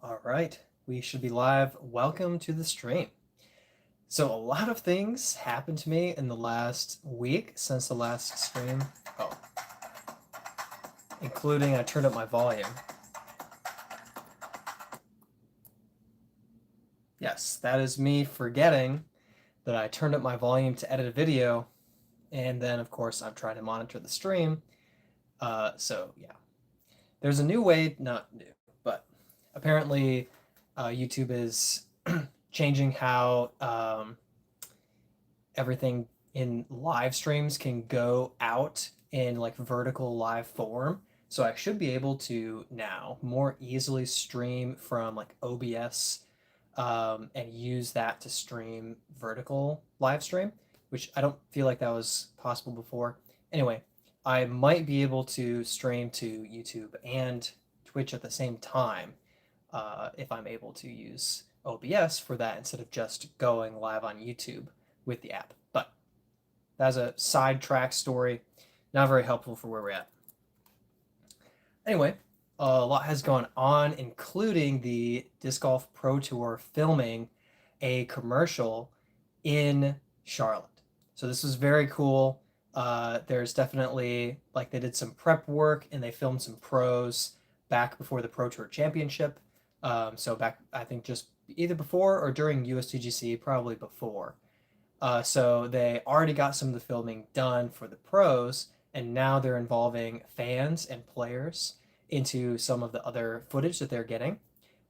All right, we should be live. Welcome to the stream. So, a lot of things happened to me in the last week since the last stream. Oh, including I turned up my volume. Yes, that is me forgetting that I turned up my volume to edit a video, and then, of course, I'm trying to monitor the stream. Yeah, there's a new way, not new, but apparently YouTube is changing how everything in live streams can go out in like vertical live form. So I should be able to now more easily stream from like OBS and use that to stream vertical live stream, which I don't feel like that was possible before. Anyway, I might be able to stream to YouTube and Twitch at the same time if I'm able to use OBS for that instead of just going live on YouTube with the app. But that's a sidetrack story, not very helpful for where we're at. Anyway, a lot has gone on, including the Disc Golf Pro Tour filming a commercial in Charlotte. So this was very cool. There's definitely like they did some prep work and they filmed some pros back before the Pro Tour Championship. So back I think just either before or during USTGC, probably before. So they already got some of the filming done for the pros, and now they're involving fans and players into some of the other footage that they're getting.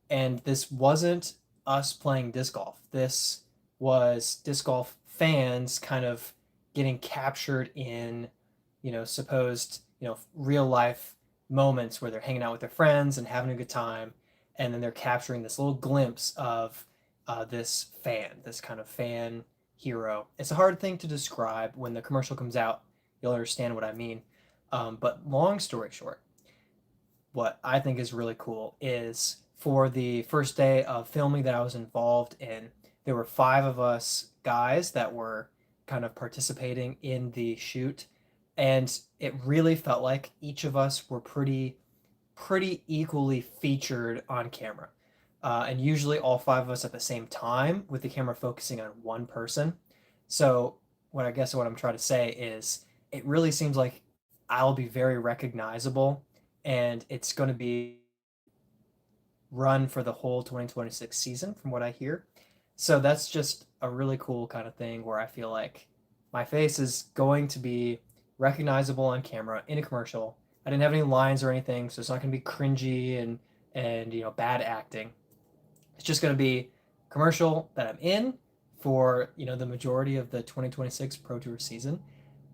And this wasn't us playing disc golf. This was disc golf fans kind of getting captured in, supposed, real life moments where they're hanging out with their friends and having a good time. And then they're capturing this little glimpse of this fan, this kind of fan hero. It's a hard thing to describe. When the commercial comes out, you'll understand what I mean. But long story short, what I think is really cool is for the first day of filming that I was involved in, there were 5 of us guys that were kind of participating in the shoot, and it really felt like each of us were pretty equally featured on camera. And usually all 5 of us at the same time with the camera focusing on one person. So what I'm trying to say is it really seems like I'll be very recognizable, and it's going to be run for the whole 2026 season from what I hear. So that's just a really cool kind of thing where I feel like my face is going to be recognizable on camera in a commercial. I didn't have any lines or anything, so it's not going to be cringy and bad acting. It's just going to be commercial that I'm in for the majority of the 2026 Pro Tour season.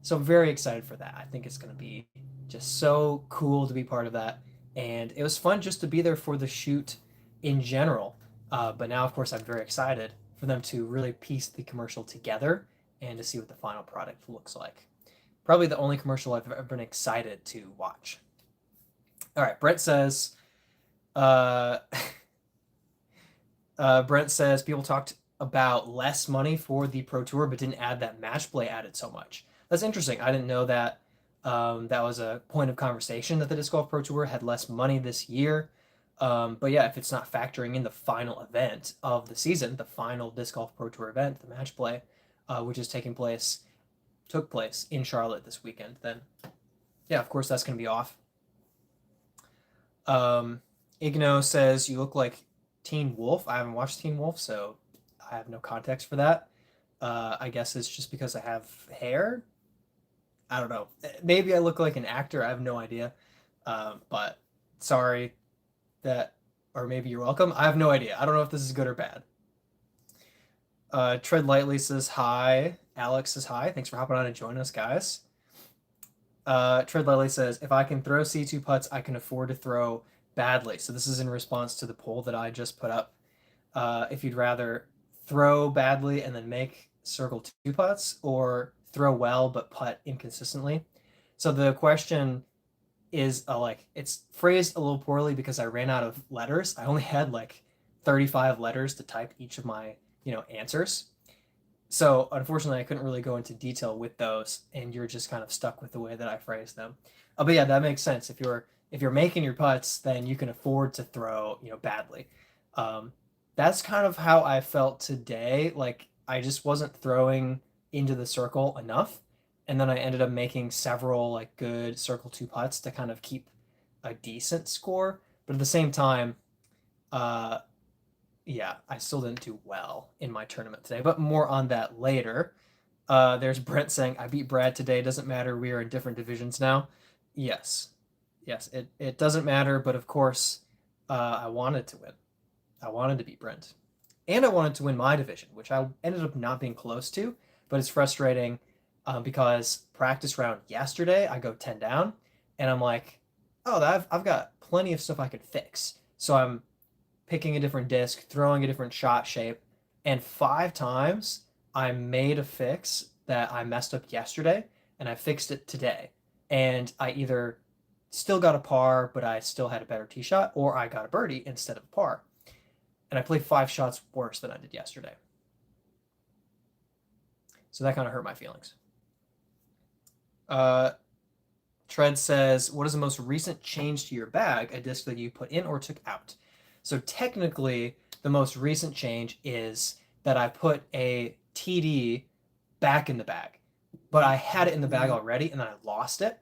So I'm very excited for that. I think it's going to be just so cool to be part of that, and it was fun just to be there for the shoot in general. But now, of course, I'm very excited for them to really piece the commercial together and to see what the final product looks like. Probably the only commercial I've ever been excited to watch. All right, uh, Brent says people talked about less money for the Pro Tour, but didn't add that match play added so much. That's interesting. I didn't know that that was a point of conversation that the Disc Golf Pro Tour had less money this year. But yeah, if it's not factoring in the final event of the season, the final Disc Golf Pro Tour event, the match play, which is took place in Charlotte this weekend, then yeah, of course that's going to be off. Igno says you look like Teen Wolf. I haven't watched Teen Wolf, so I have no context for that. I guess it's just because I have hair. I don't know. Maybe I look like an actor. I have no idea. But sorry that, or maybe you're welcome. I have no idea. I don't know if this is good or bad. Tread Lightly says hi. Alex says hi. Thanks for hopping on and joining us, guys. Tread Lightly says, if I can throw C2 putts, I can afford to throw badly. So this is in response to the poll that I just put up. If you'd rather throw badly and then make circle 2 putts, or throw well but putt inconsistently. So the question is it's phrased a little poorly because I ran out of letters. I only had like 35 letters to type each of my answers. So unfortunately, I couldn't really go into detail with those, and you're just kind of stuck with the way that I phrased them. But yeah, that makes sense. If you're making your putts, then you can afford to throw badly. Um, that's kind of how I felt today. Like I just wasn't throwing into the circle enough, and then I ended up making several like good circle two putts to kind of keep a decent score. But at the same time, uh, yeah, I still didn't do well in my tournament today. But more on that later. There's Brent saying, I beat Brad today. Doesn't matter. We are in different divisions now. Yes. Yes, it doesn't matter. But of course, I wanted to win. I wanted to beat Brent. And I wanted to win my division, which I ended up not being close to. But it's frustrating because practice round yesterday, I go 10 down. And I'm like, oh, I've got plenty of stuff I could fix. So I'm picking a different disc, throwing a different shot shape, and 5 times I made a fix that I messed up yesterday, and I fixed it today. And I either still got a par, but I still had a better tee shot, or I got a birdie instead of a par. And I played 5 shots worse than I did yesterday. So that kind of hurt my feelings. Uh, Tread says, what is the most recent change to your bag, a disc that you put in or took out? So technically, the most recent change is that I put a TD back in the bag, but I had it in the bag already and then I lost it.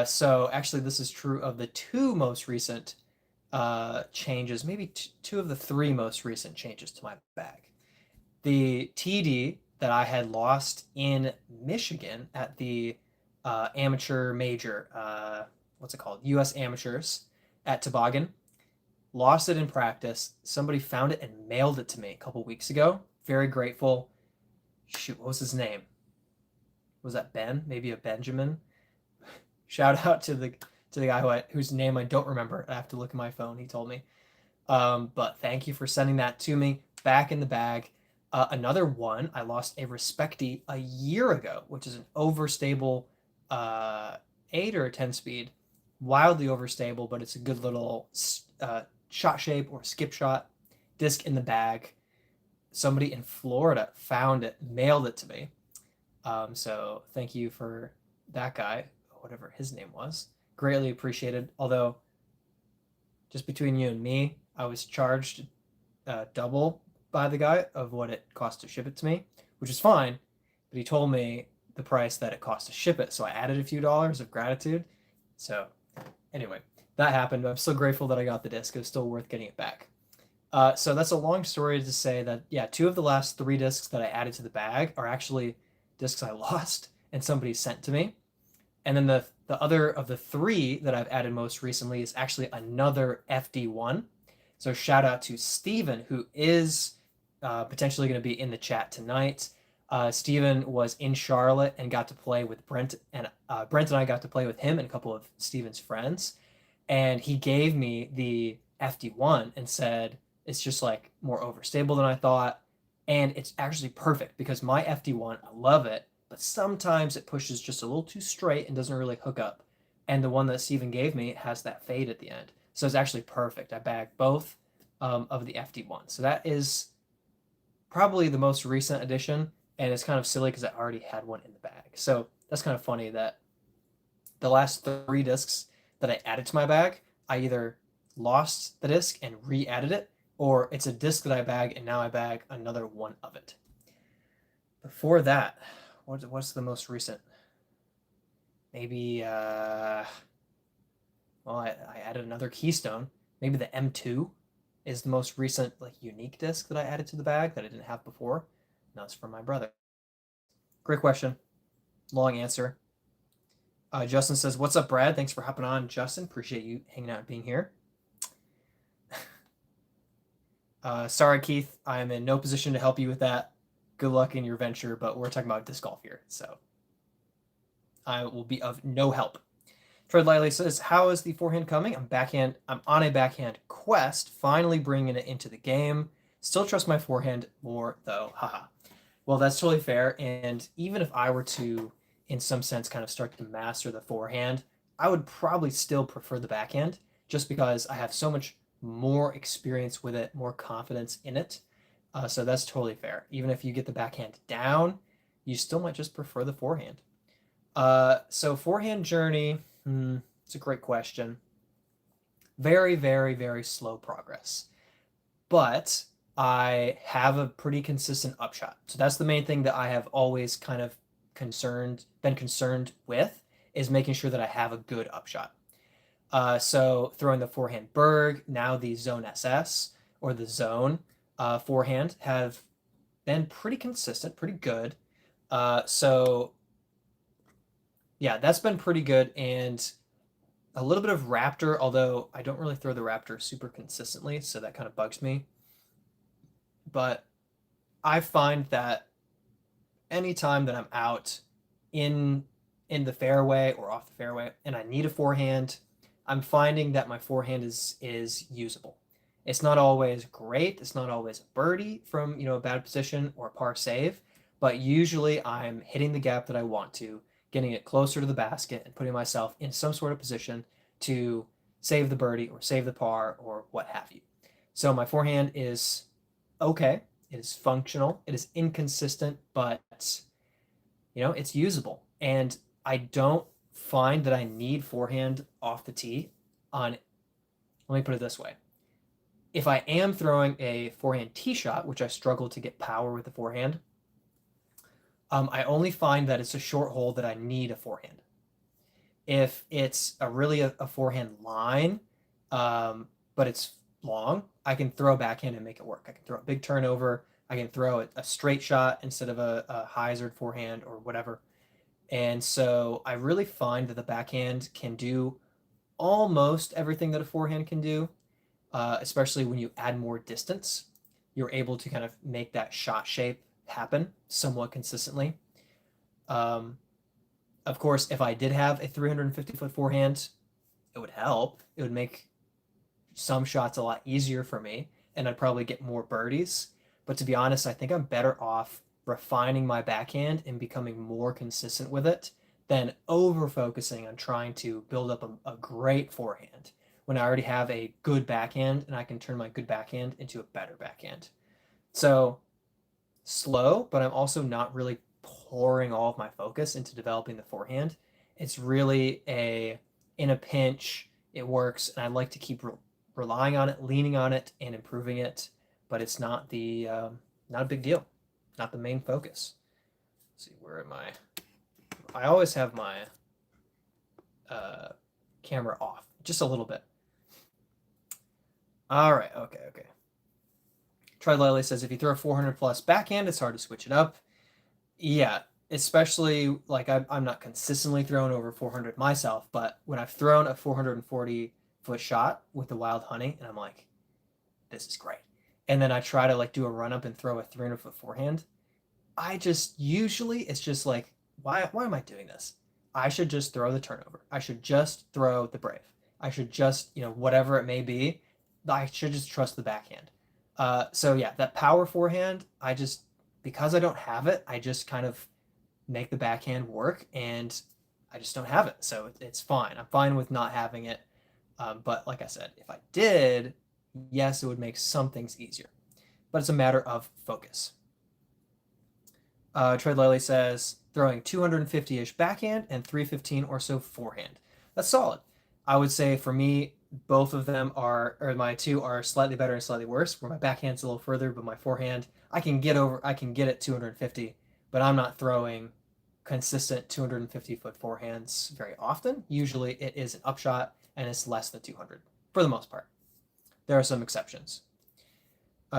So actually, this is true of the two most recent changes, maybe two of the three most recent changes to my bag. The TD that I had lost in Michigan at the amateur major, what's it called? U.S. Amateurs at Toboggan. Lost it in practice. Somebody found it and mailed it to me a couple weeks ago. Very grateful. Shoot, what was his name? Was that Ben? Maybe a Benjamin? Shout out to the guy whose name I don't remember. I have to look at my phone. He told me. But thank you for sending that to me. Back in the bag. Another one, I lost a Respecty a year ago, which is an overstable 8 or a 10 speed. Wildly overstable, but it's a good little shot shape or skip shot. Disc in the bag. Somebody in Florida found it, mailed it to me. So thank you for that guy, whatever his name was. Greatly appreciated. Although, just between you and me, I was charged double by the guy of what it cost to ship it to me, which is fine. But he told me the price that it cost to ship it, so I added a few dollars of gratitude. So anyway, that happened. I'm still grateful that I got the disc. It was still worth getting it back. So that's a long story to say that, yeah, 2 of the last 3 discs that I added to the bag are actually discs I lost and somebody sent to me. And then the other of the 3 that I've added most recently is actually another FD1. So shout out to Steven, who is potentially going to be in the chat tonight. Steven was in Charlotte and got to play with Brent, and Brent and I got to play with him and a couple of Steven's friends. And he gave me the FD1 and said, it's just like more overstable than I thought. And it's actually perfect because my FD1, I love it, but sometimes it pushes just a little too straight and doesn't really hook up. And the one that Steven gave me has that fade at the end. So it's actually perfect. I bagged both of the FD1. So that is probably the most recent addition. And it's kind of silly because I already had one in the bag. So that's kind of funny that the last 3 discs that I added to my bag, I either lost the disc and re-added it, or it's a disc that I bag and now I bag another one of it. Before that, what's the most recent? Maybe, well, I added another Keystone. Maybe the M2 is the most recent like unique disc that I added to the bag that I didn't have before. No, it's from my brother. Great question. Long answer. Justin says, what's up, Brad? Thanks for hopping on, Justin. Appreciate you hanging out and being here. Sorry, Keith. I am in no position to help you with that. Good luck in your venture, but we're talking about disc golf here, so I will be of no help. Tread Lightly says, how is the forehand coming? I'm on a backhand quest, finally bringing it into the game. Still trust my forehand more, though. Haha. Well, that's totally fair. And even if I were to, in some sense, kind of start to master the forehand, I would probably still prefer the backhand just because I have so much more experience with it, more confidence in it. So that's totally fair. Even if you get the backhand down, you still might just prefer the forehand. So forehand journey, it's a great question. Very, very, very slow progress. but I have a pretty consistent upshot. So that's the main thing that I have always kind of been concerned with, is making sure that I have a good upshot. So throwing the forehand Berg, now the Zone SS or the Zone forehand have been pretty consistent, pretty good. So yeah, that's been pretty good. And a little bit of Raptor, although I don't really throw the Raptor super consistently, so that kind of bugs me. But I find that anytime that I'm out in in the fairway or off the fairway and I need a forehand, I'm finding that my forehand is usable. It's not always great. It's not always a birdie from, a bad position or a par save, but usually I'm hitting the gap that I want to, getting it closer to the basket and putting myself in some sort of position to save the birdie or save the par or what have you. So my forehand is okay. It is functional. It is inconsistent, but it's usable. And I don't find that I need forehand off the tee on, let me put it this way. If I am throwing a forehand tee shot, which I struggle to get power with the forehand, I only find that it's a short hole that I need a forehand. If it's really a forehand line, but it's long, I can throw backhand and make it work. I can throw a big turnover. I can throw a straight shot instead of a hyzered forehand or whatever. And so I really find that the backhand can do almost everything that a forehand can do, especially when you add more distance. You're able to kind of make that shot shape happen somewhat consistently. Um, of course, if I did have a 350-foot forehand, it would help. It would make some shots a lot easier for me, and I'd probably get more birdies. But to be honest, I think I'm better off refining my backhand and becoming more consistent with it than over focusing on trying to build up a great forehand when I already have a good backhand and I can turn my good backhand into a better backhand. So slow, but I'm also not really pouring all of my focus into developing the forehand. It's really in a pinch, it works, and I like to keep relying on it, leaning on it, and improving it. But it's not a big deal, not the main focus. Let's see, where am I? I always have my camera off, just a little bit. All right, okay. Troy Lilly says if you throw a 400 plus backhand, it's hard to switch it up. Yeah, especially like I'm not consistently throwing over 400 myself, but when I've thrown a 440-foot shot with the Wild Honey, and I'm like, this is great. And then I try to like do a run up and throw a 300-foot forehand. I just usually it's just like, why am I doing this? I should just throw the turnover. I should just throw the brave. I should just, whatever it may be, I should just trust the backhand. So yeah, that power forehand, because I don't have it, I just kind of make the backhand work, and I just don't have it. So it's fine. I'm fine with not having it. But like I said, if I did, yes, it would make some things easier. But it's a matter of focus. Trade Lily says throwing 250-ish backhand and 315 or so forehand. That's solid. I would say for me, both of them or my two are slightly better and slightly worse. Where my backhand's a little further, but my forehand, I can get it 250, but I'm not throwing consistent 250-foot forehands very often. Usually it is an upshot and it's less than 200 for the most part. There are some exceptions.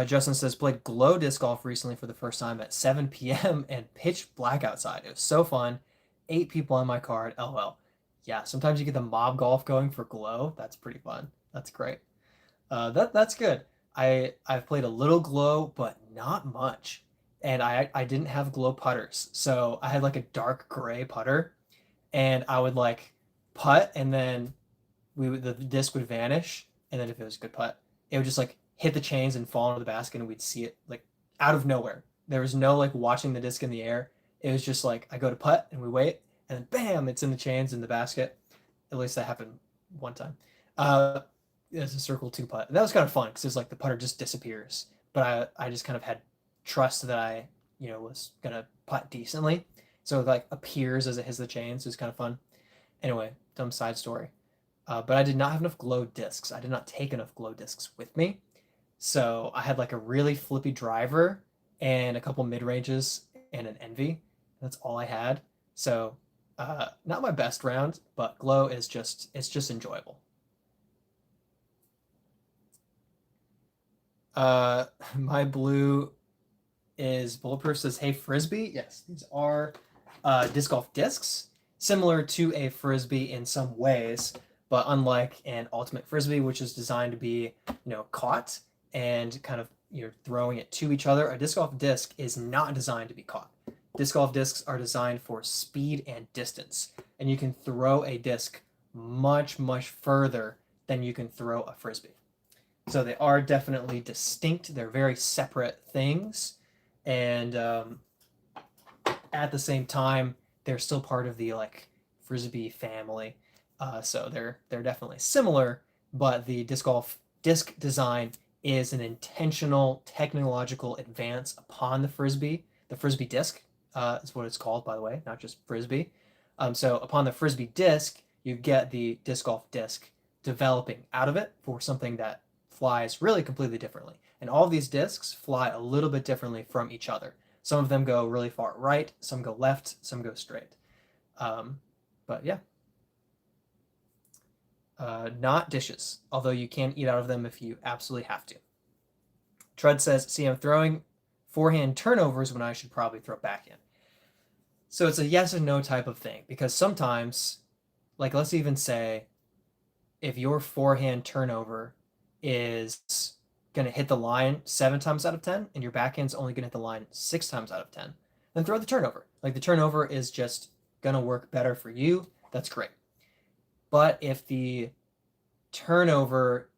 Justin says, played glow disc golf recently for the first time at 7 p.m. and pitch black outside. It was so fun. 8 people on my card. LOL. Yeah, sometimes you get the mob golf going for glow. That's pretty fun. That's great. That's good. I've played a little glow, but not much. And I didn't have glow putters. So I had like a dark gray putter, and I would like putt, and then the disc would vanish, and then if it was a good putt, it would just like hit the chains and fall into the basket, and we'd see it like out of nowhere. There was no like watching the disc in the air. It was just like I go to putt and we wait, and then bam, it's in the chains in the basket. At least that happened one time. It's a circle two putt. And that was kind of fun because it's like the putter just disappears. But I just kind of had trust that I was gonna putt decently, so it like appears as it hits the chains. So it's kind of fun. Anyway, dumb side story. But I did not have enough glow discs. I did not take enough glow discs with me. So I had like a really flippy driver and a couple mid ranges and an envy. That's all I had. So not my best round, but glow is just it's just enjoyable. Uh, my blue is bulletproof. Says, "Hey frisbee." Yes, these are disc golf discs, similar to a frisbee in some ways, but unlike an ultimate frisbee, which is designed to be caught and kind of you're throwing it to each other. A disc golf disc is not designed to be caught. Disc golf discs are designed for speed and distance, and you can throw a disc much further than you can throw a frisbee. So they are definitely distinct. They're very separate things, and at the same time, they're still part of the like frisbee family. So they're definitely similar, but the disc golf disc design is an intentional technological advance upon the frisbee. The frisbee disc is what it's called, by the way, not just frisbee. So upon the frisbee disc, you get the disc golf disc developing out of it for something that flies really completely differently. And all of these discs fly a little bit differently from each other. Some of them go really far right, some go left, some go straight. But yeah. Not dishes, although you can eat out of them if you absolutely have to. Tread says, "See, I'm throwing forehand turnovers when I should probably throw backhand." So it's a yes and no type of thing, because sometimes, like let's even say, if your forehand turnover is going to hit the line 7 times out of 10 and your backhand's only going to hit the line 6 times out of 10, then throw the turnover. Like the turnover is just going to work better for you. That's great. But if the turnover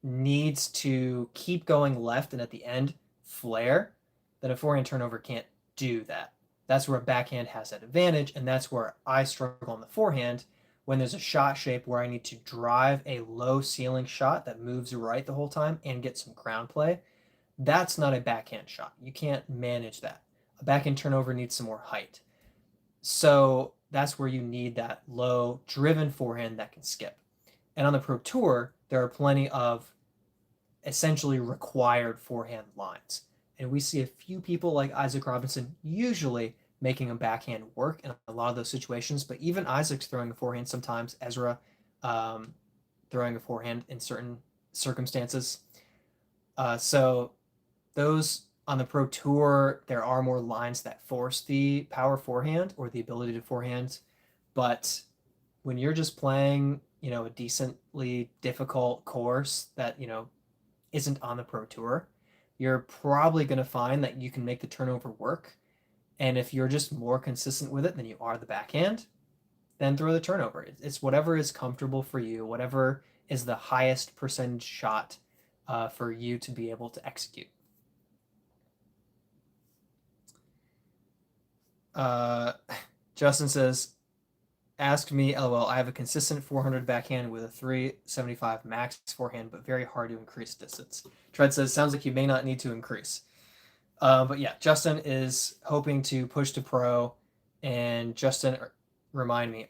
needs to keep going left and at the end flare, then a forehand turnover can't do that. That's where a backhand has that advantage, and that's where I struggle on the forehand when there's a shot shape where I need to drive a low ceiling shot that moves right the whole time and get some ground play. That's not a backhand shot. You can't manage that. A backhand turnover needs some more height. So that's where you need that low driven forehand that can skip. And on the Pro Tour, there are plenty of essentially required forehand lines. And we see a few people like Isaac Robinson usually making a backhand work in a lot of those situations. But even Isaac's throwing a forehand sometimes, Ezra throwing a forehand in certain circumstances. So those on the Pro Tour, there are more lines that force the power forehand or the ability to forehand. But when you're just playing, a decently difficult course that, isn't on the Pro Tour, you're probably going to find that you can make the turnover work. And if you're just more consistent with it than you are the backhand, then throw the turnover. It's whatever is comfortable for you, whatever is the highest percentage shot for you to be able to execute. Justin says, "Ask me, lol, I have a consistent 400 backhand with a 375 max forehand, but very hard to increase distance." Tread says, "Sounds like you may not need to increase." But yeah, Justin is hoping to push to pro. And Justin, remind me,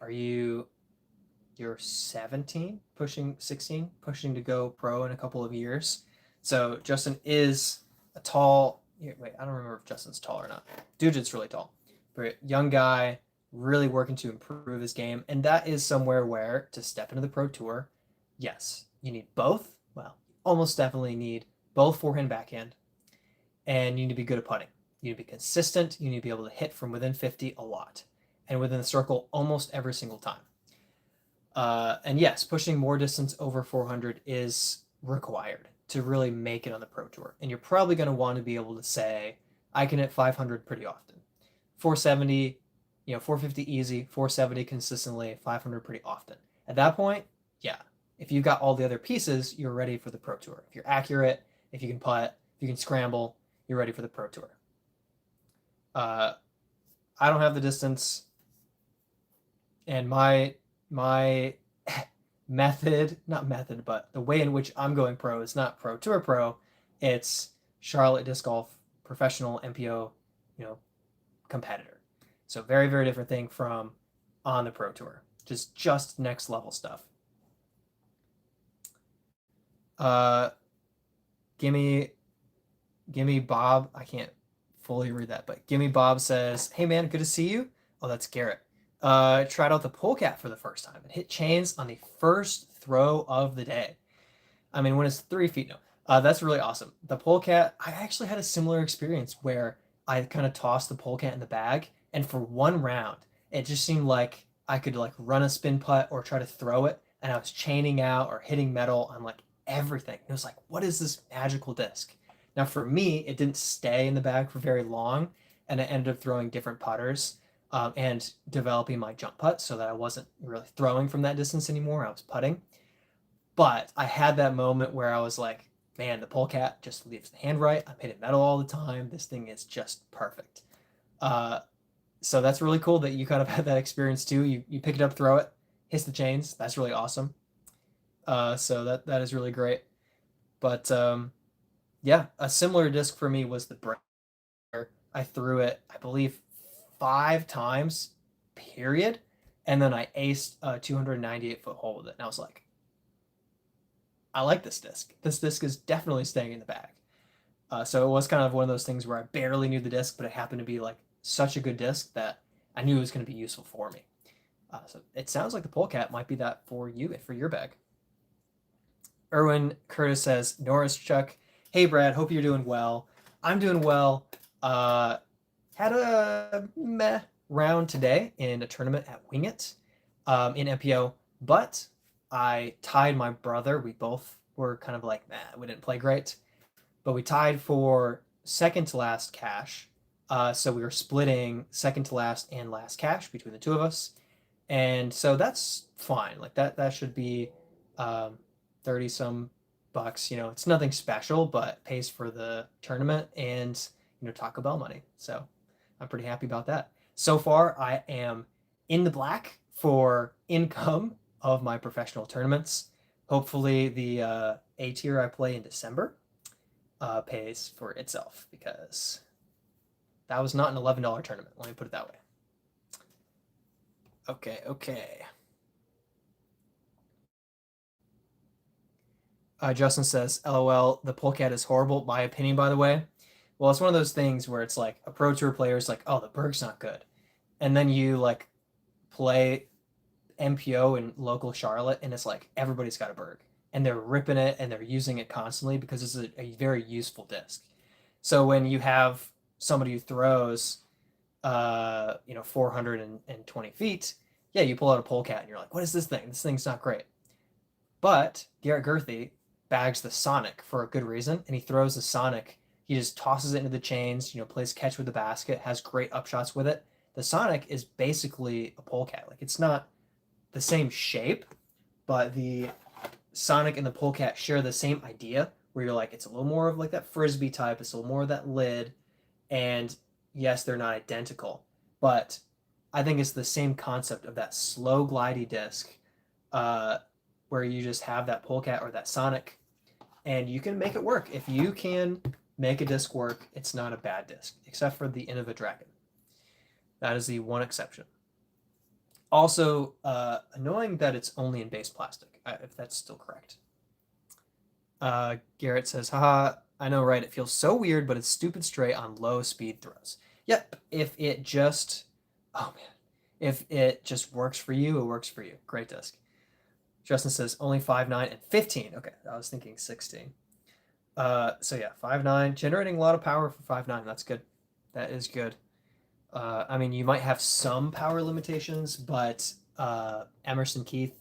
you're 17, pushing 16, pushing to go pro in a couple of years. So Justin is a tall, wait, I don't remember if Justin's tall or not. Dude's really tall. But young guy, really working to improve his game. And that is somewhere where to step into the Pro Tour, yes, you need both. Well, almost definitely need both forehand, backhand, and you need to be good at putting. You need to be consistent. You need to be able to hit from within 50 a lot and within the circle almost every single time. And yes, pushing more distance over 400 is required to really make it on the Pro Tour. And you're probably going to want to be able to say, I can hit 500 pretty often. 470, 450 easy, 470 consistently, 500 pretty often. At that point, yeah, if you've got all the other pieces, you're ready for the Pro Tour. If you're accurate, if you can putt, if you can scramble, you're ready for the Pro Tour. I don't have the distance, and my not method, but the way in which I'm going pro is not Pro Tour pro. It's Charlotte Disc Golf Professional MPO, competitor. So very, very different thing from on the Pro Tour. Just next level stuff. gimme Gimme Bob, I can't fully read that, but Gimme Bob says, "Hey man, good to see you." Oh, that's Garrett. Tried out the polecat for the first time and hit chains on the first throw of the day. I mean, when it's 3 feet, no. That's really awesome. The polecat, I actually had a similar experience where I kind of tossed the polecat in the bag, and for one round, it just seemed like I could like run a spin putt or try to throw it, and I was chaining out or hitting metal on like everything. It was like, what is this magical disc? Now, for me, it didn't stay in the bag for very long, and I ended up throwing different putters and developing my jump putt so that I wasn't really throwing from that distance anymore. I was putting. But I had that moment where I was like, man, the polecat just leaves the hand right. I'm hitting metal all the time. This thing is just perfect. Uh, so that's really cool that you kind of had that experience too. You pick it up, throw it, hits the chains. That's really awesome. So that is really great. But yeah, a similar disc for me was the breaker. I threw it, I believe, 5 times, period, and then I aced a 298-foot hole with it, and I was like, I like this disc. This disc is definitely staying in the bag. So it was kind of one of those things where I barely knew the disc, but it happened to be like such a good disc that I knew it was going to be useful for me. So it sounds like the polecat might be that for you, for your bag. Erwin Curtis says, Norris Chuck, hey Brad, hope you're doing well. I'm doing well. Had a meh round today in a tournament at Wing It in MPO, but I tied my brother. We both were kind of like, nah, we didn't play great, but we tied for second to last cash. So we were splitting second to last and last cash between the two of us, and so that's fine. Like that should be 30 some bucks. It's nothing special, but pays for the tournament and Taco Bell money. So I'm pretty happy about that. So far, I am in the black for income of my professional tournaments. Hopefully, the A tier I play in December pays for itself because that was not an $11 tournament. Let me put it that way. Okay. Justin says, "LOL, the polecat is horrible." My opinion, by the way. Well, it's one of those things where it's like a pro tour player is like, "Oh, the berg's not good," and then you like play MPO in local Charlotte, and it's like everybody's got a berg, and they're ripping it and they're using it constantly because it's a very useful disc. So when you have somebody who throws, 420 feet, yeah, you pull out a polecat and you're like, "What is this thing? This thing's not great." But Garrett Gurthie bags the Sonic for a good reason, and he throws the Sonic. He just tosses it into the chains, plays catch with the basket, has great upshots with it. The Sonic is basically a polecat. Like, it's not the same shape, but the Sonic and the polecat share the same idea where you're like, it's a little more of like that frisbee type, it's a little more of that lid, and yes, they're not identical, but I think it's the same concept of that slow glidey disc, uh, where you just have that polecat or that Sonic, and you can make it work. If you can make a disc work, it's not a bad disc, except for the Innova Dragon. That is the one exception. Also, annoying that it's only in base plastic, if that's still correct. Garrett says, haha, I know, right? It feels so weird, but it's stupid straight on low speed throws. Yep, if it just works for you, it works for you. Great disc. Justin says only 5'9" and 15. Okay, I was thinking 16. So yeah, 5'9", generating a lot of power for 5'9". That's good. That is good. I mean, you might have some power limitations, but Emerson Keith,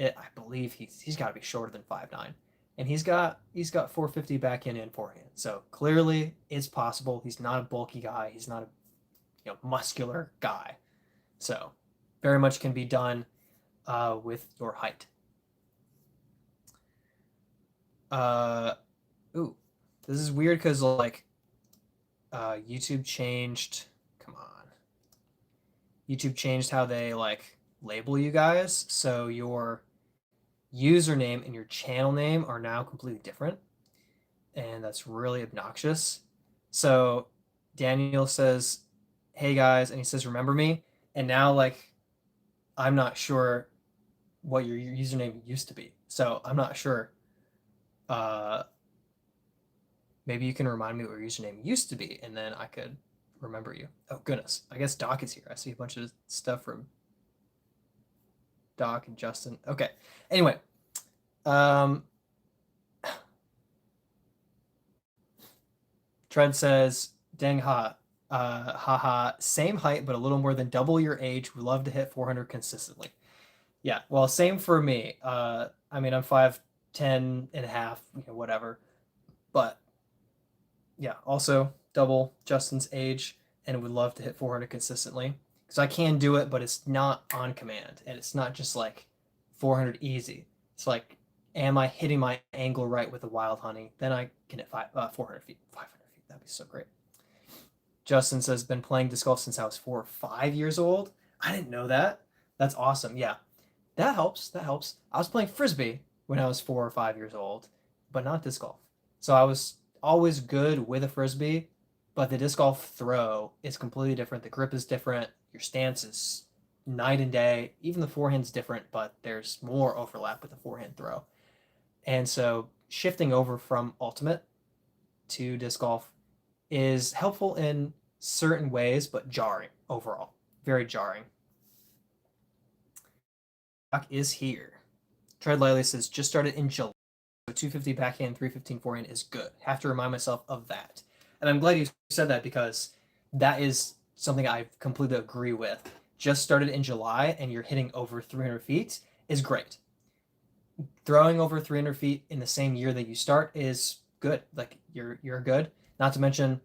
I believe he's got to be shorter than 5'9", and he's got 450 backhand and forehand. So clearly, it's possible. He's not a bulky guy. He's not a muscular guy. So very much can be done with your height. Ooh, this is weird because like YouTube changed. Come on. YouTube changed how they like label you guys, so your username and your channel name are now completely different, and that's really obnoxious. So Daniel says, "Hey guys," and he says, "Remember me?" And now like I'm not sure what your username used to be, so I'm not sure Maybe you can remind me what your username used to be, and then I could remember you. Oh, goodness. I guess Doc is here. I see a bunch of stuff from Doc and Justin. Okay. Anyway, um, Tread says, dang ha, haha, same height, but a little more than double your age. We love to hit 400 consistently. Yeah, well, same for me. I mean, I'm 5'10" and a half, whatever. But yeah, also double Justin's age and would love to hit 400 consistently because I can do it, but it's not on command and it's not just like 400 easy. It's like, am I hitting my angle right with the wild honey? Then I can hit 400 feet, 500 feet. That'd be so great. Justin says, been playing disc golf since I was 4 or 5 years old. I didn't know that. That's awesome. Yeah, that helps. That helps. I was playing frisbee when I was 4 or 5 years old, but not disc golf. So I was always good with a frisbee, but the disc golf throw is completely different. The grip is different. Your stance is night and day. Even the forehand's different, but there's more overlap with the forehand throw. And so shifting over from ultimate to disc golf is helpful in certain ways, but jarring overall. Very jarring. Doc is here. Tread lightly says, just started in July. So 250 backhand, 315 forehand is good. Have to remind myself of that. And I'm glad you said that because that is something I completely agree with. Just started in July and you're hitting over 300 feet is great. Throwing over 300 feet in the same year that you start is good. Like you're good. Not to mention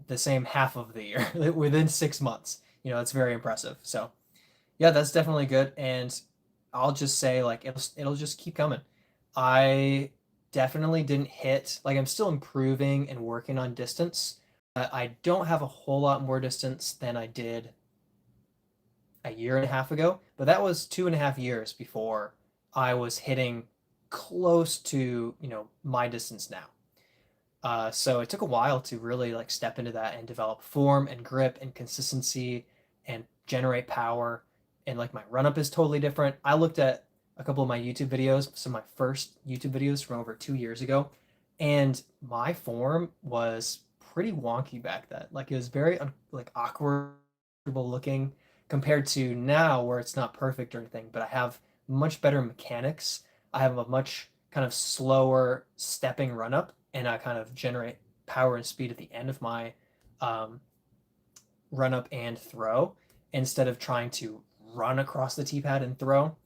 the same half of the year within 6 months. It's very impressive. So yeah, that's definitely good. And I'll just say like it'll just keep coming. I definitely didn't hit like I'm still improving and working on distance. I don't have a whole lot more distance than I did a year and a half ago, but that was 2.5 years before I was hitting close to, my distance now. So it took a while to really like step into that and develop form and grip and consistency and generate power. And like my run up is totally different. I looked at a couple of my YouTube videos, some of my first YouTube videos from over 2 years ago, and my form was pretty wonky back then. Like it was very like awkward looking compared to now where it's not perfect or anything, but I have much better mechanics. I have a much kind of slower stepping run up and I kind of generate power and speed at the end of my um, run up and throw instead of trying to run across the tee pad and throw.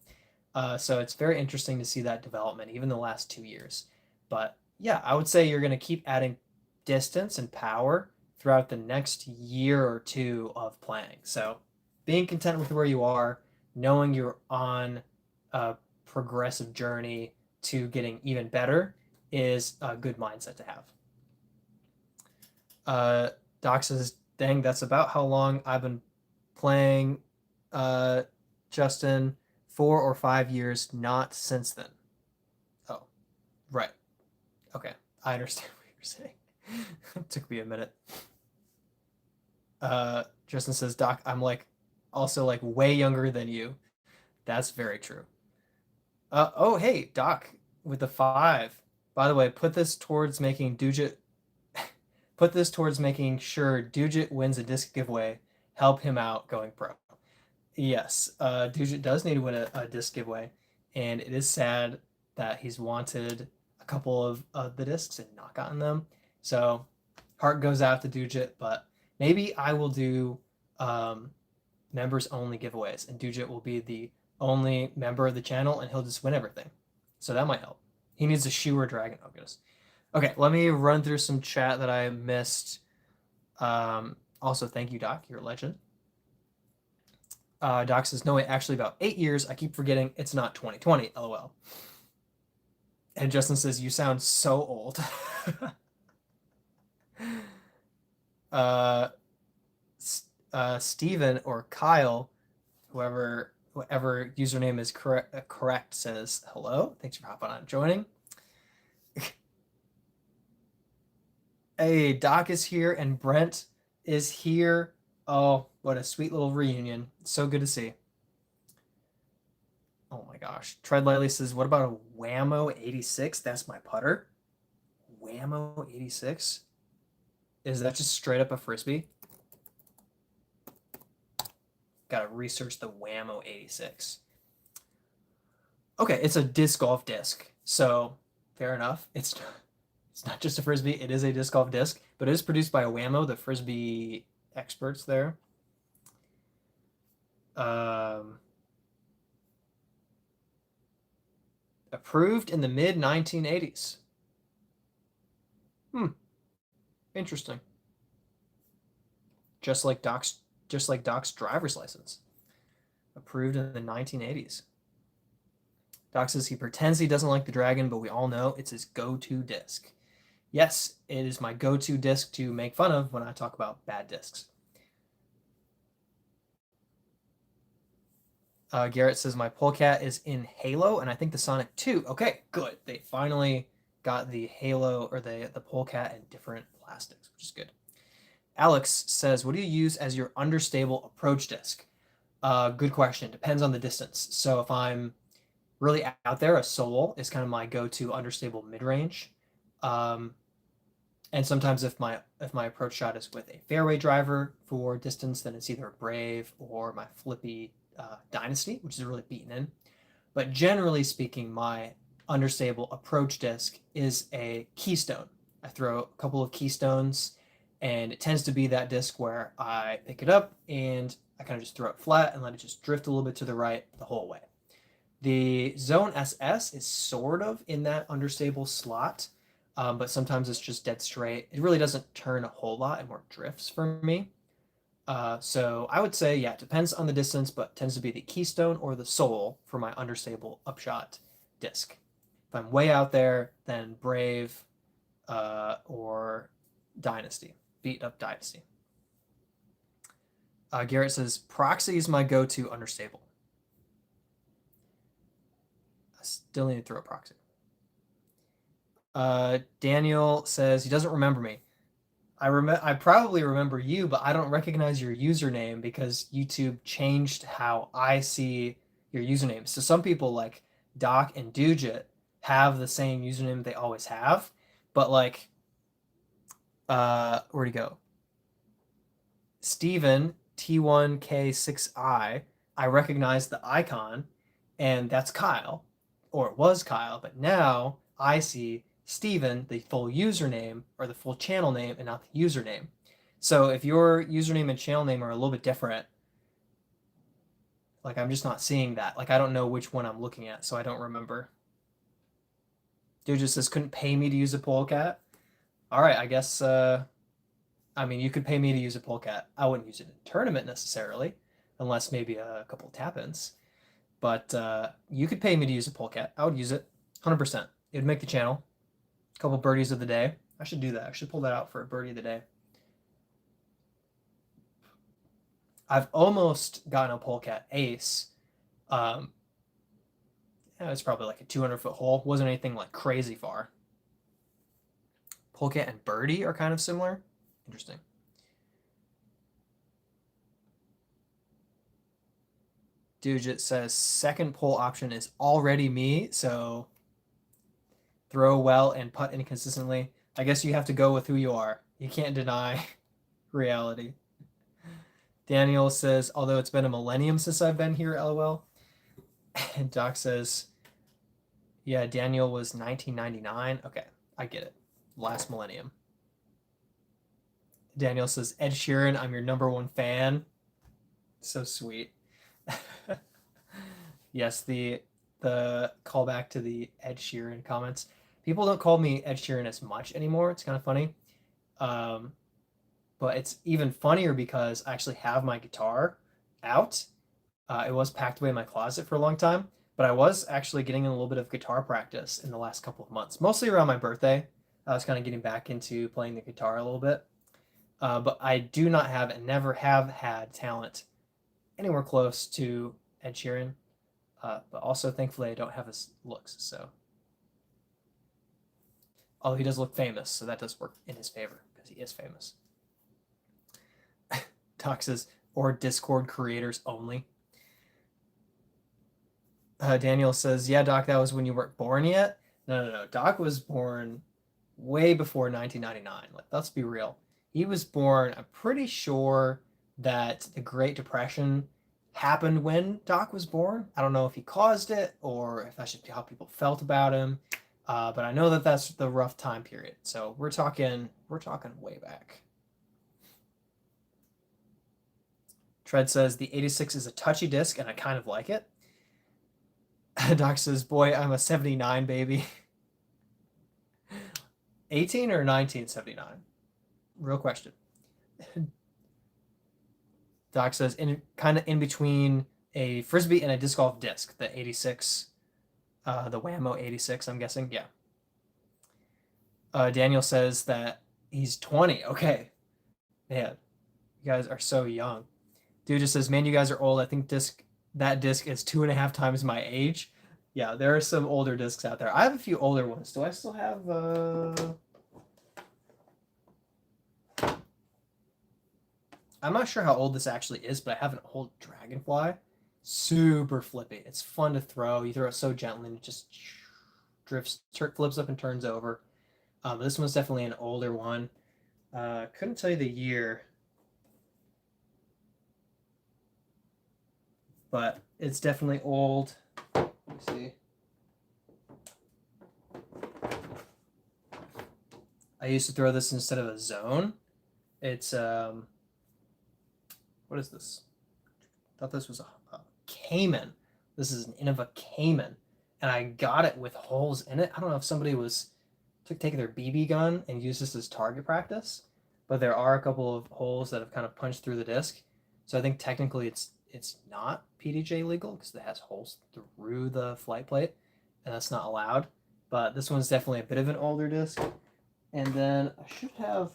So it's very interesting to see that development, even the last 2 years. But yeah, I would say you're going to keep adding distance and power throughout the next year or two of playing. So being content with where you are, knowing you're on a progressive journey to getting even better is a good mindset to have. Doc says, dang, that's about how long I've been playing, Justin, 4 or 5 years, not since then. Oh, right. Okay. I understand what you're saying. It took me a minute. Justin says, Doc, I'm like also like way younger than you. That's very true. Oh, hey, Doc, with the 5. By the way, put this towards making sure Dugit wins a disc giveaway. Help him out going pro. Yes, Dugit does need to win a disc giveaway, and it is sad that he's wanted a couple of the discs and not gotten them. So heart goes out to Dugit, but maybe I will do members only giveaways, and Dugit will be the only member of the channel, and he'll just win everything. So that might help. He needs a shoe or dragon. Oh goodness. Okay, let me run through some chat that I missed. Also, thank you, Doc. You're a legend. Doc says, no, wait, actually about 8 years. I keep forgetting it's not 2020. LOL. And Justin says, you sound so old. uh, Steven or Kyle, whatever username is correct, says, hello. Thanks for hopping on and joining. Hey, Doc is here and Brent is here. Oh, what a sweet little reunion. So good to see. Oh my gosh. Tread lightly says, what about a Whammo 86? That's my putter. Whammo 86? Is that just straight up a frisbee? Gotta research the Whammo 86. Okay, it's a disc golf disc. So fair enough. It's not just a frisbee, it is a disc golf disc, but it is produced by Whammo, the frisbee experts there. Approved in the mid 1980s. Interesting. Just like Doc's driver's license. Approved in the 1980s. Doc says he pretends he doesn't like the Dragon, but we all know it's his go-to disc. Yes, it is my go-to disc to make fun of when I talk about bad discs. Garrett says my Polecat is in Halo, and I think the Sonic 2. Okay, good. They finally got the Halo or the Polecat in different plastics, which is good. Alex says, what do you use as your understable approach disc? Good question. Depends on the distance. So if I'm really out there, a Soul is kind of my go-to understable mid-range. And sometimes if my approach shot is with a fairway driver for distance, then it's either a Brave or my flippy Dynasty, which is really beaten in. But generally speaking, my understable approach disc is a Keystone. I throw a couple of Keystones, and it tends to be that disc where I pick it up and I kind of just throw it flat and let it just drift a little bit to the right the whole way. The Zone SS is sort of in that understable slot, but sometimes it's just dead straight. It really doesn't turn a whole lot and more drifts for me. So I would say, yeah, it depends on the distance, but tends to be the Keystone or the Soul for my understable upshot disc. If I'm way out there, then Brave or Dynasty, beat up Dynasty. Garrett says, Proxy is my go-to understable. I still need to throw a Proxy. Daniel says he doesn't remember me. I probably remember you, but I don't recognize your username because YouTube changed how I see your username. So some people like Doc and Dugit have the same username they always have, but like, where'd he go? Steven T1K6I, I recognize the icon, and that's Kyle, or it was Kyle, but now I see Steven, the full username or the full channel name and not the username. So if your username and channel name are a little bit different, like I'm just not seeing that. Like I don't know which one I'm looking at, so I don't remember. Dude just says couldn't pay me to use a polecat. All right, I guess. I mean, you could pay me to use a polecat. I wouldn't use it in a tournament necessarily, unless maybe a couple tap-ins. But you could pay me to use a polecat. I would use it, 100%. It would make the channel. A couple birdies of the day. I should do that. I should pull that out for a birdie of the day. I've almost gotten a polecat ace. Yeah, it's probably like a 200-foot hole. Wasn't anything like crazy far. Polecat and birdie are kind of similar. Interesting. Dugit says second pole option is already me, so throw well and putt inconsistently. I guess you have to go with who you are. You can't deny reality. Daniel says, although it's been a millennium since I've been here, lol. And Doc says, yeah, Daniel was 1999. Okay, I get it. Last millennium. Daniel says, Ed Sheeran, I'm your #1 fan. So sweet. Yes, the callback to the Ed Sheeran comments. People don't call me Ed Sheeran as much anymore. It's kind of funny. But it's even funnier because I actually have my guitar out. It was packed away in my closet for a long time, but I was actually getting in a little bit of guitar practice in the last couple of months, mostly around my birthday. I was kind of getting back into playing the guitar a little bit. But I do not have and never have had talent anywhere close to Ed Sheeran. But also, thankfully, I don't have his looks. So, although he does look famous, so that does work in his favor because he is famous. Doc says, or Discord creators only. Daniel says, yeah, Doc, that was when you weren't born yet. No. Doc was born way before 1999. Like, let's be real. He was born, I'm pretty sure that the Great Depression happened when Doc was born. I don't know if he caused it or if that's just how people felt about him. But I know that that's the rough time period. So we're talking way back. Tread says the 86 is a touchy disc and I kind of like it. Doc says, boy, I'm a 79 baby. 18 or 1979? Real question. Doc says, in kind of in between a frisbee and a disc golf disc, the 86, the Whammo 86, I'm guessing. Yeah. Daniel says that he's 20. Okay. Man, you guys are so young. Dude just says, man, you guys are old. I think that disc is 2.5 times my age. Yeah, there are some older discs out there. I have a few older ones. Do I still have I'm not sure how old this actually is, but I have an old Dragonfly. Super flippy. It's fun to throw. You throw it so gently and it just flips up and turns over. This one's definitely an older one. Couldn't tell you the year, but it's definitely old. Let me see. I used to throw this instead of a zone. It's what is this? I thought this was a Cayman. This is an Innova Cayman, and I got it with holes in it. I don't know if somebody was taking their BB gun and used this as target practice, but there are a couple of holes that have kind of punched through the disc. So I think technically it's not PDJ legal because it has holes through the flight plate, and that's not allowed. But this one's definitely a bit of an older disc. And then I should have.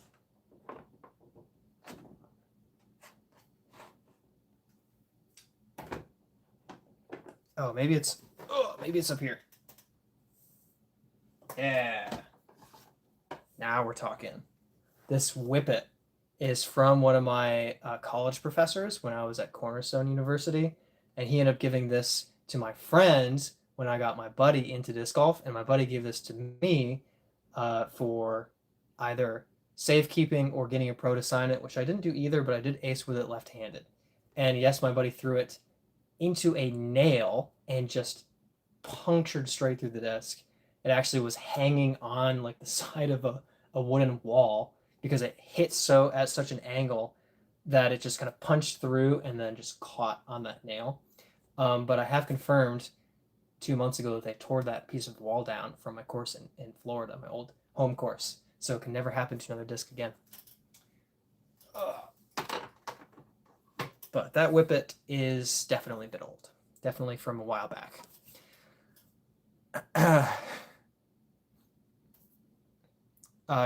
Oh, maybe it's up here. Yeah. Now we're talking. This whippet is from one of my college professors when I was at Cornerstone University, and he ended up giving this to my friends when I got my buddy into disc golf, and my buddy gave this to me for either safekeeping or getting a pro to sign it, which I didn't do either, but I did ace with it left-handed. And yes, my buddy threw it into a nail and just punctured straight through the disc. It actually was hanging on like the side of a wooden wall because it hit at such an angle that it just kind of punched through and then just caught on that nail. But I have confirmed 2 months ago that they tore that piece of wall down from my course in Florida, my old home course. So it can never happen to another disc again. But that whippet is definitely a bit old. Definitely from a while back.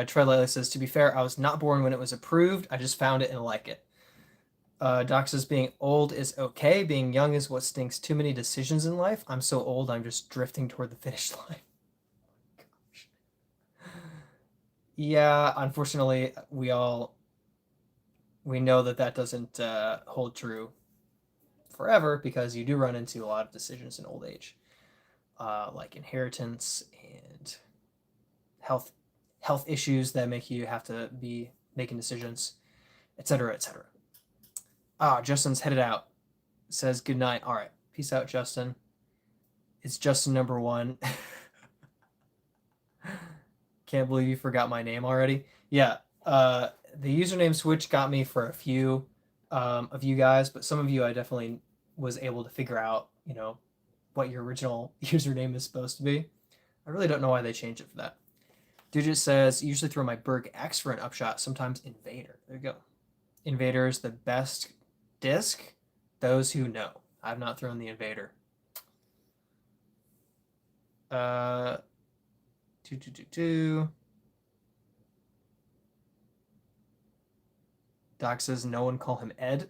Tread Lightly says, to be fair, I was not born when it was approved. I just found it and like it. Doc says, being old is okay. Being young is what stinks. Too many decisions in life. I'm so old, I'm just drifting toward the finish line. Gosh. Yeah, unfortunately, we know that doesn't hold true forever because you do run into a lot of decisions in old age, like inheritance and health issues that make you have to be making decisions, etc., etc. Justin's headed out. Says good night. All right, peace out, Justin. It's Justin number 1. Can't believe you forgot my name already. Yeah, the username switch got me for a few of you guys, but some of you I definitely was able to figure out, what your original username is supposed to be. I really don't know why they changed it for that. Dude just says, usually throw my Berg X for an upshot, sometimes Invader. There you go. Invader is the best disc. Those who know. I've not thrown the Invader. Doc says no one call him Ed.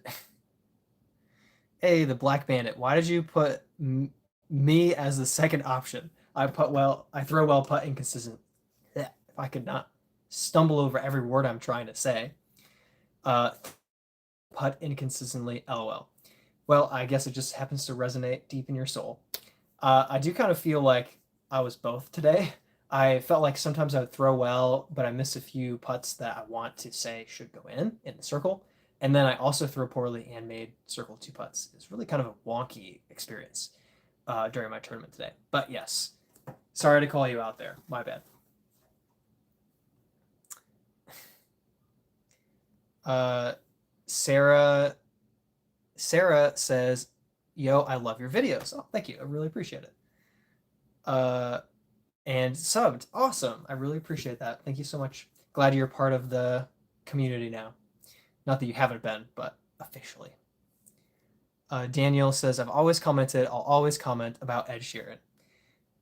Hey, the Black Bandit. Why did you put me as the second option? I throw well, putt inconsistent. If I could not stumble over every word I'm trying to say. Putt inconsistently, LOL. Well, I guess it just happens to resonate deep in your soul. I do kind of feel like I was both today. I felt like sometimes I would throw well, but I miss a few putts that I want to say should go in the circle. And then I also throw poorly and made circle two putts. It's really kind of a wonky experience during my tournament today. But yes, sorry to call you out there. My bad. Uh, Sarah Sarah says, "Yo, I love your videos." Oh, thank you. I really appreciate it. Uh, and subbed. Awesome. I really appreciate that. Thank you so much. Glad you're part of the community now. Not that you haven't been, but officially. Daniel says, "I've always commented. I'll always comment about Ed Sheeran."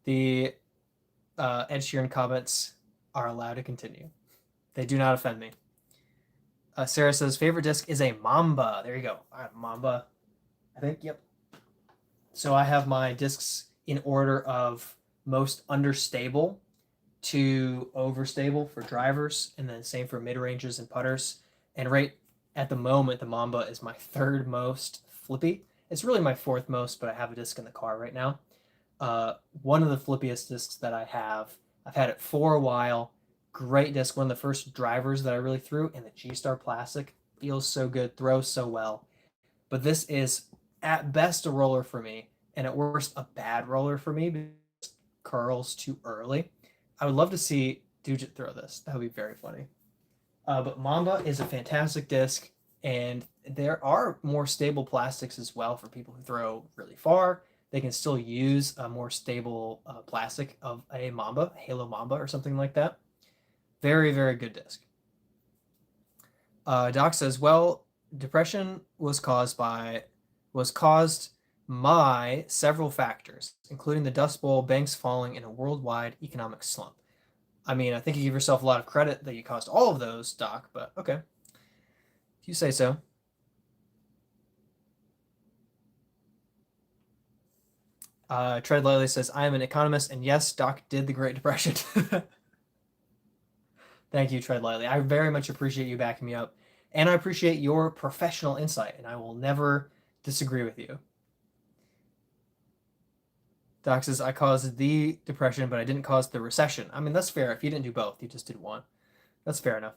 The Ed Sheeran comments are allowed to continue. They do not offend me. Sarah says, "Favorite disc is a Mamba." There you go. I have Mamba. I think, yep. So I have my discs in order of most understable to overstable for drivers, and then same for mid ranges and putters. And right at the moment, the Mamba is my third most flippy. It's really my fourth most, but I have a disc in the car right now. One of the flippiest discs that I have. I've had it for a while. Great disc. One of the first drivers that I really threw, and the G Star Plastic feels so good, throws so well. But this is at best a roller for me, and at worst a bad roller for me because it curls too early. I would love to see Dujit throw this. That would be very funny. But Mamba is a fantastic disc, and there are more stable plastics as well for people who throw really far. They can still use a more stable plastic of a Mamba, Halo Mamba, or something like that. Very, very good disc. Doc says, "Well, depression was caused by several factors, including the Dust Bowl, banks falling, and a worldwide economic slump." I mean, I think you give yourself a lot of credit that you caused all of those, Doc, but okay. If you say so. Tread Lightly says, "I am an economist, and yes, Doc did the Great Depression." Thank you, Tread Lightly. I very much appreciate you backing me up, and I appreciate your professional insight, and I will never disagree with you. Doc says, "I caused the depression, but I didn't cause the recession." I mean, that's fair. If you didn't do both, you just did one. That's fair enough.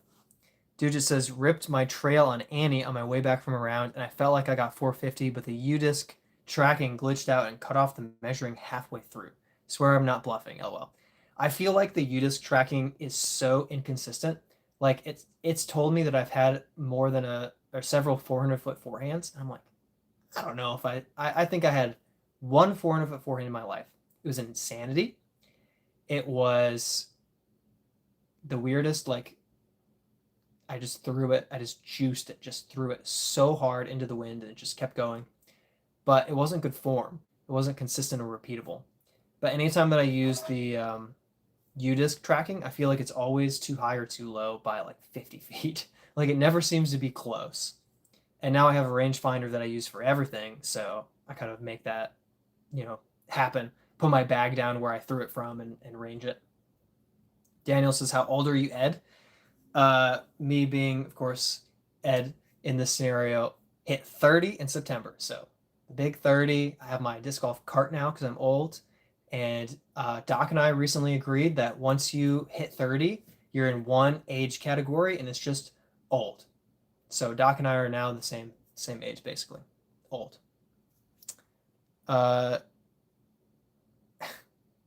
Dude just says, "Ripped my trail on Annie on my way back from a round, and I felt like I got 450, but the U-disc tracking glitched out and cut off the measuring halfway through. Swear I'm not bluffing, lol." I feel like the U-disc tracking is so inconsistent. Like it's told me that I've had more than a or several 400-foot forehands, and I'm like, I don't know if I think I had one 400-foot forehand in my life. It was insanity. It was the weirdest, like I just threw it, I just juiced it, just threw it so hard into the wind and it just kept going. But it wasn't good form. It wasn't consistent or repeatable. But anytime that I use the U-disc tracking, I feel like it's always too high or too low by like 50 feet. Like it never seems to be close. And now I have a rangefinder that I use for everything, so I kind of make that, happen. Put my bag down where I threw it from and range it. Daniel says, "How old are you, Ed?" Me being, of course, Ed in this scenario, hit 30 in September. So the big 30. I have my disc golf cart now because I'm old. And Doc and I recently agreed that once you hit 30, you're in one age category and it's just old. So Doc and I are now the same age, basically. Old. Uh,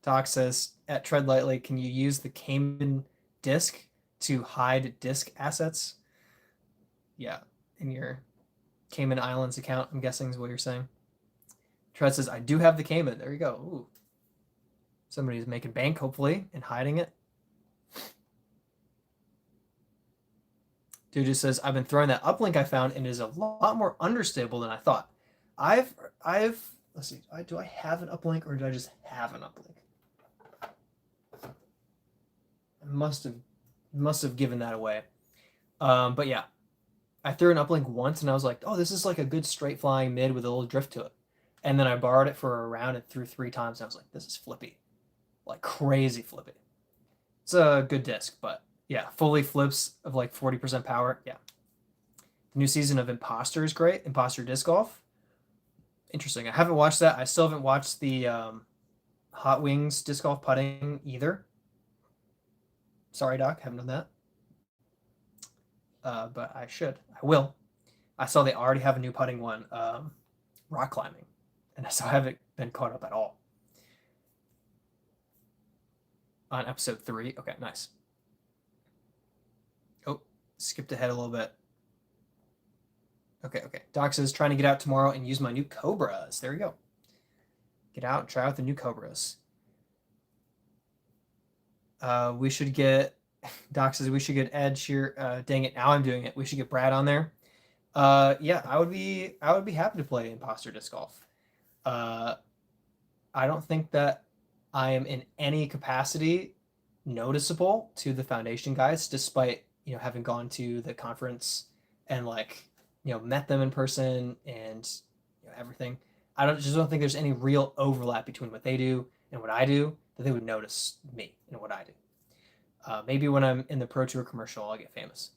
Doc says, "At Tread Lightly, can you use the Cayman disc to hide disc assets?" Yeah, in your Cayman Islands account, I'm guessing is what you're saying. Tread says, "I do have the Cayman." There you go. Ooh. Somebody's making bank, hopefully, and hiding it. Dude just says, "I've been throwing that uplink I found and it is a lot more understable than I thought." I've let's see, do I have an uplink or did I just have an uplink? I must have given that away. But yeah, I threw an uplink once and I was like, "Oh, this is like a good straight flying mid with a little drift to it." And then I borrowed it for a round and threw 3 times and I was like, "This is flippy, like crazy flippy." It's a good disc, but yeah, fully flips of like 40% power. Yeah. The new season of Imposter is great. Imposter Disc Golf. Interesting. I haven't watched that. I still haven't watched the Hot Wings Disc Golf putting either. Sorry, Doc, haven't done that. But I should. I will. I saw they already have a new putting one, rock climbing, and so I haven't been caught up at all on episode 3. Okay, nice. Oh, skipped ahead a little bit. Okay. Doc says trying to get out tomorrow and use my new Cobras. There you go. Get out and try out the new Cobras. We should get. Doc says we should get Ed Sheer. Dang it! Now I'm doing it. We should get Brad on there. Yeah, I would be happy to play imposter disc golf. Uh, I don't think that I am in any capacity noticeable to the foundation guys, despite having gone to the conference and like met them in person and everything. I don't think there's any real overlap between what they do and what I do that they would notice me and what I do. Maybe when I'm in the Pro Tour commercial, I'll get famous.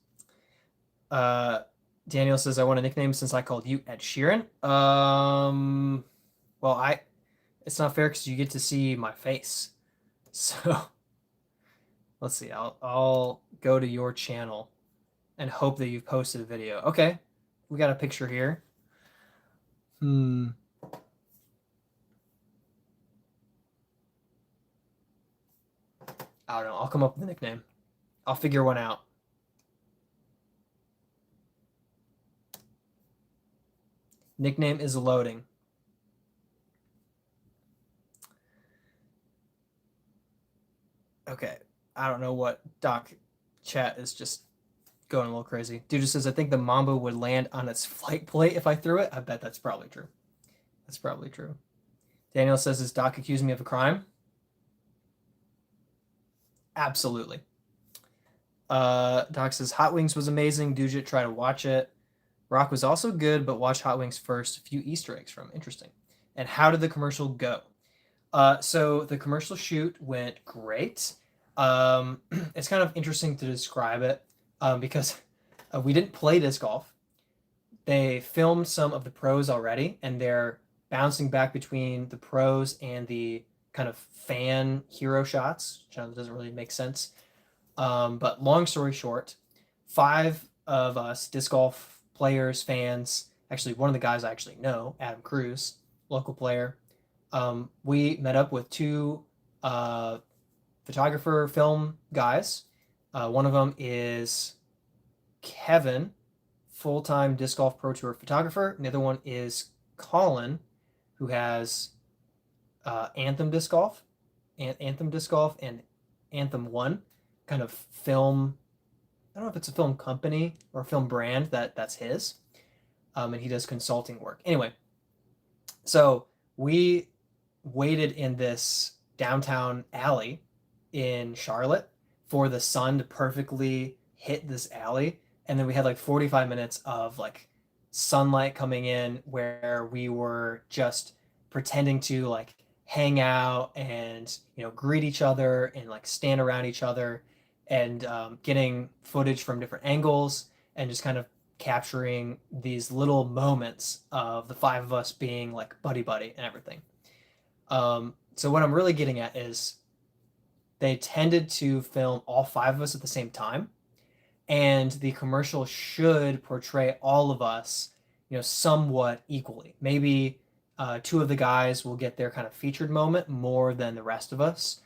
Daniel says I want a nickname since I called you Ed Sheeran. Well, it's not fair because you get to see my face. So let's see. I'll go to your channel and hope that you've posted a video. Okay, we got a picture here. I don't know. I'll come up with a nickname. I'll figure one out. Nickname is loading. Okay. I don't know what Doc chat is just going a little crazy. Dude just says, I think the Mamba would land on its flight plate if I threw it. I bet that's probably true. That's probably true. Daniel says, does Doc accuse me of a crime? Absolutely. Doc says, Hot Wings was amazing. Dujit, try to watch it. Rock was also good, but watch Hot Wings first. A few Easter eggs from. Interesting. And how did the commercial go? So the commercial shoot went great. It's kind of interesting to describe it because we didn't play disc golf. They filmed some of the pros already, and they're bouncing back between the pros and the kind of fan hero shots, which doesn't really make sense. But long story short, 5 of us disc golf players, fans, actually one of the guys I actually know, Adam Cruz, local player, we met up with 2 photographer film guys. One of them is Kevin, full-time disc golf pro tour photographer, and the other one is Colin, who has Anthem Disc Golf and Anthem One, kind of film. I don't know if it's a film company or a film brand that's his, and he does consulting work. Anyway, so we waited in this downtown alley in Charlotte for the sun to perfectly hit this alley, and then we had like 45 minutes of like sunlight coming in where we were just pretending to like hang out and greet each other and like stand around each other and getting footage from different angles and just kind of capturing these little moments of the 5 of us being like buddy and everything. So what I'm really getting at is they tended to film all 5 of us at the same time, and the commercial should portray all of us somewhat equally. Maybe 2 of the guys will get their kind of featured moment more than the rest of us,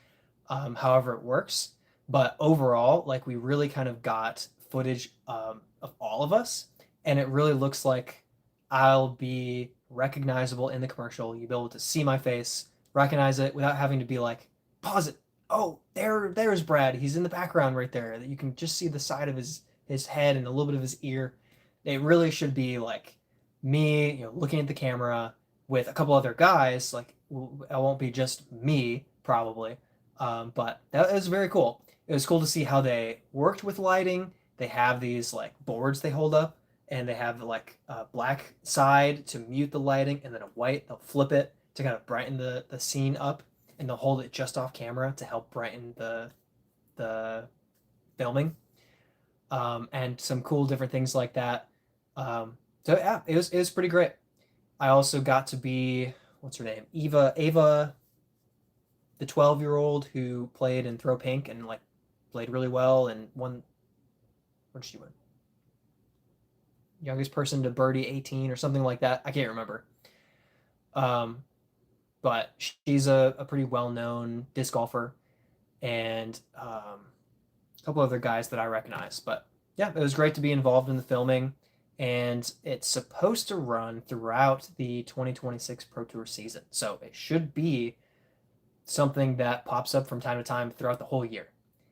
however it works. But overall, like, we really kind of got footage of all of us, and it really looks like I'll be recognizable in the commercial. You'll be able to see my face, recognize it without having to be like, pause it. Oh, there's Brad. He's in the background right there. That you can just see the side of his head and a little bit of his ear. It really should be like me, looking at the camera with a couple other guys. Like, it won't be just me probably, but that was very cool. It was cool to see how they worked with lighting. They have these like boards they hold up, and they have like a black side to mute the lighting, and then a white. They'll flip it to kind of brighten the scene up, and they'll hold it just off camera to help brighten the filming, and some cool different things like that. So yeah, it was pretty great. I also got to be, what's her name, Ava, the 12-year-old who played in Throw Pink and like played really well and won. What did she win? Youngest person to birdie 18 or something like that. I can't remember. Um, but she's a pretty well known disc golfer, and a couple other guys that I recognize. But yeah, it was great to be involved in the filming, and it's supposed to run throughout the 2026 Pro Tour season. So it should be something that pops up from time to time throughout the whole year.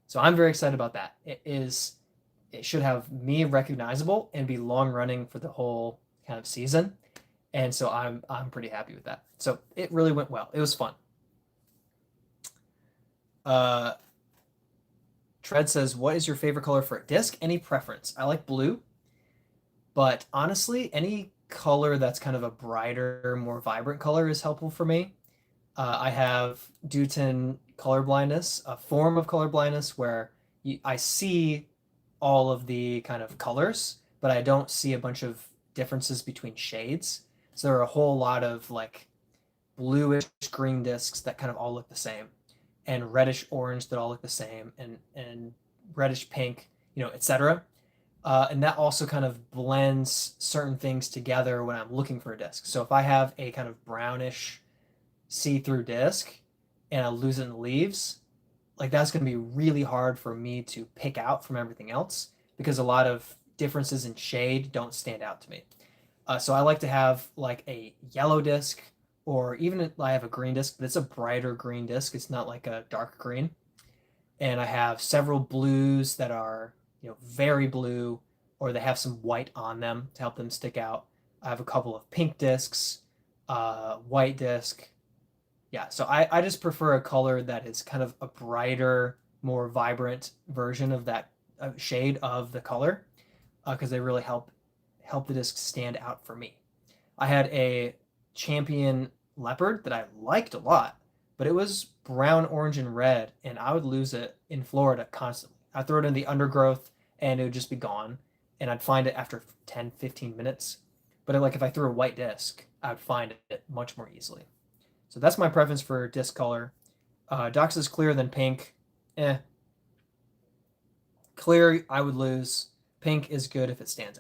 So I'm very excited about that. It should have me recognizable and be long running for the whole kind of season. And so I'm pretty happy with that. So it really went well. It was fun. Uh, Tread says, "What is your favorite color for a disc? Any preference? I like blue, but honestly, any color that's kind of a brighter, more vibrant color is helpful for me. I have Dutton color blindness, a form of color blindness where I see all of the kind of colors, but I don't see a bunch of differences between shades. So there are a whole lot of like bluish green discs that kind of all look the same, and reddish orange that all look the same, and reddish pink, etc. And that also kind of blends certain things together when I'm looking for a disc. So if I have a kind of brownish see-through disc and I lose it in the leaves, like that's going to be really hard for me to pick out from everything else because a lot of differences in shade don't stand out to me. So I like to have like a yellow disc, or even if I have a green disc, but it's a brighter green disc. It's not like a dark green. And I have several blues that are, very blue, or they have some white on them to help them stick out. I have a couple of pink discs, white disc. Yeah, so I just prefer a color that is kind of a brighter, more vibrant version of that shade of the color, because they really help the disc stand out for me. I had a champion leopard that I liked a lot, but it was brown, orange, and red, and I would lose it in Florida constantly. I'd throw it in the undergrowth, and it would just be gone, and I'd find it after 10, 15 minutes. But like if I threw a white disc, I would find it much more easily. So that's my preference for disc color. Dox is clearer than pink. Eh. Clear, I would lose. Pink is good if it stands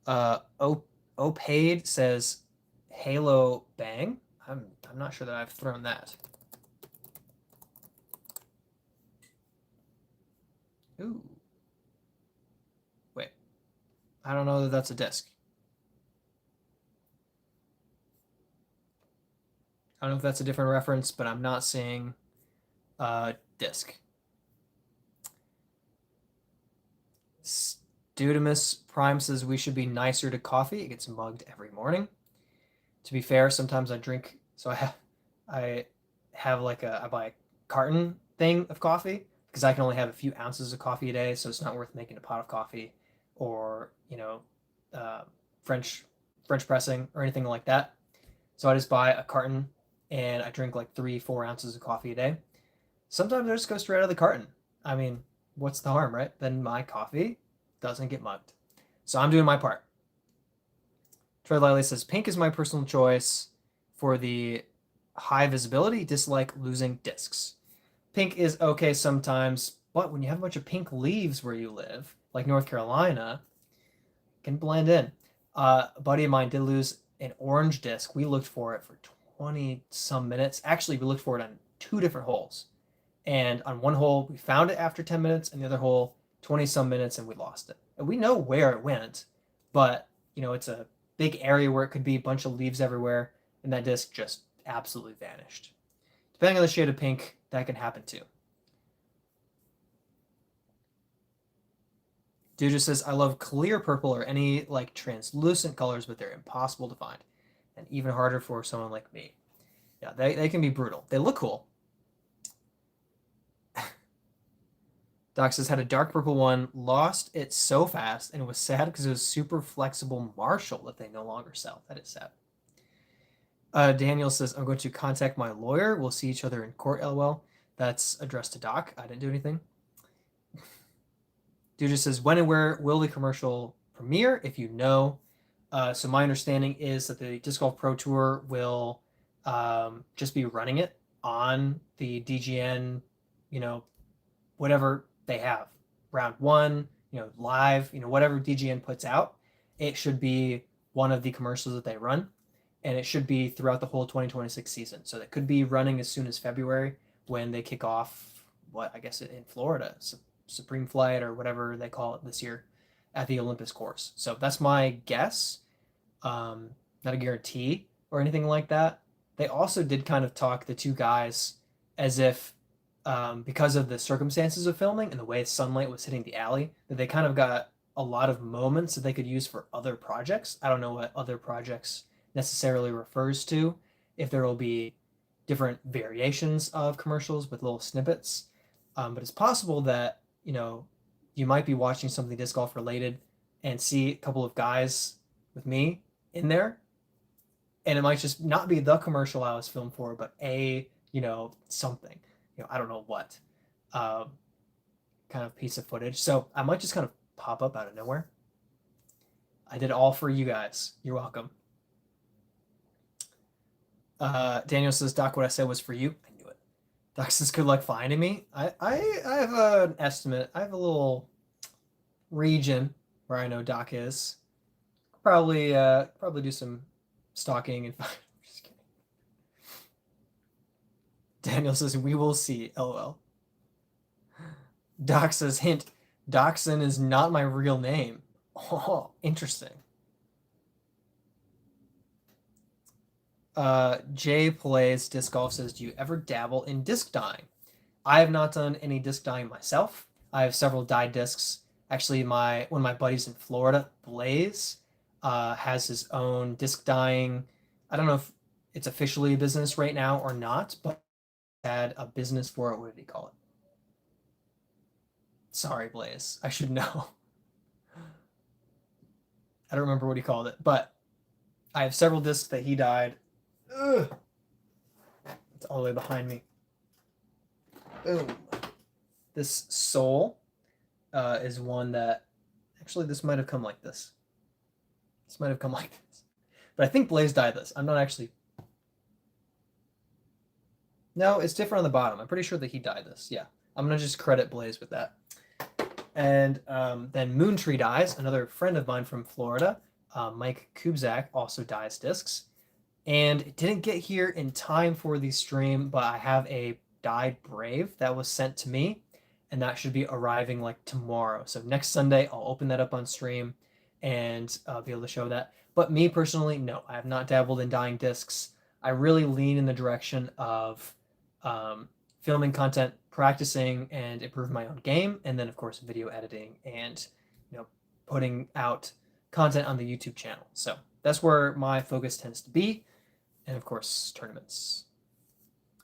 out. Opade says Halo Bang. I'm not sure that I've thrown that. Ooh. Wait. I don't know that that's a disc. I don't know if that's a different reference, but I'm not seeing disc. Dudamus Prime says we should be nicer to coffee. It gets mugged every morning. To be fair, sometimes I drink. So I have like I buy a carton thing of coffee because I can only have a few ounces of coffee a day, so it's not worth making a pot of coffee or uh, French French pressing or anything like that. So I just buy a carton and I drink like 3-4 ounces of coffee a day. Sometimes I just go straight out of the carton. I mean, what's the harm, right? Then my coffee doesn't get mugged. So I'm doing my part. Troy Lively says pink is my personal choice for the high visibility, dislike losing discs. Pink is okay sometimes, but when you have a bunch of pink leaves where you live, like North Carolina, it can blend in. A buddy of mine did lose an orange disc. We looked for it for 20 some minutes. Actually, we looked for it on 2 different holes. And on one hole, we found it after 10 minutes, and the other hole, 20 some minutes, and we lost it. And we know where it went, but it's a big area where it could be a bunch of leaves everywhere, and that disc just absolutely vanished. Depending on the shade of pink, that can happen too. Dude just says, I love clear purple or any like translucent colors, but they're impossible to find. And even harder for someone like me. Yeah, they can be brutal. They look cool. Doc says, had a dark purple one, lost it so fast, and it was sad because it was super flexible Marshall that they no longer sell. That is sad. Daniel says, I'm going to contact my lawyer. We'll see each other in court, lol. That's addressed to Doc. I didn't do anything. Dude just says, when and where will the commercial premiere, if you know? So my understanding is that the Disc Golf Pro Tour will just be running it on the DGN, whatever they have. Round one, live, whatever DGN puts out, it should be one of the commercials that they run, and it should be throughout the whole 2026 season. So that could be running as soon as February when they kick off what I guess in Florida, Supreme Flight or whatever they call it this year at the Olympus course. So that's my guess. Not a guarantee or anything like that. They also did kind of talk the two guys as if because of the circumstances of filming and the way sunlight was hitting the alley, that they kind of got a lot of moments that they could use for other projects. I don't know what other projects necessarily refers to, if there will be different variations of commercials with little snippets. But it's possible that, you might be watching something disc golf related and see a couple of guys with me in there. And it might just not be the commercial I was filmed for, but something, I don't know what kind of piece of footage. So I might just kind of pop up out of nowhere. I did it all for you guys. You're welcome. Daniel says, Doc, what I said was for you. I knew it. Doc says, good luck finding me. I have an estimate. I have a little region where I know Doc is. Probably do some stalking and just kidding. Daniel says, we will see. LOL. Doc says, hint, Dachshund is not my real name. Oh, interesting. Jay Plays Disc Golf says, do you ever dabble in disc dyeing? I have not done any disc dyeing myself. I have several dyed discs. Actually, one of my buddies in Florida, Blaze, has his own disc dyeing. I don't know if it's officially a business right now or not, but had a business for it. What did he call it? Sorry, Blaze. I should know. I don't remember what he called it, but I have several discs that he dyed. Ugh. It's all the way behind me. Boom. This sole is one that actually this might have come like this. This might have come like this. But I think Blaze dyed this. I'm not actually. No, it's different on the bottom. I'm pretty sure that he dyed this. Yeah. I'm going to just credit Blaze with that. And then Moontree Dyes, another friend of mine from Florida, Mike Kubzak, also dyes discs. And it didn't get here in time for the stream, but I have a dyed Brave that was sent to me, and that should be arriving like tomorrow. So next Sunday, I'll open that up on stream and be able to show that. But me personally, no, I have not dabbled in dyeing discs. I really lean in the direction of filming content, practicing, and improving my own game, and then of course video editing and putting out content on the YouTube channel. So that's where my focus tends to be, and of course tournaments.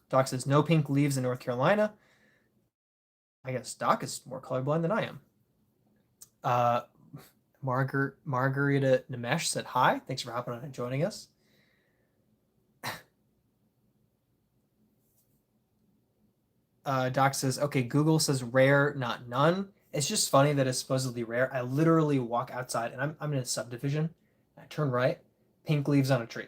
Doc says no pink leaves in North Carolina. I guess Doc is more colorblind than I am. Margarita Namesh said hi. Thanks for hopping on and joining us. Doc says, okay, Google says rare, not none. It's just funny that it's supposedly rare. I literally walk outside, and I'm in a subdivision. I turn right, pink leaves on a tree.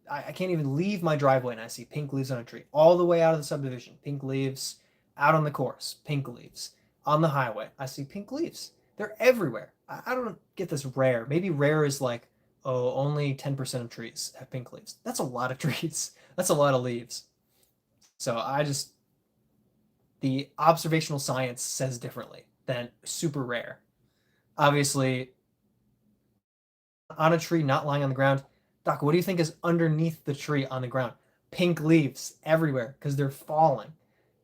I can't even leave my driveway, and I see pink leaves on a tree. All the way out of the subdivision, pink leaves. Out on the course, pink leaves. On the highway, I see pink leaves. They're everywhere. I don't get this rare. Maybe rare is like, oh, only 10% of trees have pink leaves. That's a lot of trees. That's a lot of leaves. So the observational science says differently than super rare. Obviously, on a tree, not lying on the ground. Doc, what do you think is underneath the tree on the ground? Pink leaves everywhere because they're falling.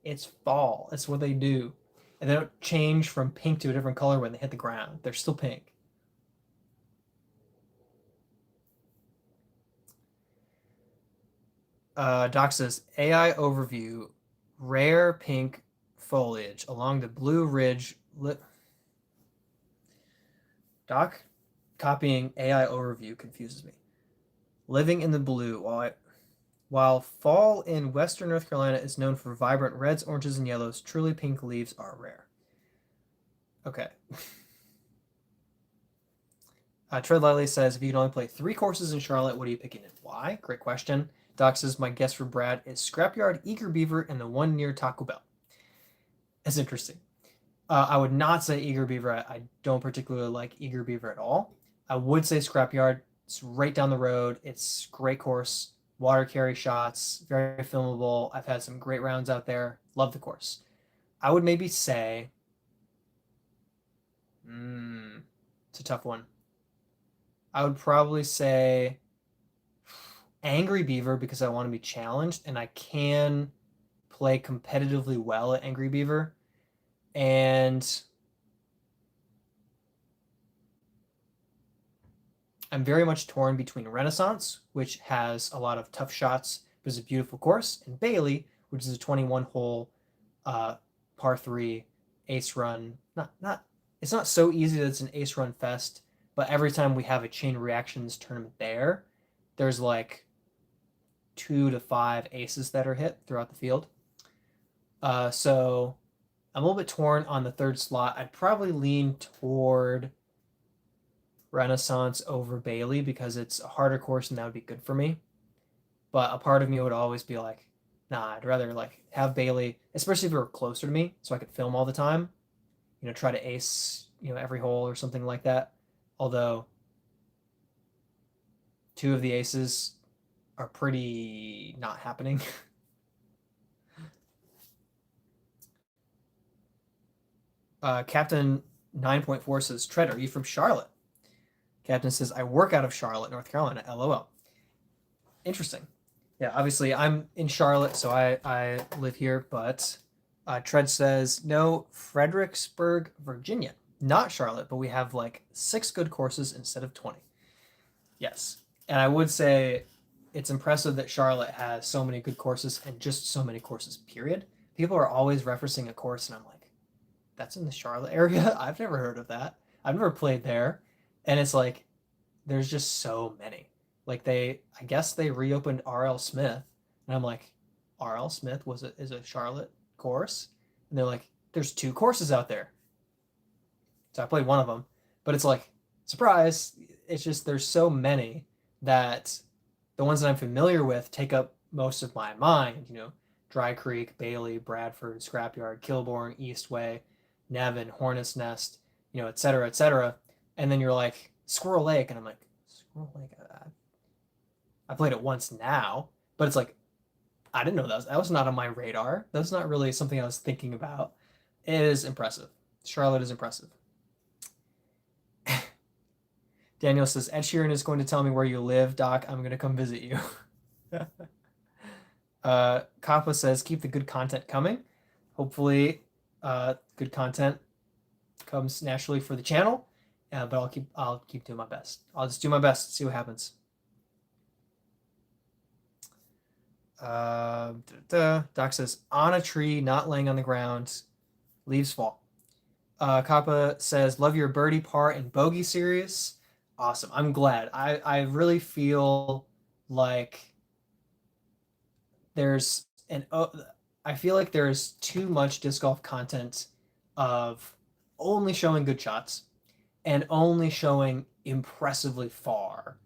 It's fall. It's what they do. And they don't change from pink to a different color when they hit the ground. They're still pink. Doc says, AI overview, rare pink foliage along the Blue Ridge. Doc, copying AI overview confuses me. Living in the blue, while fall in western North Carolina is known for vibrant reds, oranges, and yellows, truly pink leaves are rare. Okay. Tread Lightly says, if you can only play 3 courses in Charlotte, what are you picking and why? Great question. Doc says, my guess for Brad is Scrapyard, Eager Beaver, and the one near Taco Bell. It's interesting. I would not say Eager Beaver. I don't particularly like Eager Beaver at all. I would say Scrapyard. It's right down the road. It's great course, water carry shots, very filmable. I've had some great rounds out there. Love the course. I would maybe say, it's a tough one. I would probably say Angry Beaver because I want to be challenged and I can play competitively well at Angry Beaver. And I'm very much torn between Renaissance, which has a lot of tough shots, but is a beautiful course, and Bailey, which is a 21 hole uh, par three ace run. Not it's not so easy that it's an ace run fest, but every time we have a chain reactions tournament there, there's like 2 to 5 aces that are hit throughout the field. So I'm a little bit torn on the third slot. I'd probably lean toward Renaissance over Bailey because it's a harder course and that would be good for me. But a part of me would always be like, nah, I'd rather like have Bailey, especially if it were closer to me, so I could film all the time. Try to ace, every hole or something like that. Although two of the aces are pretty not happening. Captain 9.4 says, Tread, are you from Charlotte? Captain says, I work out of Charlotte, North Carolina. LOL. Interesting. Yeah, obviously I'm in Charlotte, so I live here, but Tread says, no, Fredericksburg, Virginia. Not Charlotte, but we have like 6 good courses instead of 20. Yes. And I would say it's impressive that Charlotte has so many good courses and just so many courses, period. People are always referencing a course, and I'm like, that's in the Charlotte area? I've never heard of that. I've never played there. And it's like, there's just so many. Like I guess they reopened R.L. Smith, and I'm like, R.L. Smith is a Charlotte course, and they're like, there's 2 courses out there. So I played one of them, but it's like, surprise! It's just there's so many that the ones that I'm familiar with take up most of my mind. Dry Creek, Bailey, Bradford, Scrapyard, Kilbourne, Eastway, Nevin, Hornets Nest, et cetera, et cetera. And then you're like Squirrel Lake, and I'm like, Squirrel Lake. I played it once now, but it's like I didn't know that was not on my radar. That's not really something I was thinking about. It is impressive. Charlotte is impressive. Daniel says Ed Sheeran is going to tell me where you live, Doc. I'm going to come visit you. Kappa says keep the good content coming. Hopefully, good content comes naturally for the channel. But I'll keep doing my best. I'll just do my best. See what happens. Doc says on a tree, not laying on the ground. Leaves fall. Kappa says love your birdie par and bogey series. Awesome. I'm glad. I really feel like there's an I feel like there's too much disc golf content of only showing good shots and only showing impressively far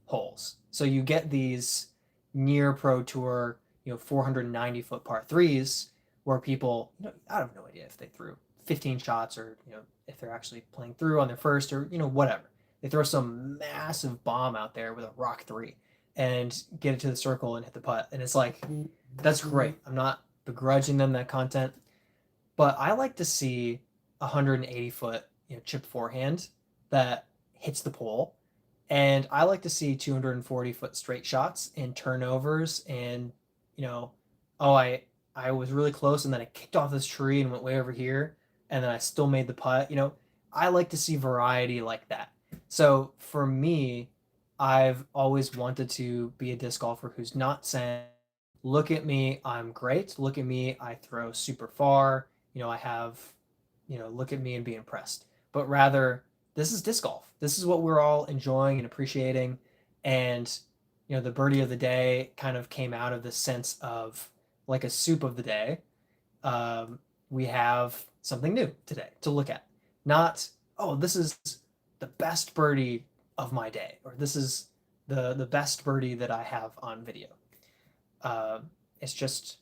holes. So you get these near pro tour, 490-foot par threes where people, I have no idea if they threw 15 shots or, if they're actually playing through on their first or, whatever. They throw some massive bomb out there with a rock 3 and get it to the circle and hit the putt. And it's like, that's great. I'm not begrudging them that content, but I like to see 180-foot, chip forehand that hits the pole. And I like to see 240-foot straight shots and turnovers and, oh, I was really close and then I kicked off this tree and went way over here and then I still made the putt. I like to see variety like that. So for me, I've always wanted to be a disc golfer who's not saying, look at me, I'm great. Look at me, I throw super far. I have, look at me and be impressed. But rather, this is disc golf. This is what we're all enjoying and appreciating. And, the birdie of the day kind of came out of this sense of like a soup of the day. We have something new today to look at. Not, oh, this is the best birdie of my day, or this is the best birdie that I have on video. It's just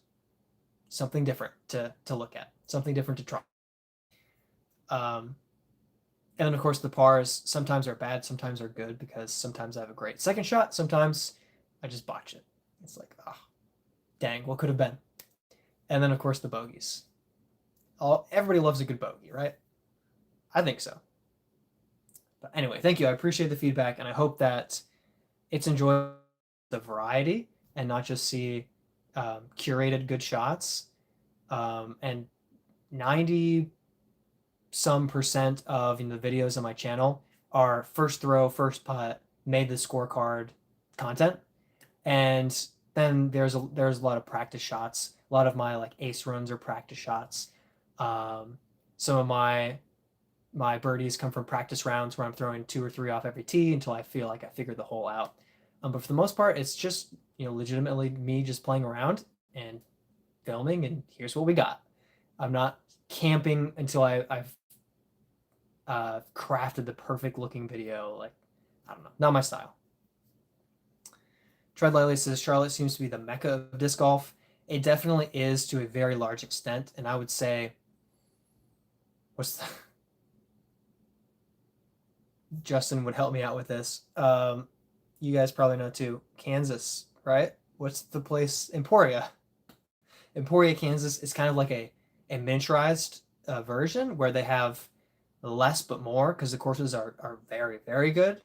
something different to look at. something different to try. Um, and then of course the pars sometimes are bad, sometimes are good because sometimes I have a great second shot, sometimes I just botch it. It's like, oh, dang, what could have been? And then of course the bogeys. Everybody loves a good bogey, right? I think so. But anyway, thank you. I appreciate the feedback, and I hope that it's enjoyable the variety and not just see curated good shots. And 90 some percent of the videos on my channel are first throw, first putt, made the scorecard content, and then there's a lot of practice shots. A lot of my like ace runs are practice shots. Some of my birdies come from practice rounds where I'm throwing 2 or 3 off every tee until I feel like I figured the hole out. But for the most part, it's just legitimately me just playing around and filming, and here's what we got. I'm not camping until I've crafted the perfect looking video. Like, I don't know, not my style. Tread Lightly says Charlotte seems to be the mecca of disc golf. It definitely is to a very large extent, and I would say, what's the, Justin would help me out with this. You guys probably know too. Kansas, right? What's the place? Emporia. Emporia, Kansas is kind of like a miniaturized version where they have less but more because the courses are very, very good,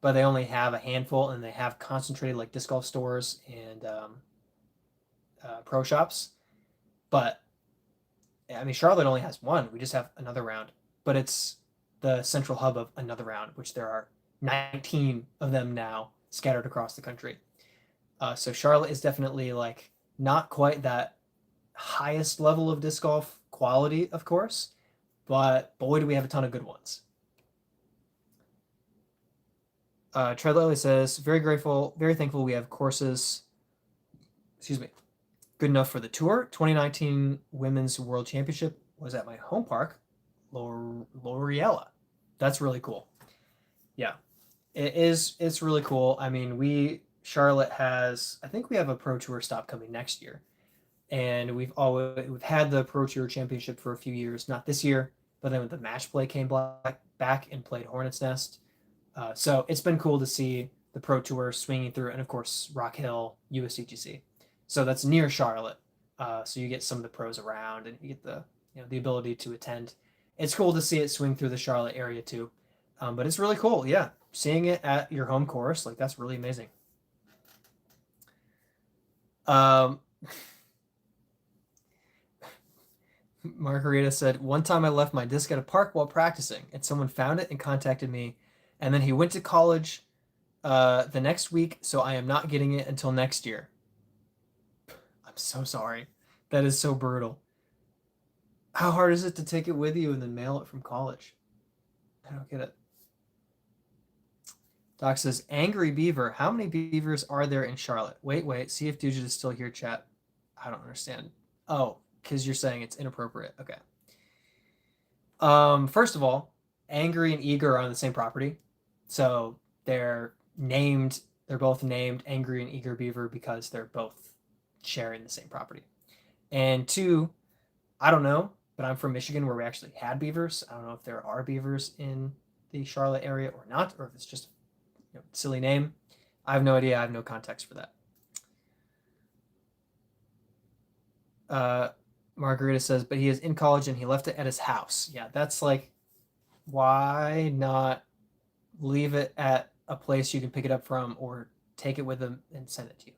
but they only have a handful and they have concentrated like disc golf stores and pro shops. But I mean, Charlotte only has one. We just have another round, but it's the central hub of another round, which there are 19 of them now scattered across the country. So Charlotte is definitely like not quite that highest level of disc golf quality, of course, but boy, do we have a ton of good ones. Tread Lightly says, very grateful, very thankful we have courses, excuse me, good enough for the tour. 2019 Women's World Championship was at my home park, Loriella. That's really cool. Yeah, it's really cool. I mean, Charlotte has, I think we have a Pro Tour stop coming next year. And we've had the Pro Tour Championship for a few years, not this year, but then when the match play came back and played Hornets Nest. So it's been cool to see the Pro Tour swinging through, and of course Rock Hill, USDGC. So that's near Charlotte. So you get some of the pros around, and you get the ability to attend. It's cool to see it swing through the Charlotte area too. But it's really cool, yeah. Seeing it at your home course, like that's really amazing. Margarita said, one time I left my disc at a park while practicing, and someone found it and contacted me. And then he went to college the next week, so I am not getting it until next year. I'm so sorry. That is so brutal. How hard is it to take it with you and then mail it from college? I don't get it. Doc says, Angry Beaver. How many beavers are there in Charlotte? Wait. See if Digit is still here, chat. I don't understand. Oh, because you're saying it's inappropriate. Okay. First of all, Angry and Eager are on the same property. So they're both named Angry and Eager Beaver because they're both sharing the same property. And two, I don't know, but I'm from Michigan where we actually had beavers. I don't know if there are beavers in the Charlotte area or not, or if it's just a silly name. I have no idea. I have no context for that. Margarita says, but he is in college and he left it at his house. Yeah, that's like, why not leave it at a place you can pick it up from or take it with him and send it to you?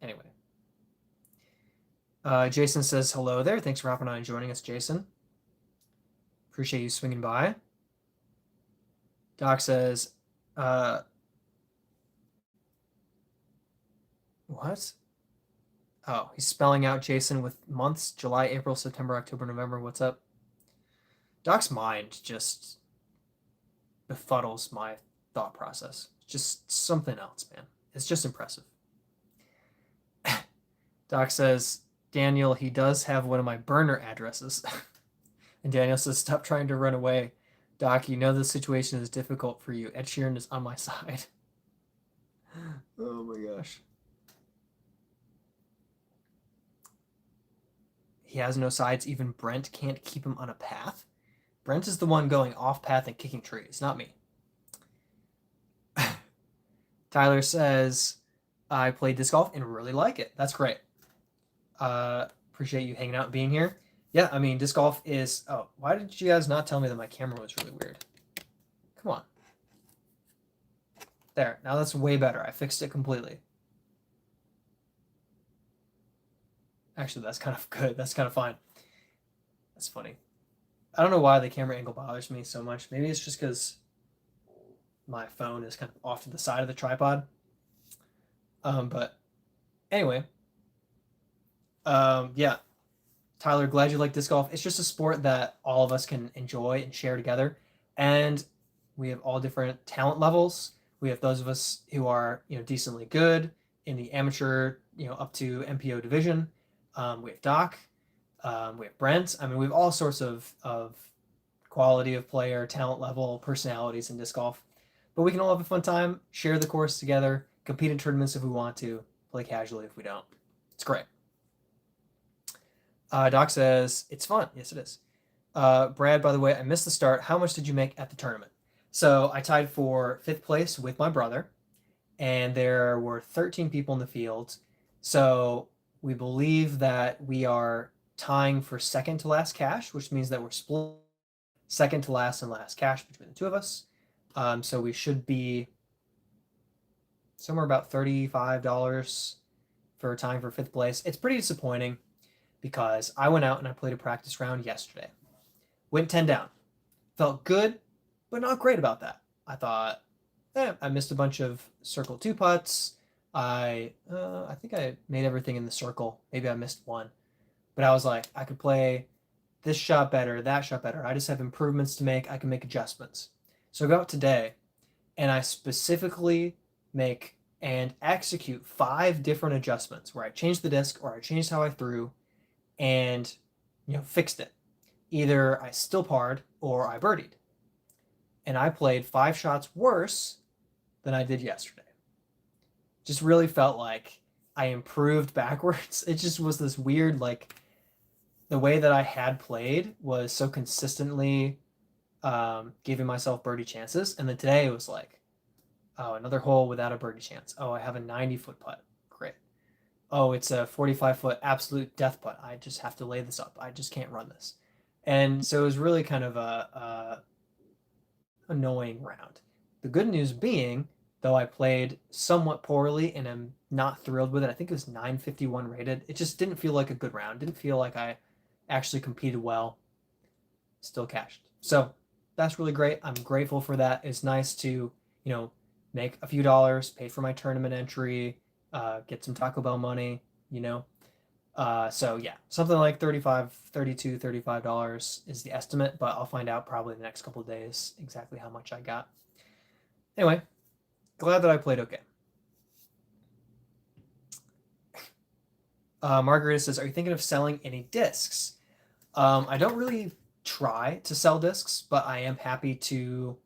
Anyway. Jason says, hello there. Thanks for hopping on and joining us, Jason. Appreciate you swinging by. Doc says, what? Oh, he's spelling out Jason with months: July, April, September, October, November. What's up? Doc's mind just befuddles my thought process. Just something else, man. It's just impressive. Doc says, Daniel, he does have one of my burner addresses. And Daniel says, stop trying to run away. Doc, you know the situation is difficult for you. Ed Sheeran is on my side. Oh my gosh. he has no sides. Even Brent can't keep him on a path. Brent is the one going off path and kicking trees, not me. Tyler says, I play disc golf and really like it. That's great. Appreciate you hanging out and being here. Yeah, I mean, disc golf is. Oh, why did you guys not tell me that my camera was really weird? Come on. There. Now that's way better. I fixed it completely. Actually, that's kind of good. That's kind of fine. That's funny. I don't know why the camera angle bothers me so much. Maybe it's just because my phone is kind of off to the side of the tripod. But anyway, yeah, Tyler, glad you like disc golf. It's just a sport that all of us can enjoy and share together, and we have all different talent levels. We have those of us who are decently good in the amateur, up to MPO division. We have Doc, we have Brent. I mean, we have all sorts of quality of player, talent level, personalities in disc golf. But we can all have a fun time, share the course together, compete in tournaments if we want to, play casually if we don't. It's great. Doc says, it's fun. Yes, it is. Brad, by the way, I missed the start. How much did you make at the tournament? So I tied for 5th place with my brother, and there were 13 people in the field. So we believe that we are tying for second to last cash, which means that we're split second to last and last cash between the two of us. So we should be somewhere about $35 for tying for 5th place. It's pretty disappointing because I went out and I played a practice round yesterday. Went 10 down. Felt good, but not great about that. I thought, I missed a bunch of circle 2 putts. I think I made everything in the circle. Maybe I missed one. But I was like, I could play this shot better, that shot better. I just have improvements to make. I can make adjustments. So I go out today and I specifically make and execute 5 different adjustments where I changed the disc or I changed how I threw and fixed it. Either I still parred or I birdied. And I played 5 shots worse than I did yesterday. Just really felt like I improved backwards. It just was this weird, like, the way that I had played was so consistently giving myself birdie chances. And then today it was like, oh, another hole without a birdie chance. Oh, I have a 90-foot putt. Great. Oh, it's a 45-foot absolute death putt. I just have to lay this up. I just can't run this. And so it was really kind of a annoying round. The good news being, though I played somewhat poorly and I'm not thrilled with it, I think it was 951 rated. It just didn't feel like a good round. Didn't feel like I actually competed well. Still cashed. So that's really great. I'm grateful for that. It's nice to, make a few dollars, pay for my tournament entry, get some Taco Bell money, So yeah, something like $35 is the estimate, but I'll find out probably the next couple of days exactly how much I got. Anyway, glad that I played okay. Margarita says, are you thinking of selling any discs? I don't really try to sell discs, but I am happy to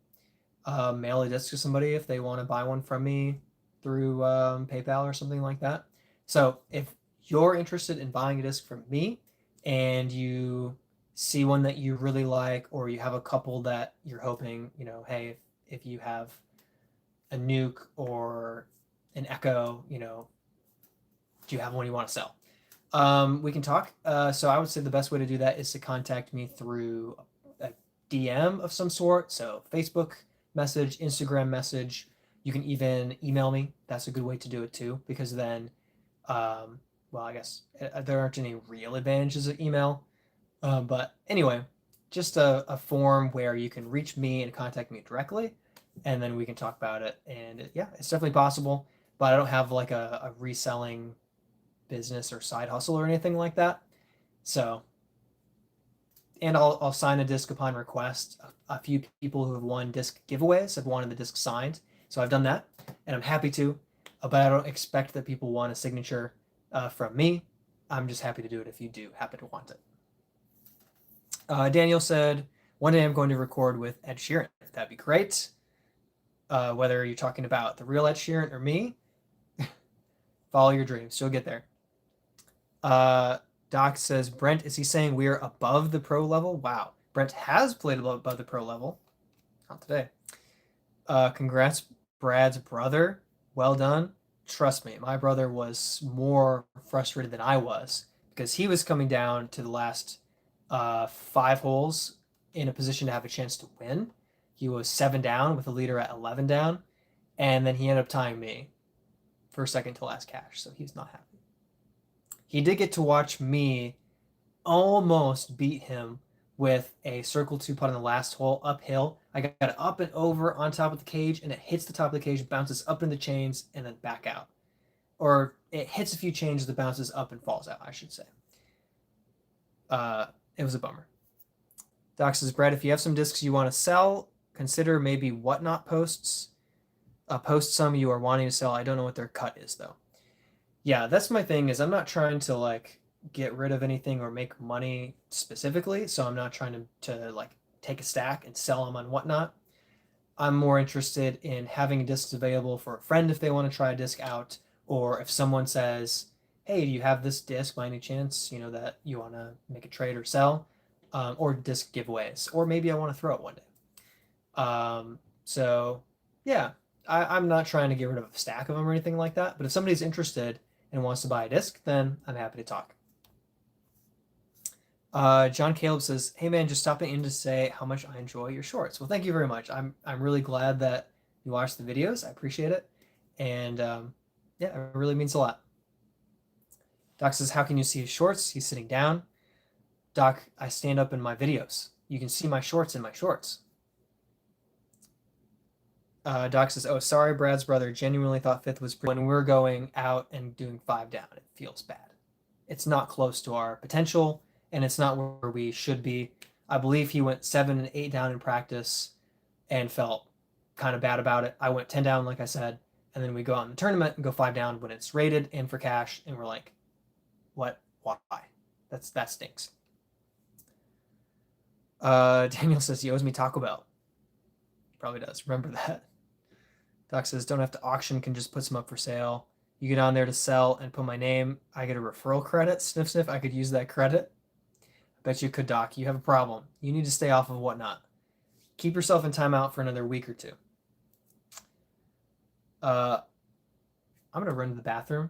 mail a disc to somebody if they want to buy one from me through PayPal or something like that. So if you're interested in buying a disc from me and you see one that you really like, or you have a couple that you're hoping, hey, if you have a Nuke or an Echo, do you have one you want to sell? We can talk. So I would say the best way to do that is to contact me through a DM of some sort. So Facebook message, Instagram message. You can even email me. That's a good way to do it too, because then, well, I guess there aren't any real advantages of email. But anyway, just a form where you can reach me and contact me directly, and then we can talk about it. And yeah, it's definitely possible, but I don't have like a reselling business or side hustle or anything like that. So, and I'll sign a disc upon request. A few people who have won disc giveaways have wanted the disc signed, so I've done that, and I'm happy to. But I don't expect that people want a signature from me. I'm just happy to do it if you do happen to want it. Daniel said, one day I'm going to record with Ed Sheeran. That'd be great. Whether you're talking about the real Ed Sheeran or me, follow your dreams. You'll get there. Doc says, Brent, is he saying we are above the pro level? Wow. Brent has played above the pro level. Not today. Congrats, Brad's brother. Well done. Trust me, my brother was more frustrated than I was because he was coming down to the last 5 holes in a position to have a chance to win. He was 7 down with the leader at 11 down, and then he ended up tying me for second to last cash, so he was not happy. He did get to watch me almost beat him with a circle two putt on the last hole uphill. I got it up and over on top of the cage, and it hits the top of the cage, bounces up in the chains, and then back out. Or it hits a few chains, the bounces up and falls out, I should say. It was a bummer. Doc says, Brad, if you have some discs you want to sell, consider maybe whatnot posts. Post some you are wanting to sell. I don't know what their cut is though. Yeah, that's my thing is I'm not trying to like get rid of anything or make money specifically, so I'm not trying to like take a stack and sell them on whatnot. I'm more interested in having discs available for a friend if they want to try a disc out, or if someone says, "Hey, do you have this disc by any chance? You know that you want to make a trade or sell, or disc giveaways, or maybe I want to throw it one day." So yeah, I'm not trying to get rid of a stack of them or anything like that. But if somebody's interested and wants to buy a disc, then I'm happy to talk. John Caleb says, "Hey man, just stopping in to say how much I enjoy your shorts." Well, thank you very much. I'm really glad that you watch the videos. I appreciate it, and yeah, it really means a lot. Doc says, "How can you see his shorts?" He's sitting down. Doc, I stand up in my videos. You can see my shorts in my shorts. Doc says, "Oh, sorry, Brad's brother. Genuinely thought fifth was when we're going out and doing 5 down. It feels bad. It's not close to our potential, and it's not where we should be. I believe he went 7 and 8 down in practice and felt kind of bad about it. I went 10 down, like I said, and then we go out in the tournament and go 5 down when it's rated and for cash, and we're like, what? Why? That stinks." Daniel says he owes me Taco Bell. Probably does. Remember that. Doc says, don't have to auction, can just put some up for sale. You get on there to sell and put my name. I get a referral credit. Sniff, sniff. I could use that credit. I bet you could, Doc. You have a problem. You need to stay off of whatnot. Keep yourself in timeout for another week or two. I'm going to run to the bathroom.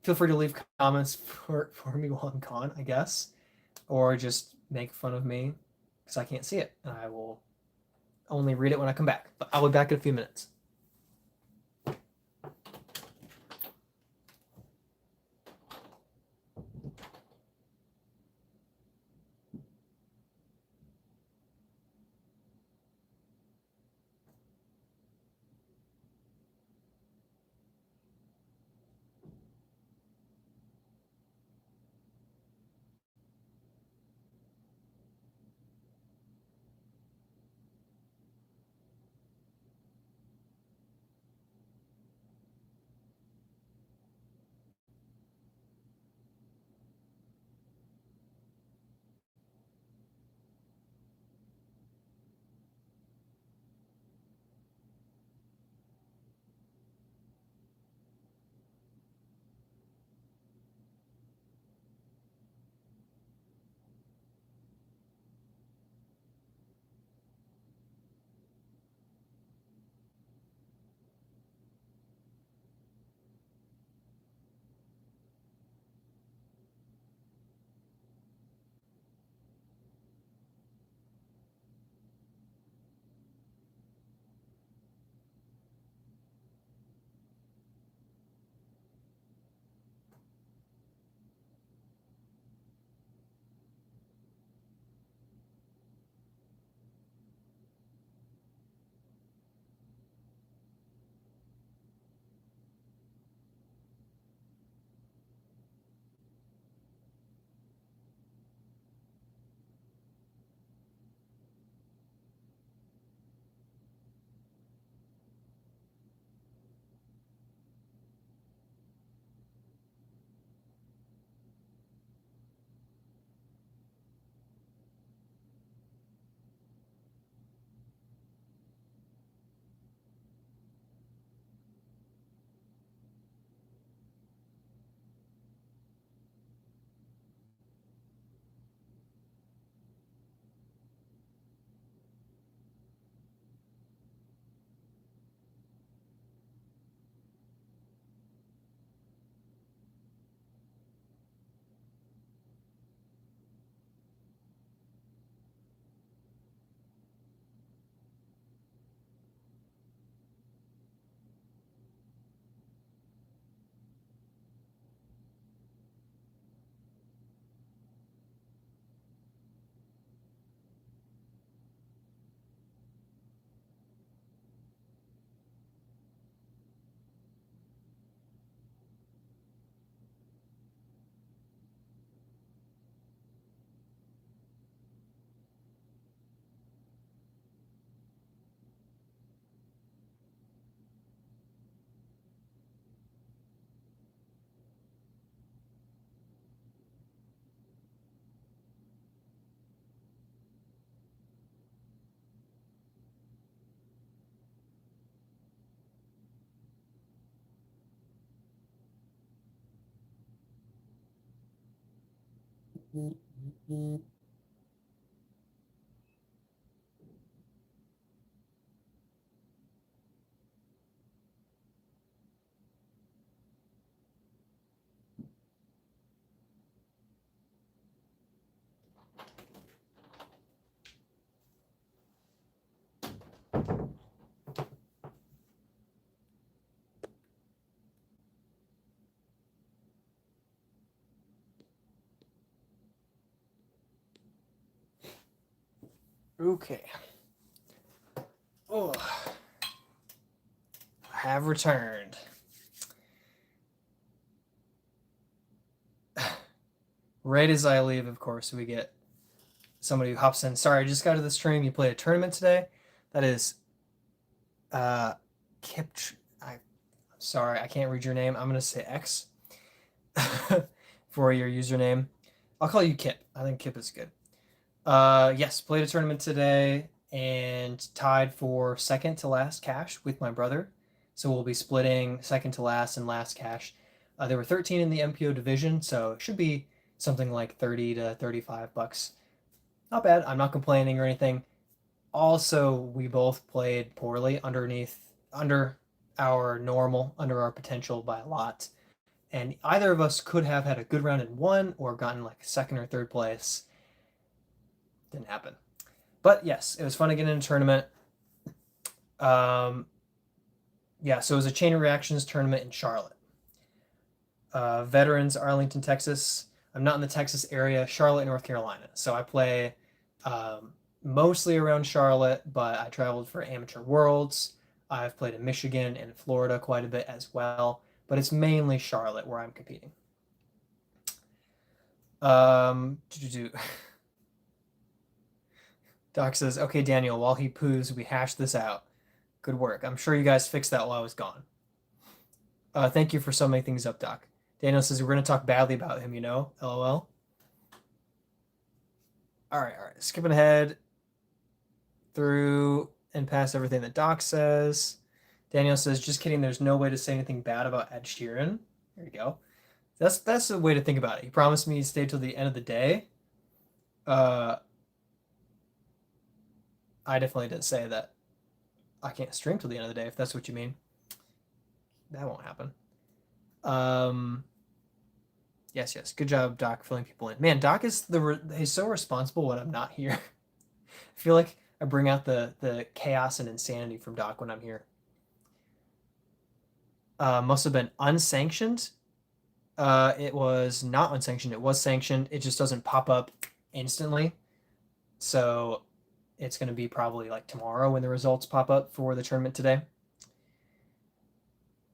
Feel free to leave comments for me while I'm gone, I guess. Or just make fun of me because I can't see it. And I will only read it when I come back. But I'll be back in a few minutes. Okay. Oh, I have returned. Right as I leave, of course, we get somebody who hops in. Sorry, I just got to the stream. You played a tournament today. That is uh Kip. I'm sorry, I can't read your name. I'm gonna say X for your username. I'll call you Kip. I think Kip is good. Yes, played a tournament today and tied for second to last cash with my brother. So we'll be splitting second to last and last cash. There were 13 in the MPO division, so it should be something like 30 to 35 bucks. Not bad. I'm not complaining or anything. Also, we both played poorly under our normal, under our potential by a lot. And either of us could have had a good round and won or gotten like second or third place. Didn't happen. But yes, it was fun to get in a tournament. Um, yeah, so it was a chain of reactions tournament in Charlotte. Veterans, Arlington, Texas. I'm not in the Texas area, Charlotte, North Carolina. So I play mostly around Charlotte, but I traveled for amateur worlds. I've played in Michigan and Florida quite a bit as well, but it's mainly Charlotte where I'm competing. Um, Doc says, okay, Daniel, while he poos, we hash this out. Good work. I'm sure you guys fixed that while I was gone. Thank you for summing things up, Doc. Daniel says, we're going to talk badly about him, you know? LOL. All right. Skipping ahead through and past everything that Doc says. Daniel says, just kidding. There's no way to say anything bad about Ed Sheeran. There you go. That's a way to think about it. He promised me he'd stay till the end of the day. Uh, I definitely didn't say that I can't stream till the end of the day, if that's what you mean. That won't happen. Yes. Good job, Doc, filling people in. Man, Doc is he's so responsible when I'm not here. I feel like I bring out the chaos and insanity from Doc when I'm here. Must have been unsanctioned. It was not unsanctioned. It was sanctioned. It just doesn't pop up instantly. So it's going to be probably like tomorrow when the results pop up for the tournament today.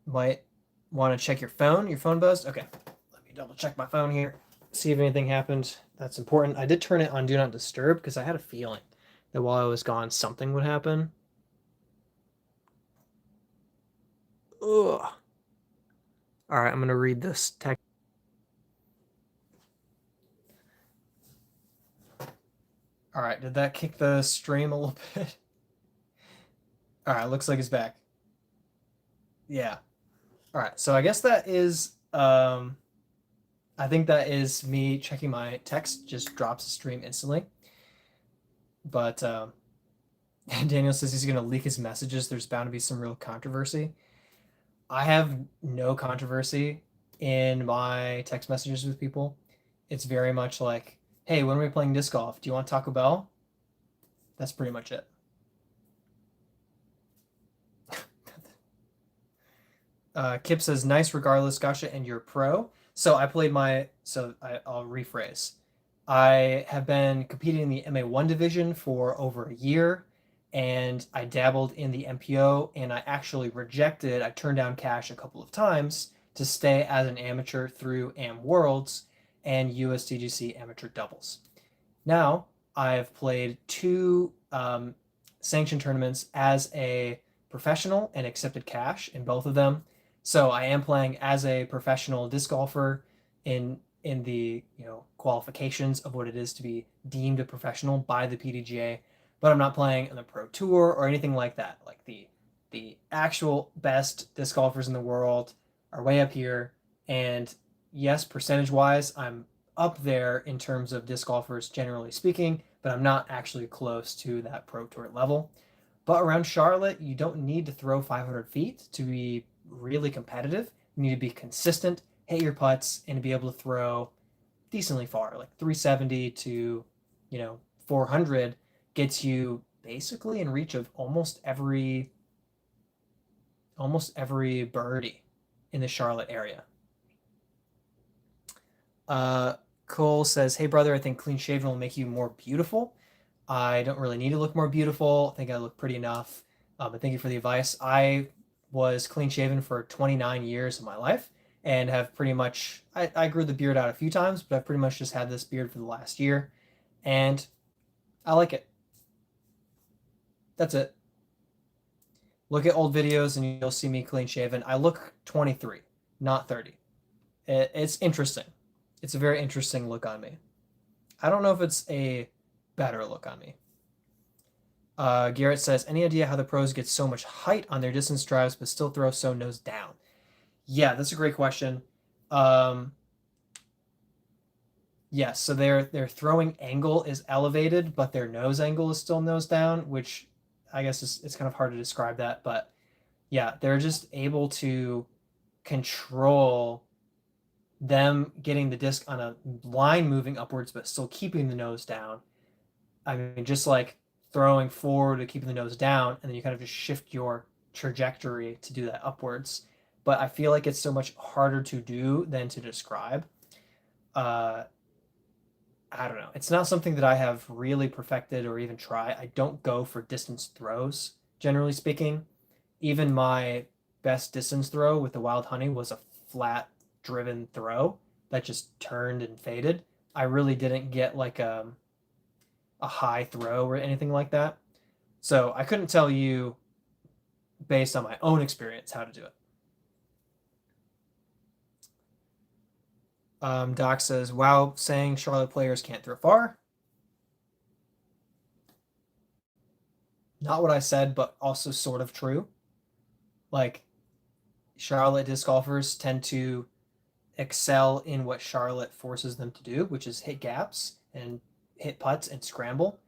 Might want to check your phone. Your phone buzzed? Okay. Let me double check my phone here. See if anything happened. That's important. I did turn it on Do Not Disturb because I had a feeling that while I was gone, something would happen. Ugh. All right, I'm going to read this text. All right, did that kick the stream a little bit? All right, looks like it's back. Yeah. All right, so I guess that is I think that is me checking my text, just drops the stream instantly. But Daniel says he's going to leak his messages. There's bound to be some real controversy. I have no controversy in my text messages with people. It's very much like, hey, when are we playing disc golf? Do you want Taco Bell? That's pretty much it. Kip says, nice regardless, Gotcha, and you're pro. So I played I'll rephrase. I have been competing in the MA1 division for over a year, and I dabbled in the MPO, and I actually I turned down cash a couple of times to stay as an amateur through AM Worlds and USDGC amateur doubles. Now, I've played two sanctioned tournaments as a professional and accepted cash in both of them. So I am playing as a professional disc golfer in the qualifications of what it is to be deemed a professional by the PDGA, but I'm not playing on the pro tour or anything like that. Like the actual best disc golfers in the world are way up here, and yes, percentage wise, I'm up there in terms of disc golfers generally speaking, but I'm not actually close to that pro tour level. But around Charlotte, you don't need to throw 500 feet to be really competitive. You need to be consistent, hit your putts, and to be able to throw decently far, like 370 to, 400 gets you basically in reach of almost every birdie in the Charlotte area. Uh, Cole says, "Hey brother, I think clean shaven will make you more beautiful. I don't really need to look more beautiful. I think I look pretty enough. But thank you for the advice. I was clean shaven for 29 years of my life and have pretty much, I grew the beard out a few times, but I've pretty much just had this beard for the last year. And I like it. That's it. Look at old videos and you'll see me clean shaven. I look 23, not 30. It's interesting. It's a very interesting look on me. I don't know if it's a better look on me. Garrett says, any idea how the pros get so much height on their distance drives but still throw so nose down? Yeah, that's a great question. Um, yes, so their throwing angle is elevated, but their nose angle is still nose down, which I guess it's kind of hard to describe that, but yeah, they're just able to control them getting the disc on a line moving upwards, but still keeping the nose down. I mean, just like throwing forward to keeping the nose down, and then you kind of just shift your trajectory to do that upwards. But I feel like it's so much harder to do than to describe. Uh, I don't know. It's not something that I have really perfected or even try. I don't go for distance throws, generally speaking. Even my best distance throw with the wild honey was a flat driven throw that just turned and faded. I really didn't get like a high throw or anything like that. So I couldn't tell you based on my own experience how to do it. Doc says, wow, saying Charlotte players can't throw far. Not what I said, but also sort of true. Like, Charlotte disc golfers tend to excel in what Charlotte forces them to do, which is hit gaps and hit putts and scramble,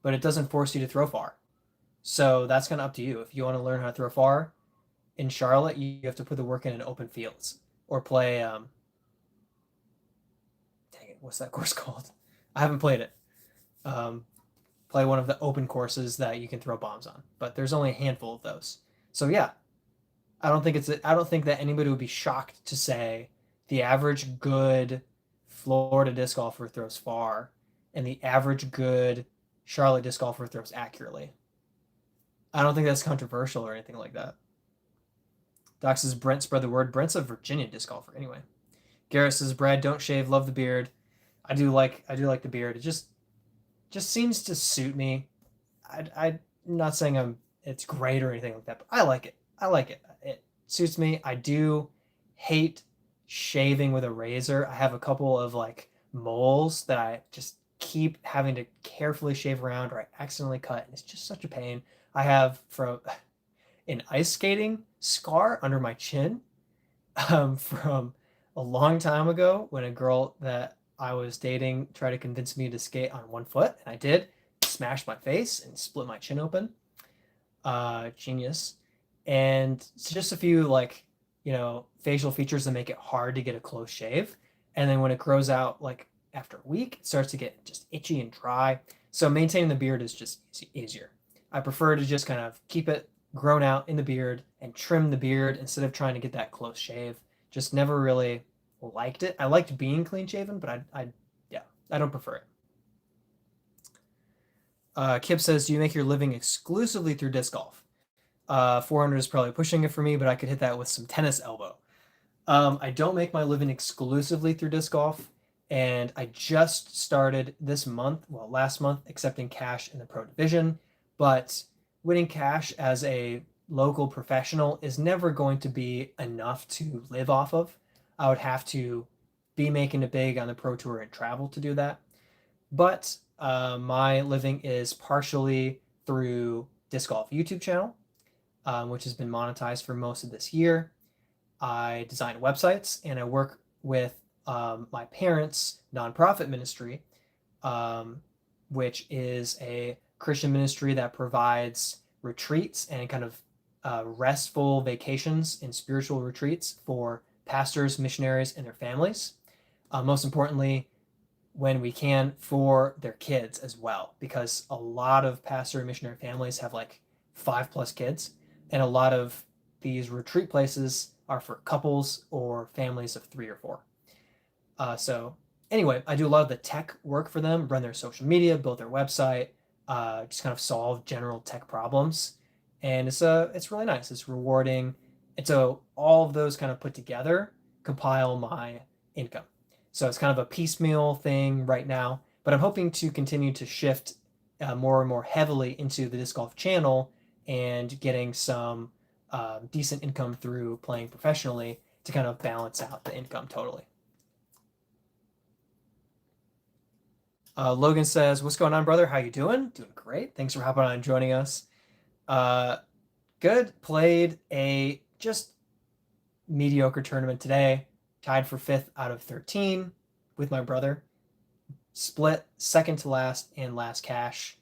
but it doesn't force you to throw far. So that's kind of up to you. If you want to learn how to throw far in Charlotte, you have to put the work in open fields or play. Dang it, what's that course called? I haven't played it. Um, Play one of the open courses that you can throw bombs on, but there's only a handful of those. So yeah, I don't think that anybody would be shocked to say the average good Florida disc golfer throws far, and the average good Charlotte disc golfer throws accurately. I don't think that's controversial or anything like that. Doc says Brent spread the word. Brent's a Virginia disc golfer anyway. Garrett says Brad, don't shave, love the beard. I do like the beard. It just seems to suit me. I'm not saying it's great or anything like that, but I like it. I like it. It suits me. I do hate shaving with a razor. I have a couple of like moles that I just keep having to carefully shave around or I accidentally cut, and it's just such a pain. I have from an ice skating scar under my chin from a long time ago when a girl that I was dating tried to convince me to skate on one foot, and I did. Smashed my face and split my chin open. Genius. And it's just a few like facial features that make it hard to get a close shave. And then when it grows out like after a week, it starts to get just itchy and dry. So maintaining the beard is just easier. I prefer to just kind of keep it grown out in the beard and trim the beard instead of trying to get that close shave. Just never really liked it. I liked being clean shaven, but yeah, I don't prefer it. Kip says, do you make your living exclusively through disc golf? 400 is probably pushing it for me, but I could hit that with some tennis elbow. I don't make my living exclusively through disc golf, and I just started this month, well, last month, accepting cash in the pro division, but winning cash as a local professional is never going to be enough to live off of. I would have to be making it big on the pro tour and travel to do that. But my living is partially through disc golf YouTube channel, which has been monetized for most of this year. I design websites and I work with my parents' nonprofit ministry, um, which is a Christian ministry that provides retreats and kind of restful vacations and spiritual retreats for pastors, missionaries, and their families. Most importantly, when we can, for their kids as well, because a lot of pastor and missionary families have like 5+ kids, and a lot of these retreat places are for couples or families of 3 or 4. So anyway, I do a lot of the tech work for them, run their social media, build their website, just kind of solve general tech problems, and it's really nice. It's rewarding, and so all of those kind of put together compile my income. So it's kind of a piecemeal thing right now, but I'm hoping to continue to shift more and more heavily into the disc golf channel and getting some decent income through playing professionally to kind of balance out the income totally. Logan says, "What's going on, brother? How you doing? Doing great. Thanks for hopping on and joining us. Uh, good. Played a just mediocre tournament today. Tied for 5th out of 13 with my brother. Split second to last and last cash.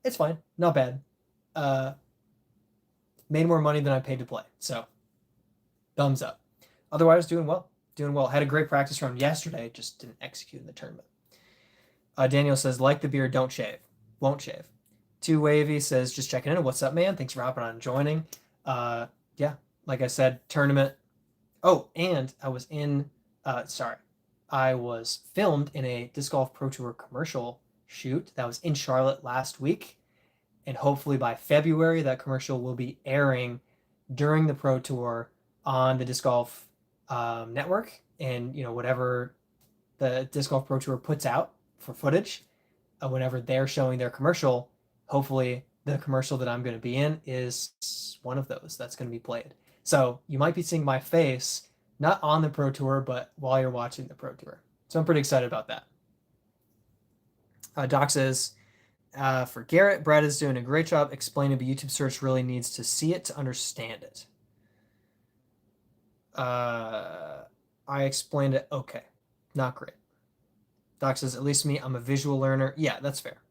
It's fine. Not bad. Uh, made more money than I paid to play. So, thumbs up. Otherwise, doing well. Doing well. Had a great practice round yesterday. Just didn't execute in the tournament." Daniel says, "Like the beard, don't shave." Won't shave. Too Wavy says, "Just checking in. What's up, man? Thanks for hopping on and joining." Yeah, like I said, tournament. Oh, and I was I was filmed in a Disc Golf Pro Tour commercial shoot that was in Charlotte last week. And hopefully by February, that commercial will be airing during the Pro Tour on the Disc Golf network, and whatever the Disc Golf Pro Tour puts out for footage, whenever they're showing their commercial, hopefully the commercial that I'm going to be in is one of those that's going to be played. So you might be seeing my face not on the Pro Tour, but while you're watching the Pro Tour. So I'm pretty excited about that. Doc says, for Garrett, Brad is doing a great job explaining, but YouTube search really needs to see it to understand it. I explained it okay. Not great. Doc says, "At least me, I'm a visual learner." Yeah, that's fair.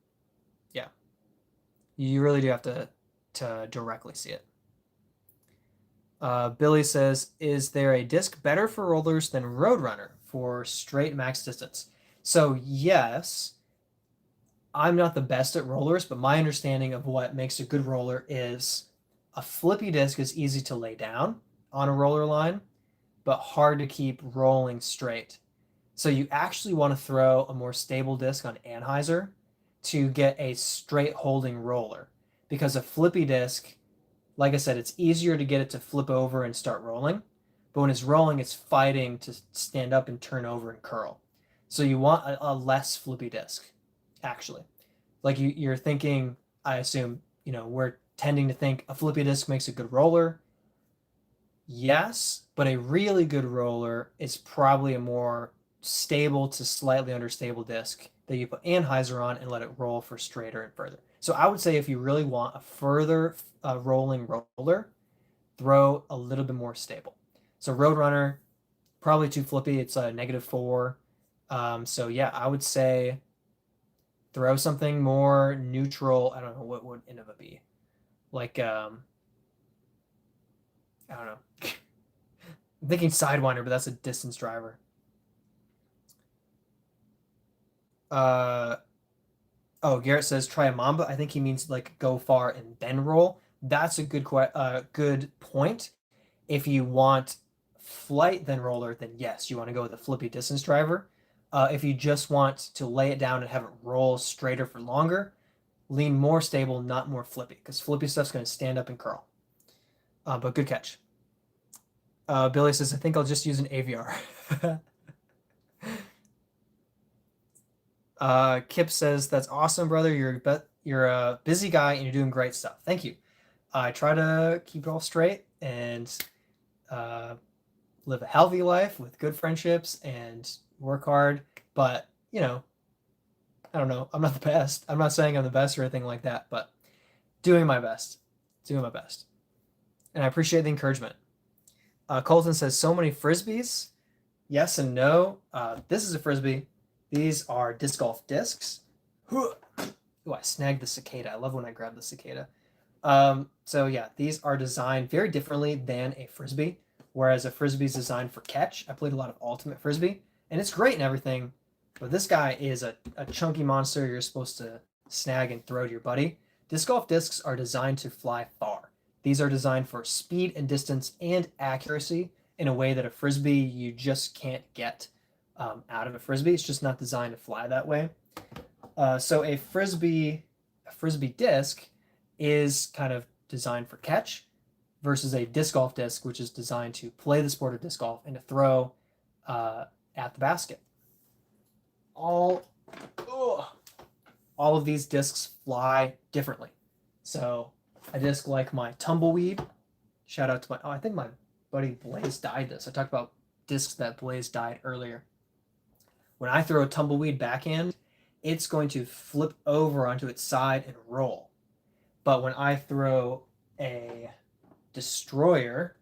Yeah. You really do have to directly see it. Billy says, "Is there a disc better for rollers than Roadrunner for straight max distance?" So yes, I'm not the best at rollers, but my understanding of what makes a good roller is a flippy disc is easy to lay down on a roller line, but hard to keep rolling straight. So you actually want to throw a more stable disc on Anheuser to get a straight holding roller, because a flippy disc, like I said, it's easier to get it to flip over and start rolling, but when it's rolling, it's fighting to stand up and turn over and curl. So you want a less flippy disc, actually. Like you're thinking, I assume, we're tending to think a flippy disc makes a good roller. Yes, but a really good roller is probably a more stable to slightly understable disc that you put Anheuser on and let it roll for straighter and further. So I would say if you really want a further rolling roller, throw a little bit more stable. So Roadrunner, probably too flippy. It's a -4. So yeah, I would say throw something more neutral. I don't know what would Innova be. Like I don't know. I'm thinking Sidewinder, but that's a distance driver. Oh, Garrett says try a Mamba. I think he means like go far and then roll. That's a good point. If you want flight then roller, then yes, you want to go with a flippy distance driver. If you just want to lay it down and have it roll straighter for longer, lean more stable, not more flippy, because flippy stuff's going to stand up and curl. But good catch. Billy says, "I think I'll just use an AVR." Kip says, "That's awesome, brother. You're a busy guy and you're doing great stuff. Thank you. I try to keep it all straight and uh, live a healthy life with good friendships and work hard. But I don't know. I'm not the best. I'm not saying I'm the best or anything like that, but doing my best. Doing my best. And I appreciate the encouragement." Colton says, "So many frisbees." Yes and no. This is a frisbee. These are disc golf discs. Ooh, I snagged the cicada. I love when I grab the cicada. So yeah, these are designed very differently than a frisbee. Whereas a frisbee is designed for catch. I played a lot of ultimate frisbee, and it's great and everything, but this guy is a chunky monster you're supposed to snag and throw to your buddy. Disc golf discs are designed to fly far. These are designed for speed and distance and accuracy in a way that a frisbee you just can't get out of a frisbee. It's just not designed to fly that way. So a frisbee disc is kind of designed for catch versus a disc golf disc, which is designed to play the sport of disc golf and to throw at the basket. All, ugh, all of these discs fly differently. So a disc like my tumbleweed, shout out to I think my buddy Blaze dyed this. I talked about discs that Blaze dyed earlier. When I throw a tumbleweed backhand, it's going to flip over onto its side and roll. But when I throw a destroyer,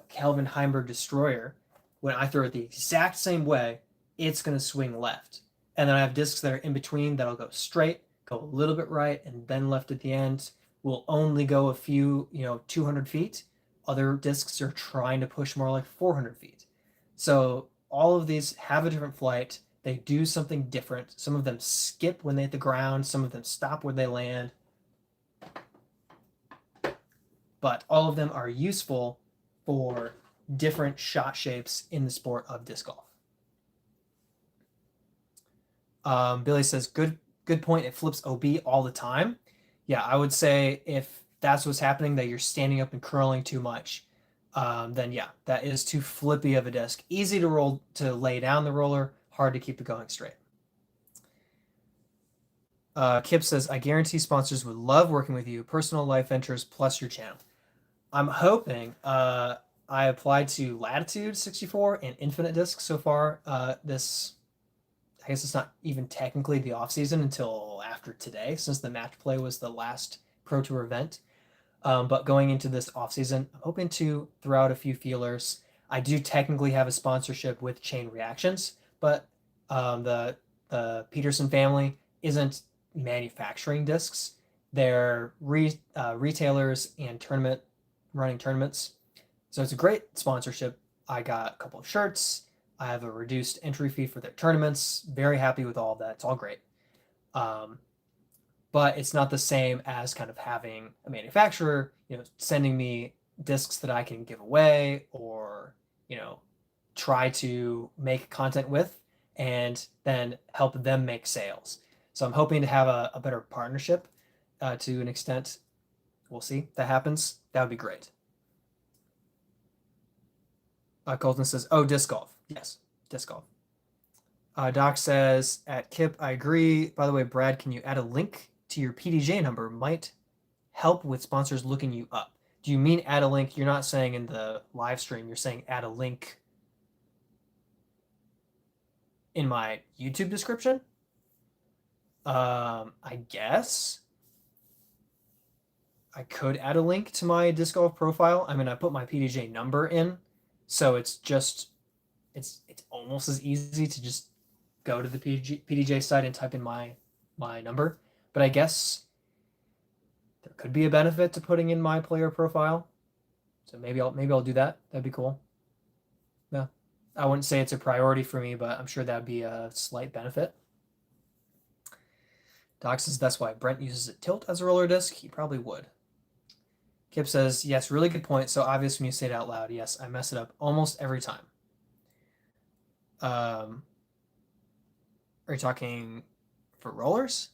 Calvin Heimberg destroyer, when I throw it the exact same way, it's going to swing left. And then I have discs that are in between that'll go straight, go a little bit right, and then left at the end. Will only go a few, 200 feet. Other discs are trying to push more like 400 feet. So all of these have a different flight. They do something different. Some of them skip when they hit the ground. Some of them stop where they land. But all of them are useful for different shot shapes in the sport of disc golf. Billy says, good point. It flips OB all the time. Yeah, I would say if that's what's happening, that you're standing up and curling too much, then yeah, that is too flippy of a disc. Easy to roll, to lay down the roller, hard to keep it going straight. Kip says, I guarantee sponsors would love working with you. Personal life ventures plus your channel. I'm hoping. I applied to Latitude 64 and Infinite Disc so far. I guess it's not even technically the off season until after today, since the match play was the last Pro Tour event. But going into this off season, I'm hoping to throw out a few feelers. I do technically have a sponsorship with Chain Reactions, but the Peterson family isn't manufacturing discs. They're retailers and running tournaments. So it's a great sponsorship. I got a couple of shirts. I have a reduced entry fee for their tournaments. Very happy with all of that. It's all great. But it's not the same as kind of having a manufacturer, sending me discs that I can give away or, try to make content with and then help them make sales. So I'm hoping to have a better partnership to an extent. We'll see if that happens. That would be great. Colton says, oh, disc golf. Yes, disc golf. Doc says, at Kip, I agree. By the way, Brad, can you add a link to your PDJ number? Might help with sponsors looking you up. Do you mean add a link? You're not saying in the live stream. You're saying add a link in my YouTube description? I guess I could add a link to my disc golf profile. I mean, I put my PDJ number in, so it's almost as easy to just go to the PDJ site and type in my number. But I guess there could be a benefit to putting in my player profile. So maybe I'll do that. That'd be cool. Yeah. I wouldn't say it's a priority for me, but I'm sure that'd be a slight benefit. Doc says that's why Brent uses a tilt as a roller disc. He probably would. Kip says, yes, really good point. So obvious when you say it out loud. Yes, I mess it up almost every time. Are you talking for rollers?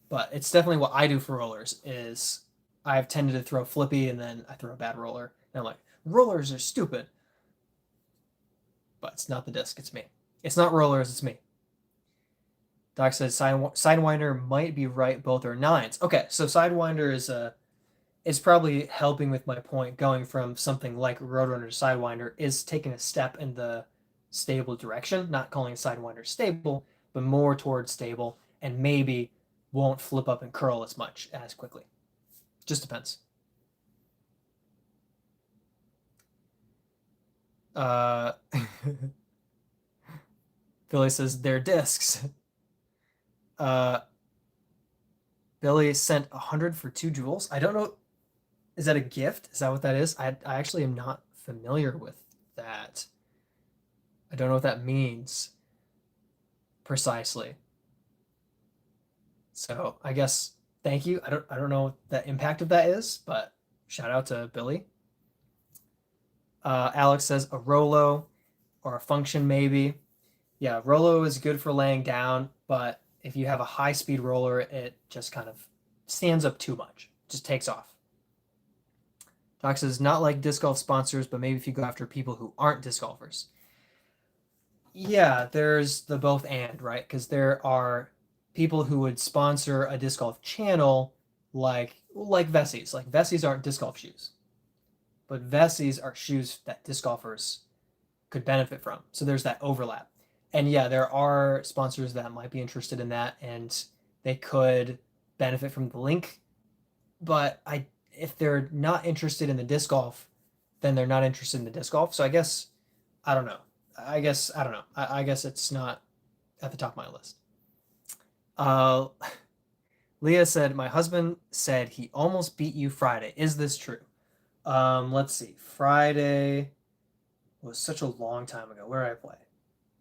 But it's definitely what I do for rollers is I've tended to throw flippy and then I throw a bad roller. And I'm like, rollers are stupid. But it's not the disc, it's me. It's not rollers, it's me. Doc says Sidewinder might be right, both are nines. Okay, so Sidewinder is probably helping with my point. Going from something like Roadrunner to Sidewinder is taking a step in the stable direction, not calling Sidewinder stable, but more towards stable, and maybe won't flip up and curl as much as quickly. Just depends. Uh, Billy says they're discs. Uh, Billy sent 100 for 2 jewels. I don't know. Is that a gift? Is that what that is? I actually am not familiar with that. I don't know what that means precisely. So I guess thank you. I don't know what the impact of that is, but shout out to Billy. Alex says a Rolo or a function maybe. Yeah, Rolo is good for laying down, but if you have a high speed roller, it just kind of stands up too much, just takes off. Doc says not like disc golf sponsors, but maybe if you go after people who aren't disc golfers. Yeah, there's the both and, right? Because there are people who would sponsor a disc golf channel like Vessies. Like Vessies aren't disc golf shoes, but Vessies are shoes that disc golfers could benefit from. So there's that overlap. And yeah, there are sponsors that might be interested in that and they could benefit from the link. But I if they're not interested in the disc golf, then they're not interested in the disc golf. So I guess I don't know. I don't know. I guess it's not at the top of my list. Uh, Leah said, "My husband said he almost beat you Friday. Is this true?" Let's see. Friday was such a long time ago. Where did I play?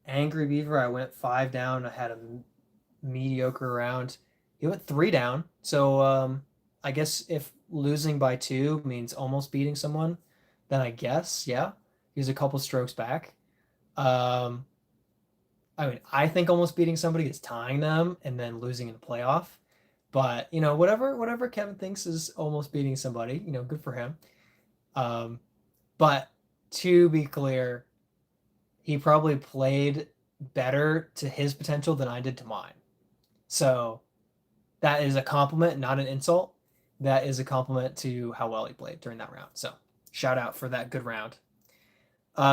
Angry Beaver. I went 5 down. I had a mediocre round. He went 3 down. So I guess if losing by 2 means almost beating someone, then I guess yeah, he's a couple strokes back. Um, I mean, I think almost beating somebody is tying them and then losing in the playoff. But whatever Kevin thinks is almost beating somebody, good for him. Um, but to be clear, he probably played better to his potential than I did to mine. So that is a compliment, not an insult. That is a compliment to how well he played during that round. So shout out for that good round.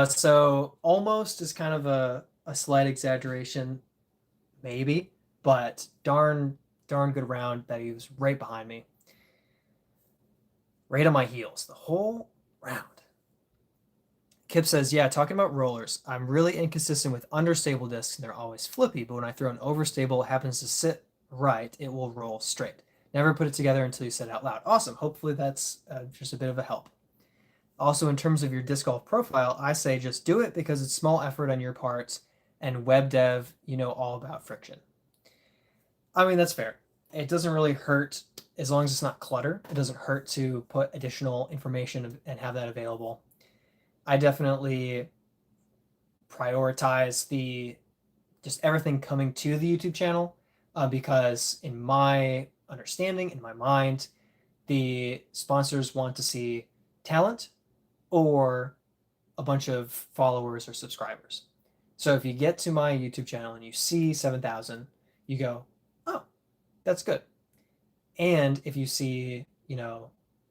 So almost is kind of a slight exaggeration, maybe, but darn good round that he was right behind me, right on my heels the whole round. Kip says, yeah, talking about rollers, I'm really inconsistent with understable discs and they're always flippy, but when I throw an overstable, it happens to sit right, it will roll straight. Never put it together until you said it out loud. Awesome. Hopefully that's just a bit of a help. Also, in terms of your disc golf profile, I say just do it because it's small effort on your part, and web dev, all about friction. I mean, that's fair. It doesn't really hurt as long as it's not clutter. It doesn't hurt to put additional information and have that available. I definitely prioritize the just everything coming to the YouTube channel because in my understanding, in my mind, the sponsors want to see talent or a bunch of followers or subscribers. So if you get to my YouTube channel and you see 7,000, you go, oh, that's good. And if you see,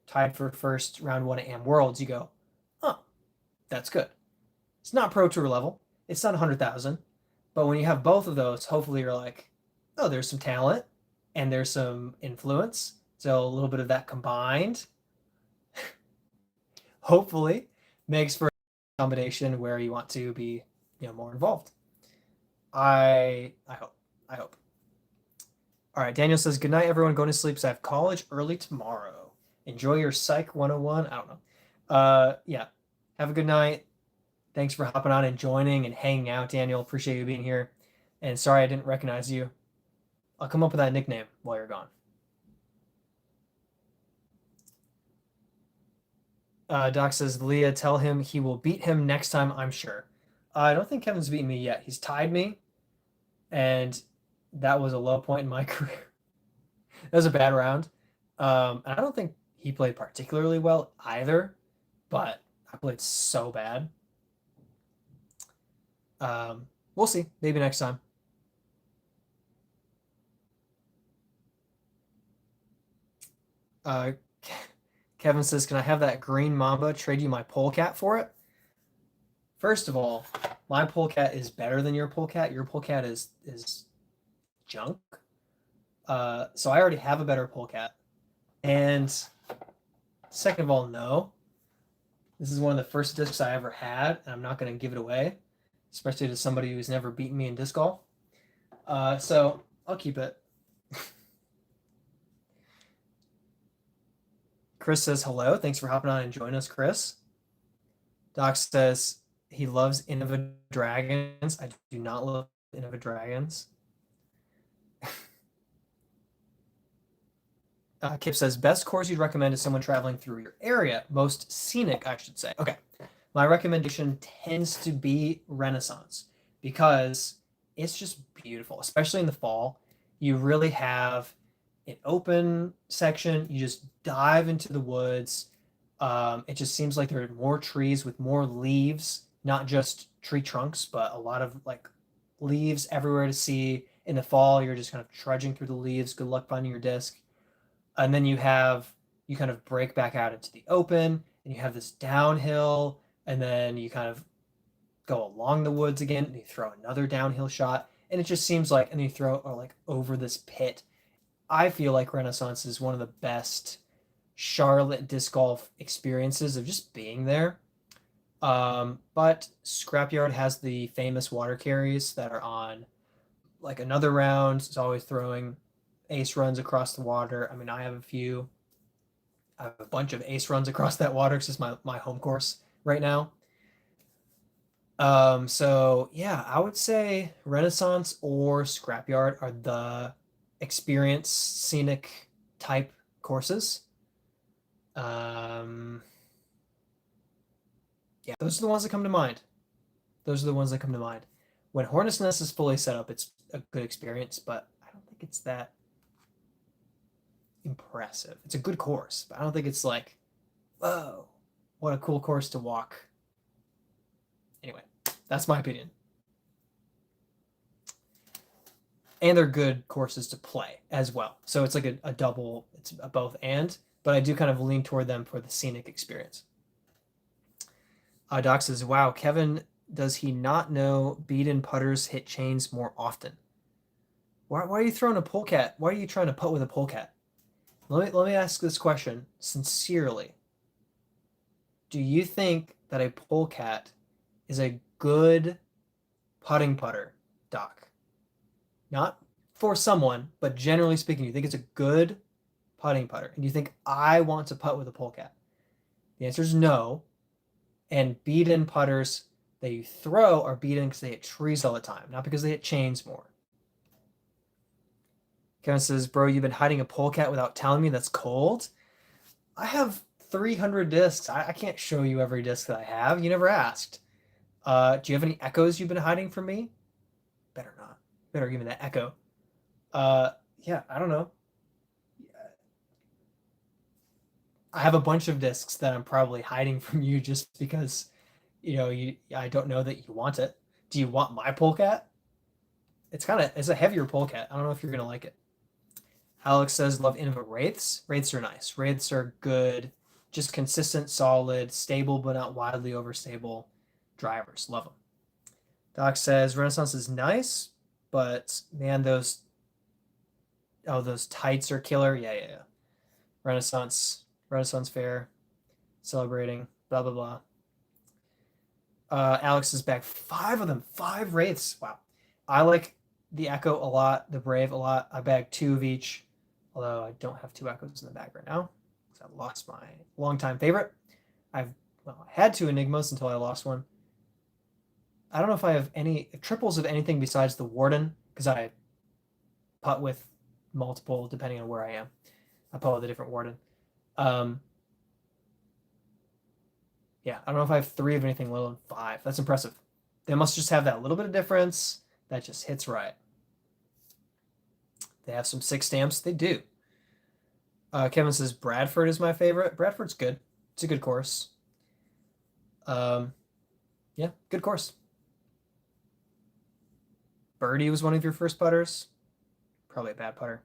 tied for first round one at Am Worlds, you go, oh, that's good. It's not pro tour level. It's not 100,000. But when you have both of those, hopefully you're like, oh, there's some talent and there's some influence. So a little bit of that combined, hopefully, makes for a combination where you want to be, more involved. I hope. I hope. All right, Daniel says, good night, everyone. Going to sleep because I have college early tomorrow. Enjoy your Psych 101. I don't know. Yeah. Have a good night. Thanks for hopping on and joining and hanging out, Daniel. Appreciate you being here. And sorry I didn't recognize you. I'll come up with that nickname while you're gone. Doc says, Leah, tell him he will beat him next time, I'm sure. I don't think Kevin's beaten me yet. He's tied me, and that was a low point in my career. That was a bad round. And I don't think he played particularly well either, but I played so bad. We'll see. Maybe next time. Uh, Kevin says, can I have that green mamba? Trade you my polecat for it? First of all, my polecat is better than your polecat. Your polecat is junk. So I already have a better polecat. And second of all, no. This is one of the first discs I ever had, and I'm not going to give it away, especially to somebody who's never beaten me in disc golf. So I'll keep it. Chris says hello. Thanks for hopping on and joining us, Chris. Doc says he loves Innova Dragons. I do not love Innova Dragons. Kip says best course you'd recommend to someone traveling through your area. Most scenic, I should say. Okay. My recommendation tends to be Renaissance because it's just beautiful, especially in the fall. You really have an open section. You just dive into the woods. It just seems like there are more trees with more leaves, not just tree trunks, but a lot of like leaves everywhere to see. In the fall, you're just kind of trudging through the leaves. Good luck finding your disc. And then you kind of break back out into the open, and you have this downhill, and then you kind of go along the woods again, and you throw another downhill shot, and it just seems like, and you throw or like over this pit. I feel like Renaissance is one of the best Charlotte disc golf experiences of just being there. But Scrapyard has the famous water carries that are on like another round. It's always throwing ace runs across the water. I mean, I have a few. I have a bunch of ace runs across that water because it's my home course right now. So yeah, I would say Renaissance or Scrapyard are the experience scenic type courses. Um, yeah, those are the ones that come to mind. Those are the ones that come to mind. When Hornet's Nest is fully set up, it's a good experience, but I don't think it's that impressive. It's a good course, but I don't think it's like, whoa, what a cool course to walk. Anyway, that's my opinion. And they're good courses to play as well. So it's like a double, it's a both and, but I do kind of lean toward them for the scenic experience. Doc says, wow, Kevin, does he not know bead and putters hit chains more often? Why are you throwing a polecat? Why are you trying to putt with a polecat? Let me ask this question sincerely. Do you think that a polecat is a good putting putter, Doc? Not for someone, but generally speaking, you think it's a good putting putter? And do you think I want to putt with a polecat? The answer is no. And beat-in putters that you throw are beat-in because they hit trees all the time, not because they hit chains more. Kevin says, bro, you've been hiding a polecat without telling me. That's cold. I have 300 discs. I can't show you every disc that I have. You never asked. Do you have any echoes you've been hiding from me? Better not. Better give me that echo. Yeah, I don't know. I have a bunch of discs that I'm probably hiding from you just because, I don't know that you want it. Do you want my polecat? It's a heavier polecat. I don't know if you're gonna like it. Alex says, love Innova Wraiths. Wraiths are nice. Wraiths are good, just consistent, solid, stable, but not wildly overstable drivers. Love them. Doc says, Renaissance is nice, but man, those tights are killer. Yeah. Renaissance fair, celebrating, blah, blah, blah. Alex is back. 5 of them, 5 Wraiths. Wow. I like the Echo a lot, the Brave a lot. I bagged 2 of each, although I don't have 2 Echoes in the bag right now because I lost my longtime favorite. I had 2 Enigmas until I lost one. I don't know if I have any triples of anything besides the Warden because I putt with multiple depending on where I am. I putt with a different Warden. Yeah, I don't know if I have 3 of anything, let alone 5. That's impressive. They must just have that little bit of difference that just hits right. They have some 6 stamps. They do. Kevin says Bradford is my favorite. Bradford's good. It's a good course. Yeah, good course. Birdie was one of your first putters. Probably a bad putter.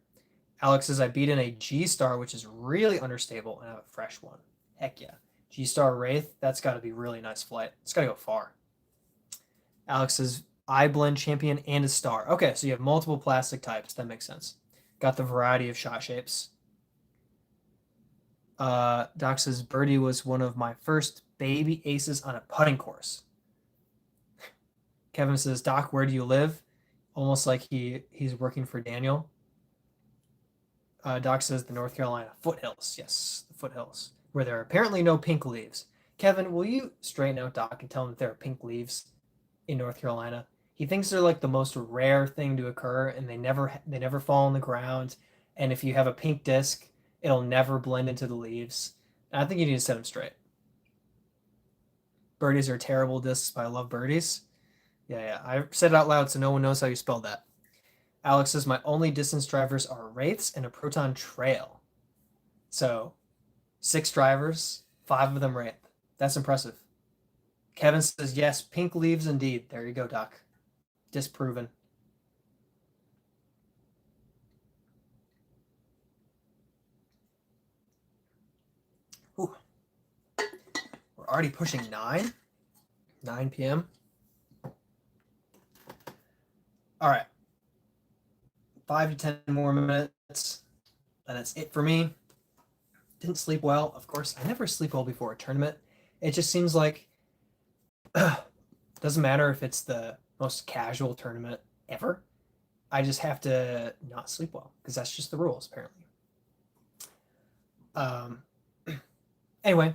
Alex says I beat in a G-Star, which is really understable, and I have a fresh one. Heck yeah. G-Star Wraith, that's got to be really nice flight. It's got to go far. Alex says I blend champion and a star. Okay, so you have multiple plastic types. That makes sense. Got the variety of shot shapes. Doc says Birdie was one of my first baby aces on a putting course. Kevin says, Doc, where do you live? Almost like he's working for Daniel. Doc says the North Carolina foothills. Yes, the foothills, where there are apparently no pink leaves. Kevin, will you straighten out Doc and tell him that there are pink leaves in North Carolina? He thinks they're like the most rare thing to occur, and they never fall on the ground. And if you have a pink disc, it'll never blend into the leaves. And I think you need to set him straight. Birdies are terrible discs, but I love birdies. Yeah, yeah. I said it out loud so no one knows how you spell that. Alex says my only distance drivers are Wraiths and a Proton Trail. So 6 drivers, 5 of them Wraith. That's impressive. Kevin says yes, pink leaves indeed. There you go, Doc. Disproven. Ooh. We're already pushing 9 p.m. All right. 5 to 10 more minutes. And that's it for me. Didn't sleep well. Of course, I never sleep well before a tournament. It just seems like doesn't matter if it's the most casual tournament ever. I just have to not sleep well because that's just the rules, apparently. Anyway,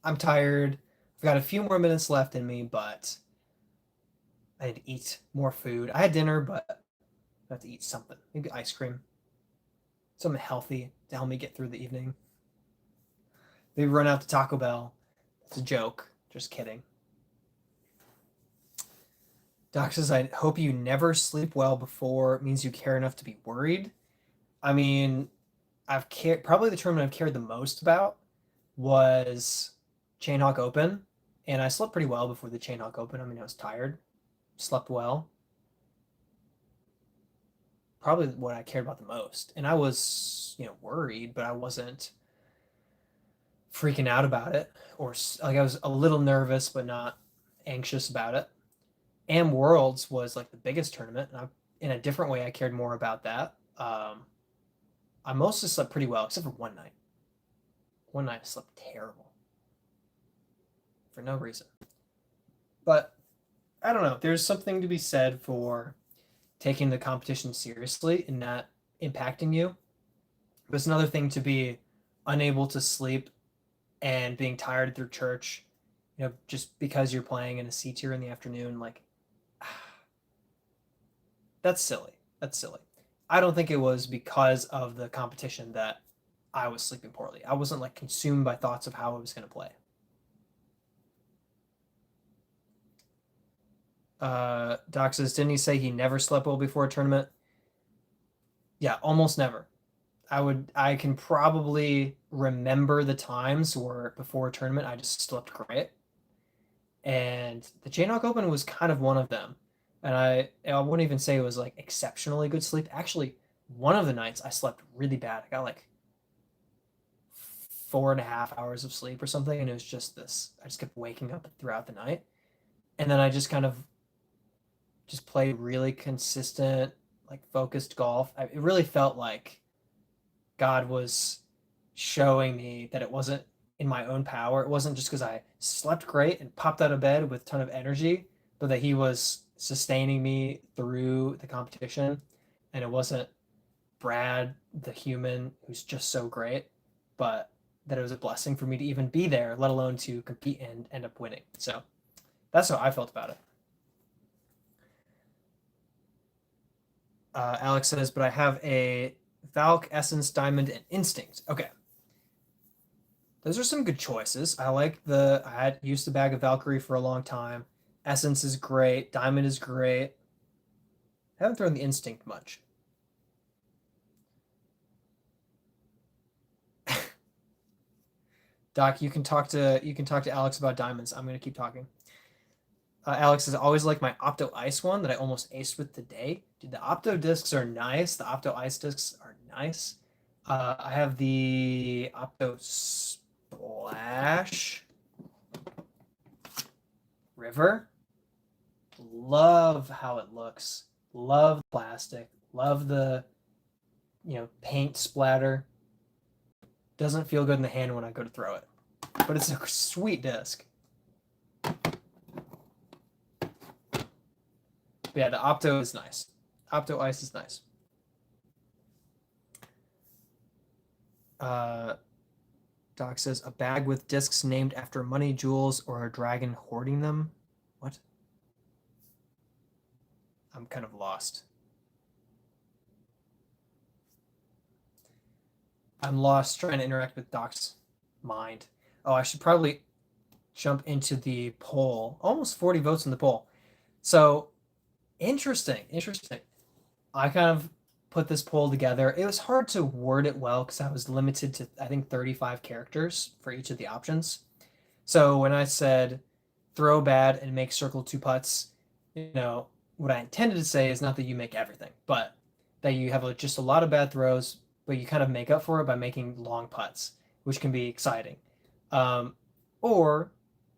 I'm tired. I've got a few more minutes left in me, but I need to eat more food. I had dinner, but I have to eat something. Maybe ice cream. Something healthy to help me get through the evening. Maybe run out to Taco Bell. It's a joke. Just kidding. Doc says, I hope you never sleep well before it means you care enough to be worried. I mean, I've cared, probably the tournament I've cared the most about was Chainhawk Open, and I slept pretty well before the Chainhawk Open. I mean, I was tired, slept well. Probably what I cared about the most. And I was, worried, but I wasn't freaking out about it, or like I was a little nervous, but not anxious about it. And Worlds was like the biggest tournament, and in a different way, I cared more about that. I mostly slept pretty well, except for one night. One night I slept terrible for no reason. But I don't know. There's something to be said for taking the competition seriously and not impacting you. But it's another thing to be unable to sleep and being tired through church, just because you're playing in a C tier in the afternoon. Like, that's silly. That's silly. I don't think it was because of the competition that I was sleeping poorly. I wasn't like consumed by thoughts of how I was going to play. Doc says, didn't he say he never slept well before a tournament? Yeah, almost never. I can probably remember the times where before a tournament I just slept great. And the Chainhawk Open was kind of one of them. And I wouldn't even say it was like exceptionally good sleep. Actually, one of the nights I slept really bad. I got like 4.5 hours of sleep or something, and it was just this. I just kept waking up throughout the night. And then I just kind of just played really consistent, like focused golf. It really felt like God was showing me that it wasn't in my own power. It wasn't just because I slept great and popped out of bed with a ton of energy, but that He was sustaining me through the competition. And it wasn't Brad, the human, who's just so great, but that it was a blessing for me to even be there, let alone to compete and end up winning. So that's how I felt about it. Alex says, but I have a Valk, Essence, Diamond, and Instinct. Okay. Those are some good choices. I had used the bag of Valkyrie for a long time. Essence is great. Diamond is great. I haven't thrown the Instinct much. Doc, you can talk to Alex about diamonds. I'm gonna keep talking. Alex says, always like my Opto Ice one that I almost aced with today. Dude, the Opto discs are nice. The Opto Ice discs are nice. I have the Opto Splash River. Love how it looks. Love the plastic. Love the, paint splatter. Doesn't feel good in the hand when I go to throw it. but it's a sweet disc. But yeah, the Opto is nice. Opto Ice is nice. Uh, Doc says a bag with discs named after money, jewels, or a dragon hoarding them. What? I'm kind of lost. I'm lost trying to interact with Doc's mind. Oh, I should probably jump into the poll. Almost 40 votes in the poll. So interesting, interesting. I kind of put this poll together. It was hard to word it well because I was limited to, I think, 35 characters for each of the options. So when I said throw bad and make circle two putts, what I intended to say is not that you make everything, but that you have just a lot of bad throws, but you kind of make up for it by making long putts, which can be exciting. Or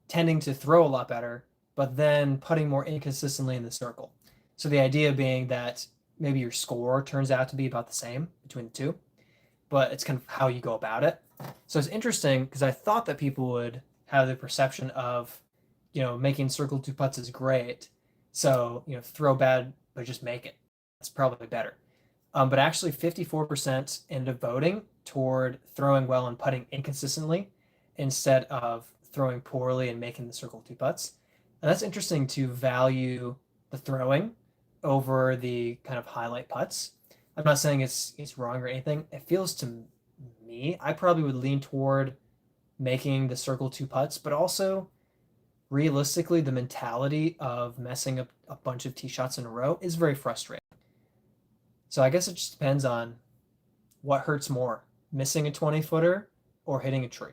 tending to throw a lot better, but then putting more inconsistently in the circle. So the idea being that maybe your score turns out to be about the same between the two, but it's kind of how you go about it. So it's interesting because I thought that people would have the perception of, making circle two putts is great. So, throw bad, but just make it. That's probably better. But actually, 54% ended up voting toward throwing well and putting inconsistently instead of throwing poorly and making the circle two putts. And that's interesting to value the throwing over the kind of highlight putts. I'm not saying it's wrong or anything. It feels to me, I probably would lean toward making the circle two putts, but also realistically, the mentality of messing up a bunch of tee shots in a row is very frustrating. So I guess it just depends on what hurts more, missing a 20 footer or hitting a tree.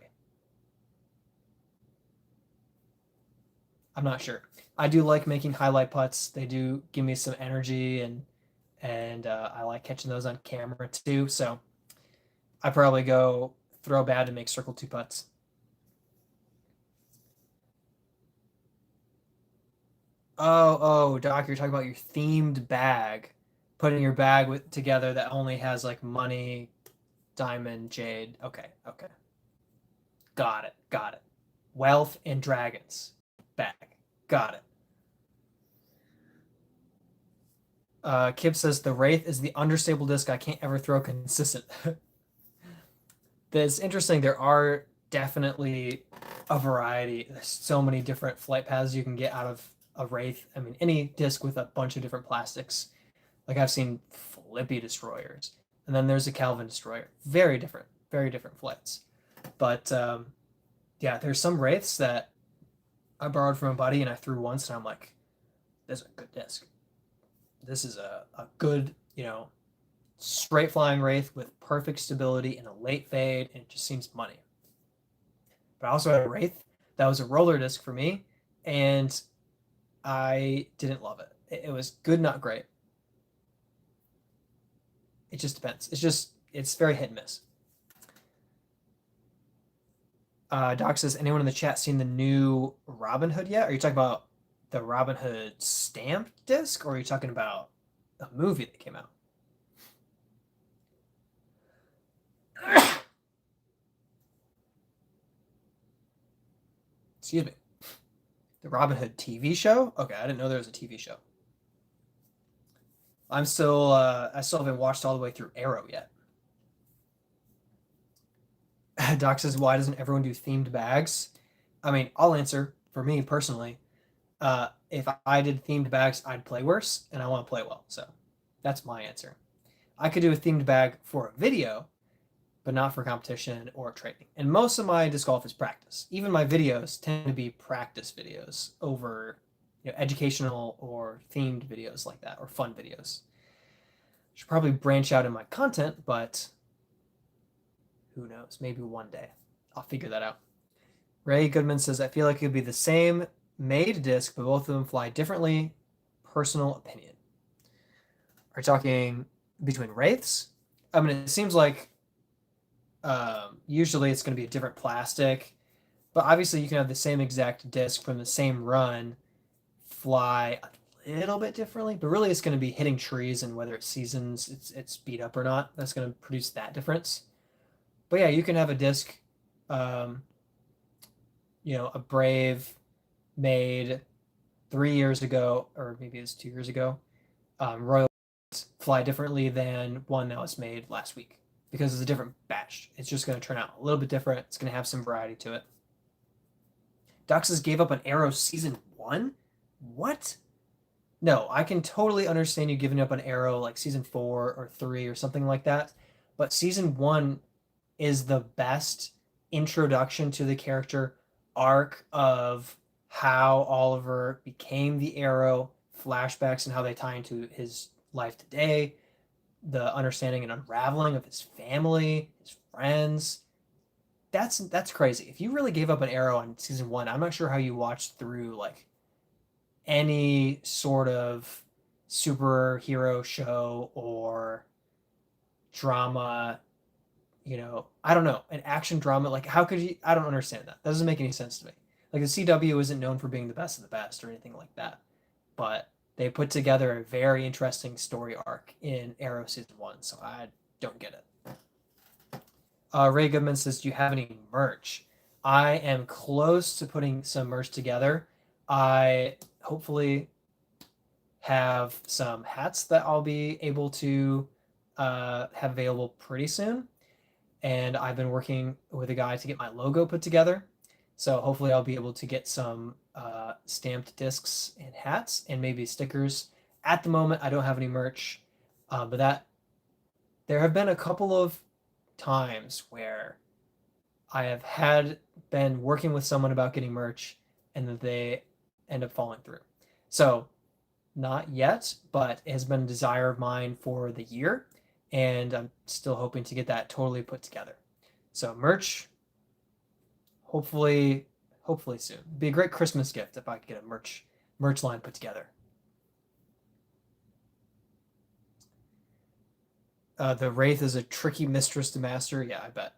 I'm not sure. I do like making highlight putts. They do give me some energy and I like catching those on camera too. So I probably go throw bad and make circle two putts. Oh, Doc, you're talking about your themed bag, putting your bag together that only has like money, diamond, jade. Okay, okay, got it. Wealth and dragons bag. Got it. Kip says the Wraith is the understable disc I can't ever throw consistent. That's interesting. There are definitely a variety. There's so many different flight paths you can get out of a Wraith. I mean, any disc with a bunch of different plastics. Like I've seen Flippy destroyers, and then there's a Calvin destroyer. Very different flights. But yeah, there's some Wraiths that I borrowed from a buddy and I threw once, and I'm like, this is a good disc. This is a good, straight flying Wraith with perfect stability and a late fade, and it just seems money. But I also had a Wraith that was a roller disc for me, and I didn't love it. It was good, not great. It just depends. It's very hit and miss. Doc says, anyone in the chat seen the new Robin Hood yet? Are you talking about the Robin Hood stamped disc, or are you talking about a movie that came out? Excuse me. The Robin Hood TV show? Okay, I didn't know there was a TV show. I still haven't watched all the way through Arrow yet. Doc says, why doesn't everyone do themed bags? I mean, I'll answer for me personally. If I did themed bags, I'd play worse, and I want to play well. So that's my answer. I could do a themed bag for a video, but not for competition or training. And most of my disc golf is practice. Even my videos tend to be practice videos over educational or themed videos like that, or fun videos. Should probably branch out in my content, but who knows? Maybe one day I'll figure that out. Ray Goodman says, I feel like it could be the same made disc, but both of them fly differently. Personal opinion. Are you talking between Wraiths? I mean, it seems like usually it's going to be a different plastic, but obviously you can have the same exact disc from the same run fly a little bit differently, but really it's going to be hitting trees and whether it's seasons, it's beat up or not. That's going to produce that difference. But yeah, you can have a disc a Brave made 3 years ago, or maybe it's 2 years ago, Royal fly differently than one that was made last week because it's a different batch. It's just going to turn out a little bit different. It's going to have some variety to it. Duxes gave up on Arrow season one? What? No, I can totally understand you giving up on Arrow like season 4 or 3 or something like that. But season one is the best introduction to the character arc of how Oliver became the Arrow, flashbacks and how they tie into his life today, the understanding and unraveling of his family, his friends. That's crazy. If you really gave up an Arrow on season one, I'm not sure how you watched through like any sort of superhero show or drama, I don't know, an action drama. Like, how could you? I don't understand that. That doesn't make any sense to me. Like, the CW isn't known for being the best of the best or anything like that, but they put together a very interesting story arc in Arrow season one, so I don't get it. Ray Goodman says, "Do you have any merch?" I am close to putting some merch together. I hopefully have some hats that I'll be able to have available pretty soon. And I've been working with a guy to get my logo put together. So hopefully I'll be able to get some stamped discs and hats and maybe stickers. At the moment, I don't have any merch, but there have been a couple of times where I have had been working with someone about getting merch and that they end up falling through. So not yet, but it has been a desire of mine for the year, and I'm still hoping to get that totally put together. So merch, hopefully, hopefully soon. It'd be a great Christmas gift if I could get a merch line put together. The Wraith is a tricky mistress to master. Yeah, I bet.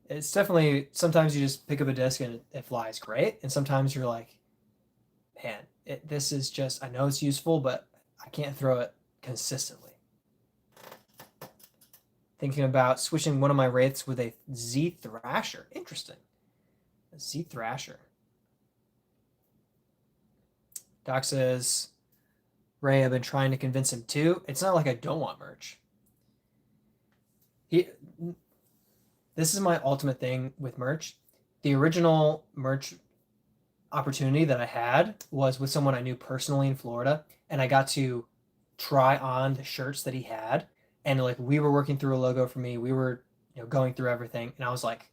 It's definitely sometimes you just pick up a disc and it flies great, and sometimes you're like, man, this is just I know it's useful, but I can't throw it consistently. Thinking about switching one of my Wraiths with a Z Thrasher. Interesting. A Z Thrasher. Doc says, Ray, I've been trying to convince him too. It's not like I don't want merch. He, this is my ultimate thing with merch. The original merch opportunity that I had was with someone I knew personally in Florida, and I got to try on the shirts that he had, and like we were working through a logo for me. We were, going through everything, and I was like,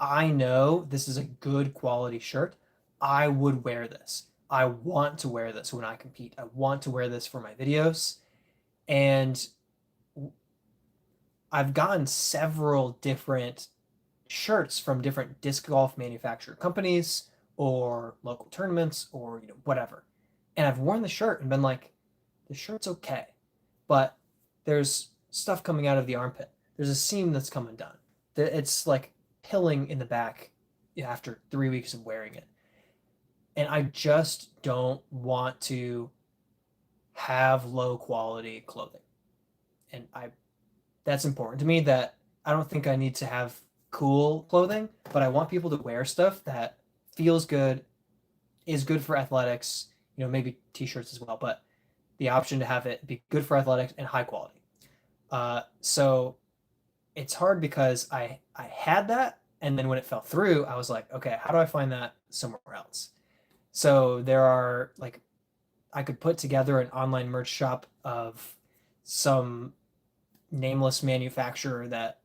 I know this is a good quality shirt. I would wear this. I want to wear this when I compete. I want to wear this for my videos. And I've gotten several different shirts from different disc golf manufacturer companies or local tournaments or whatever. And I've worn the shirt and been like, the shirt's okay, but there's stuff coming out of the armpit. There's a seam that's come undone. It's like pilling in the back after 3 weeks of wearing it. And I just don't want to have low quality clothing. And that's important to me that I don't think I need to have cool clothing, but I want people to wear stuff that feels good, is good for athletics, maybe t-shirts as well, but the option to have it be good for athletics and high quality. So it's hard because I had that, and then when it fell through, I was like, okay, how do I find that somewhere else? So there are like I could put together an online merch shop of some nameless manufacturer that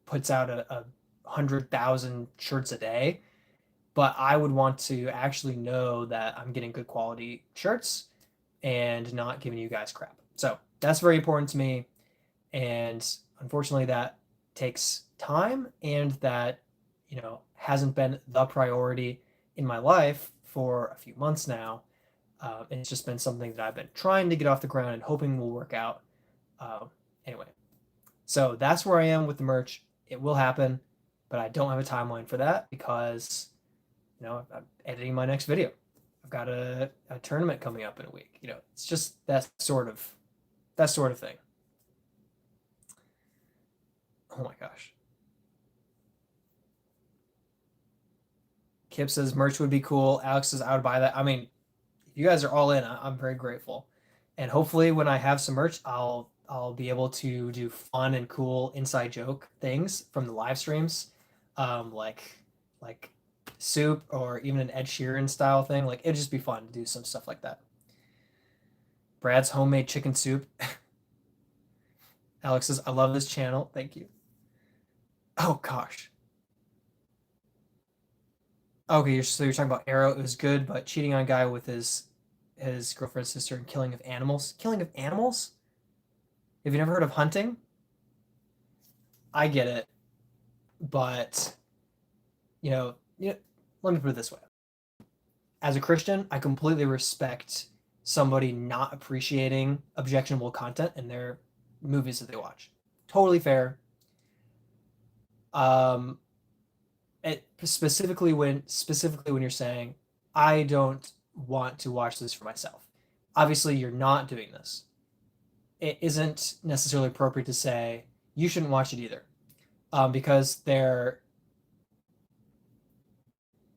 puts out a 100,000 shirts a day, but I would want to actually know that I'm getting good quality shirts and not giving you guys crap. So that's very important to me, and unfortunately that takes time, and that hasn't been the priority in my life for a few months now. And it's just been something that I've been trying to get off the ground and hoping will work out. Anyway, so that's where I am with the merch. It will happen, but I don't have a timeline for that because I'm editing my next video. I've got a tournament coming up in a week. It's just that sort of thing. Oh my gosh. Kip says merch would be cool. Alex says I would buy that. I mean, if you guys are all in, I'm very grateful. And hopefully when I have some merch, I'll be able to do fun and cool inside joke things from the live streams. Like soup or even an Ed Sheeran style thing. Like it'd just be fun to do some stuff like that. Brad's homemade chicken soup. Alex says, I love this channel. Thank you. Oh gosh. Okay, so you're talking about Arrow. It was good, but cheating on a guy with his girlfriend's sister and killing of animals. Killing of animals? Have you never heard of hunting? I get it, but let me put it this way. As a Christian, I completely respect somebody not appreciating objectionable content in their movies that they watch. Totally fair. Um, specifically when you're saying I don't want to watch this for myself. Obviously, you're not doing this. It isn't necessarily appropriate to say you shouldn't watch it either, because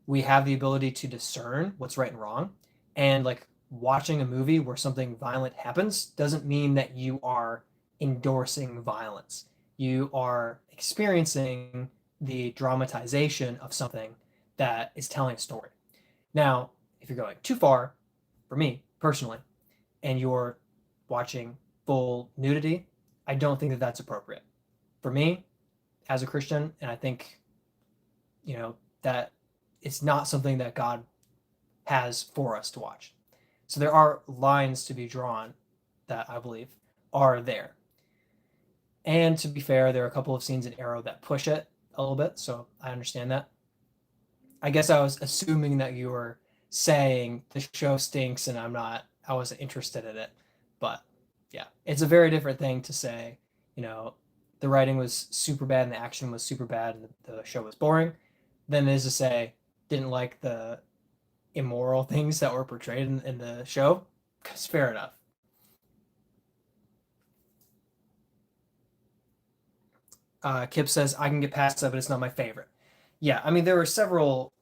we have the ability to discern what's right and wrong, and like watching a movie where something violent happens doesn't mean that you are endorsing violence. You are experiencing the dramatization of something that is telling a story. Now, if you're going too far, for me personally, and you're watching full nudity, I don't think that that's appropriate. For me, as a Christian, and I think, that it's not something that God has for us to watch. So there are lines to be drawn that I believe are there. And to be fair, there are a couple of scenes in Arrow that push it a little bit, so I understand that. I guess I was assuming that you were saying the show stinks and I wasn't interested in it. But yeah, it's a very different thing to say, the writing was super bad and the action was super bad and the show was boring, than it is to say didn't like the immoral things that were portrayed in the show. Because fair enough. Kip says I can get past that, but it's not my favorite. Yeah, I mean there were several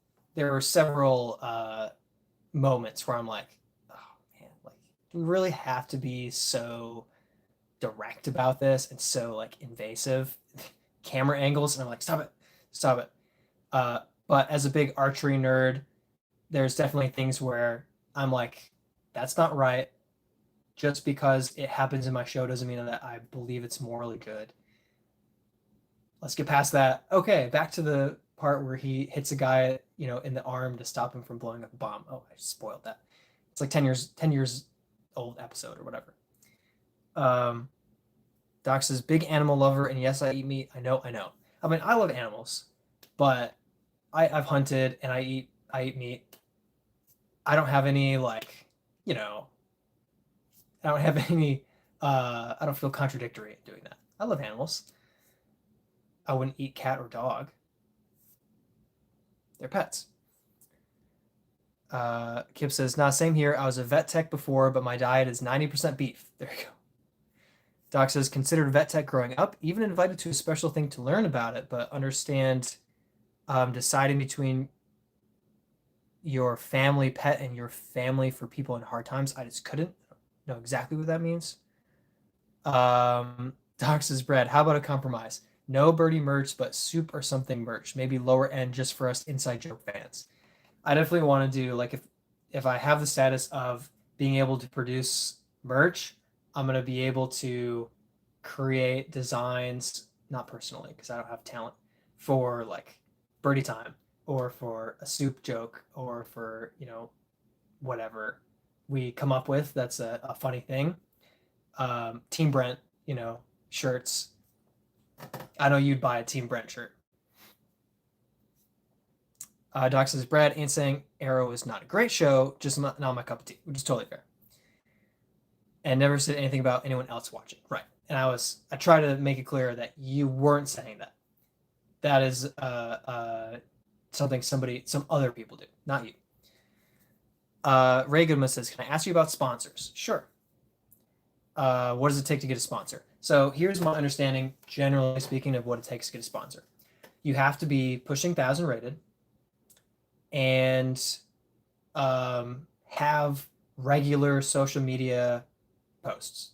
moments where I'm like, oh man, like do we really have to be so direct about this and so like invasive camera angles? And I'm like, stop it, stop it. But as a big archery nerd, there's definitely things where I'm like, that's not right. Just because it happens in my show doesn't mean that I believe it's morally good. Let's get past that. Okay, back to the part where he hits a guy, in the arm to stop him from blowing up a bomb. Oh, I spoiled that. It's like 10 years old episode or whatever. Doc says big animal lover, and yes, I eat meat. I know. I mean, I love animals, but I've hunted and I eat meat. I don't have any I don't have any. I don't feel contradictory in doing that. I love animals. I wouldn't eat cat or dog. They're pets. Kip says, nah, same here. I was a vet tech before, but my diet is 90% beef. There you go. Doc says, considered vet tech growing up, even invited to a special thing to learn about it, but understand deciding between your family pet and your family for people in hard times. I just couldn't know exactly what that means. Doc says, Brad, how about a compromise? No birdie merch, but soup or something merch. Maybe lower end just for us inside joke fans. I definitely want to do like if I have the status of being able to produce merch, I'm gonna be able to create designs, not personally, because I don't have talent, for like birdie time or for a soup joke or for, whatever we come up with that's a funny thing. Team Brent, shirts. I know you'd buy a Team Brent shirt. Doc says, Brad ain't saying Arrow is not a great show, just not my cup of tea, which is totally fair. And never said anything about anyone else watching. Right. And I try to make it clear that you weren't saying that. That is something some other people do, not you. Ray Goodman says, can I ask you about sponsors? Sure. What does it take to get a sponsor? So here's my understanding, generally speaking, of what it takes to get a sponsor. You have to be pushing 1,000 rated. and have regular social media posts.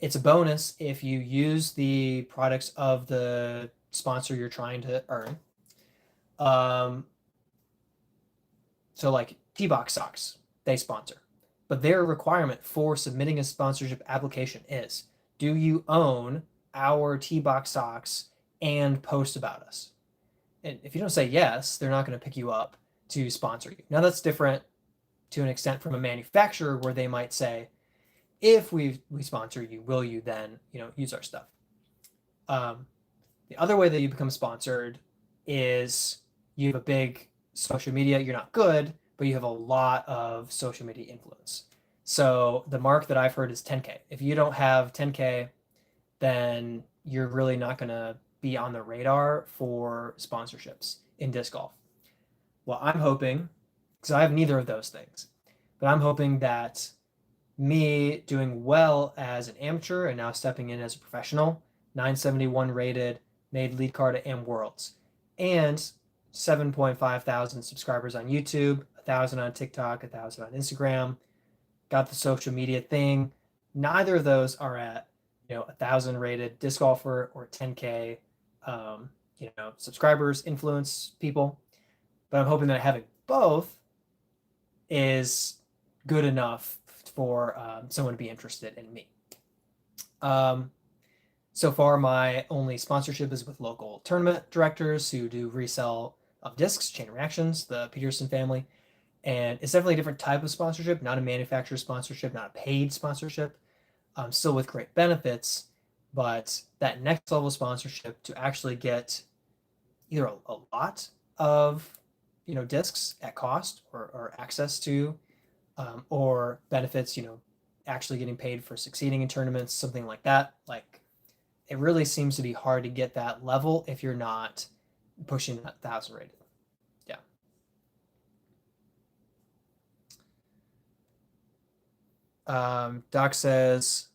It's a bonus if you use the products of the sponsor you're trying to earn. Um, so like T-Box socks, they sponsor. But their requirement for submitting a sponsorship application is, do you own our T-Box socks and post about us? And if you don't say yes, they're not going to pick you up to sponsor you. Now that's different to an extent from a manufacturer where they might say, if we sponsor you, will you then, use our stuff? The other way that you become sponsored is you have a big social media. You're not good, but you have a lot of social media influence. So the mark that I've heard is 10K. If you don't have 10K, then you're really not going to be on the radar for sponsorships in disc golf. Well, I'm hoping, because I have neither of those things, but I'm hoping that me doing well as an amateur and now stepping in as a professional, 971 rated, made lead card at AM Worlds, and 7.5 thousand subscribers on YouTube, 1,000 on TikTok, 1,000 on Instagram, got the social media thing. Neither of those are at 1,000 rated disc golfer or 10K subscribers, influence people. But I'm hoping that having both is good enough for someone to be interested in me. So far, my only sponsorship is with local tournament directors who do resell of discs, Chain Reactions, the Peterson family. And it's definitely a different type of sponsorship, not a manufacturer sponsorship, not a paid sponsorship, still with great benefits. But that next level sponsorship to actually get either a lot of discs at cost or access to or benefits, actually getting paid for succeeding in tournaments, something like that. Like, it really seems to be hard to get that level if you're not pushing that 1,000 rated. Yeah. Doc says,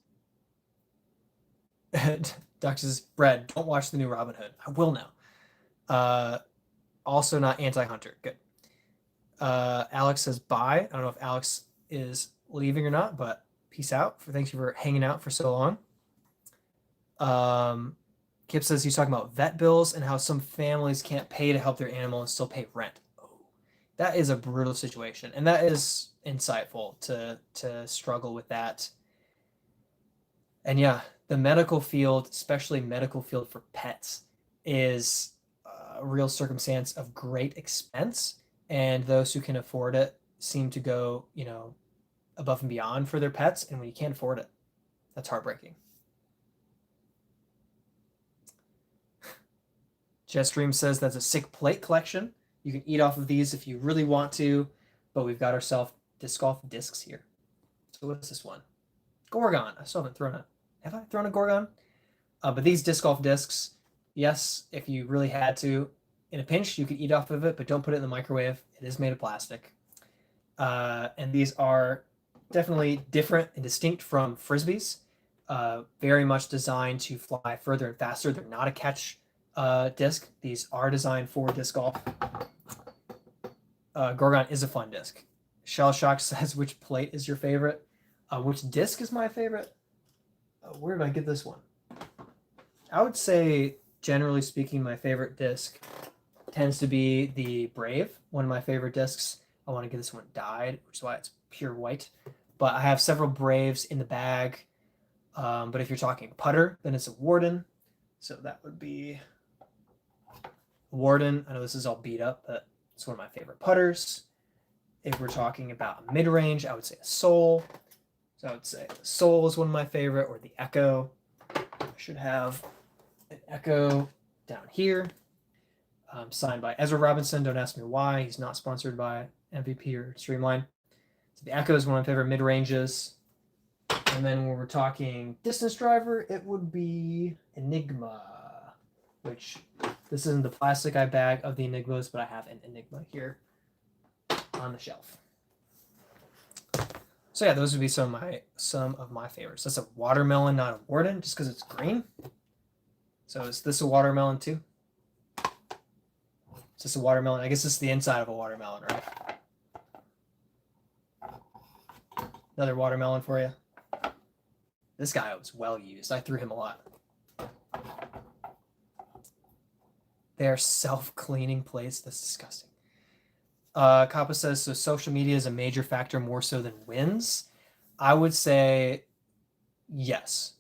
Brad, don't watch the new Robin Hood. I will now. Also not anti-hunter. Good. Alex says bye. I don't know if Alex is leaving or not, but peace out. Thanks for hanging out for so long. Kip says he's talking about vet bills and how some families can't pay to help their animal and still pay rent. Oh, that is a brutal situation, and that is insightful to struggle with that. And yeah, the medical field, especially medical field for pets, is a real circumstance of great expense, and those who can afford it seem to go, above and beyond for their pets, and when you can't afford it, that's heartbreaking. Jetstream says that's a sick plate collection. You can eat off of these if you really want to, but we've got ourselves disc golf discs here. So what is this one? Gorgon. I still haven't thrown it. Have I thrown a Gorgon? But these disc golf discs, yes, if you really had to, in a pinch, you could eat off of it, but don't put it in the microwave. It is made of plastic. And these are definitely different and distinct from frisbees. Very much designed to fly further and faster. They're not a catch disc. These are designed for disc golf. Gorgon is a fun disc. Shell Shock says, which plate is your favorite? Which disc is my favorite? Where did I get this one? I would say, generally speaking, my favorite disc tends to be the Brave, one of my favorite discs. I want to get this one dyed, which is why it's pure white. But I have several Braves in the bag. But if you're talking putter, then it's a Warden. So that would be Warden. I know this is all beat up, but it's one of my favorite putters. If we're talking about mid-range, I would say a Soul. So I would say the Soul is one of my favorite, or the Echo. I should have an Echo down here. Signed by Ezra Robinson. Don't ask me why. He's not sponsored by MVP or Streamline. So the Echo is one of my favorite mid-ranges. And then when we're talking distance driver, it would be Enigma, which this isn't the plastic I bag of the Enigmas, but I have an Enigma here on the shelf. So yeah, those would be some of my favorites. That's a watermelon, not a Warden, just because it's green. So is this a watermelon too? Is this a watermelon? I guess this is the inside of a watermelon, right? Another watermelon for you. This guy was well used. I threw him a lot. They're self-cleaning plates. That's disgusting. Kappa says, so social media is a major factor more so than wins. I would say yes.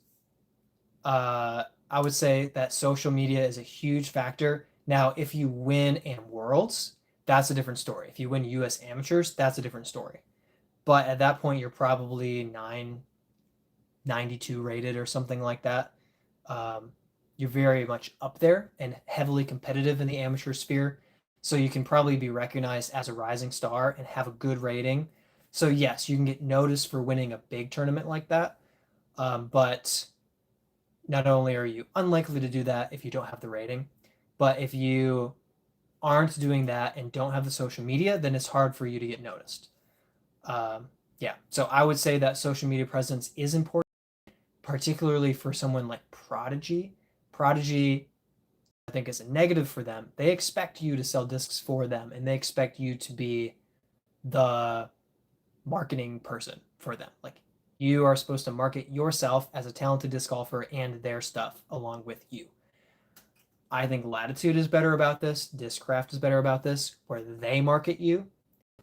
I would say that social media is a huge factor. Now, if you win in worlds, that's a different story. If you win US amateurs, that's a different story. But at that point, you're probably 992 rated or something like that. You're very much up there and heavily competitive in the amateur sphere. So you can probably be recognized as a rising star and have a good rating. So yes, you can get noticed for winning a big tournament like that. But not only are you unlikely to do that if you don't have the rating, but if you aren't doing that and don't have the social media, then it's hard for you to get noticed. Yeah, so I would say that social media presence is important, particularly for someone like Prodigy. Prodigy, I think, is a negative for them. They expect you to sell discs for them, and they expect you to be the marketing person for them. Like, you are supposed to market yourself as a talented disc golfer and their stuff along with you. I think Latitude is better about this. Discraft is better about this, where they market you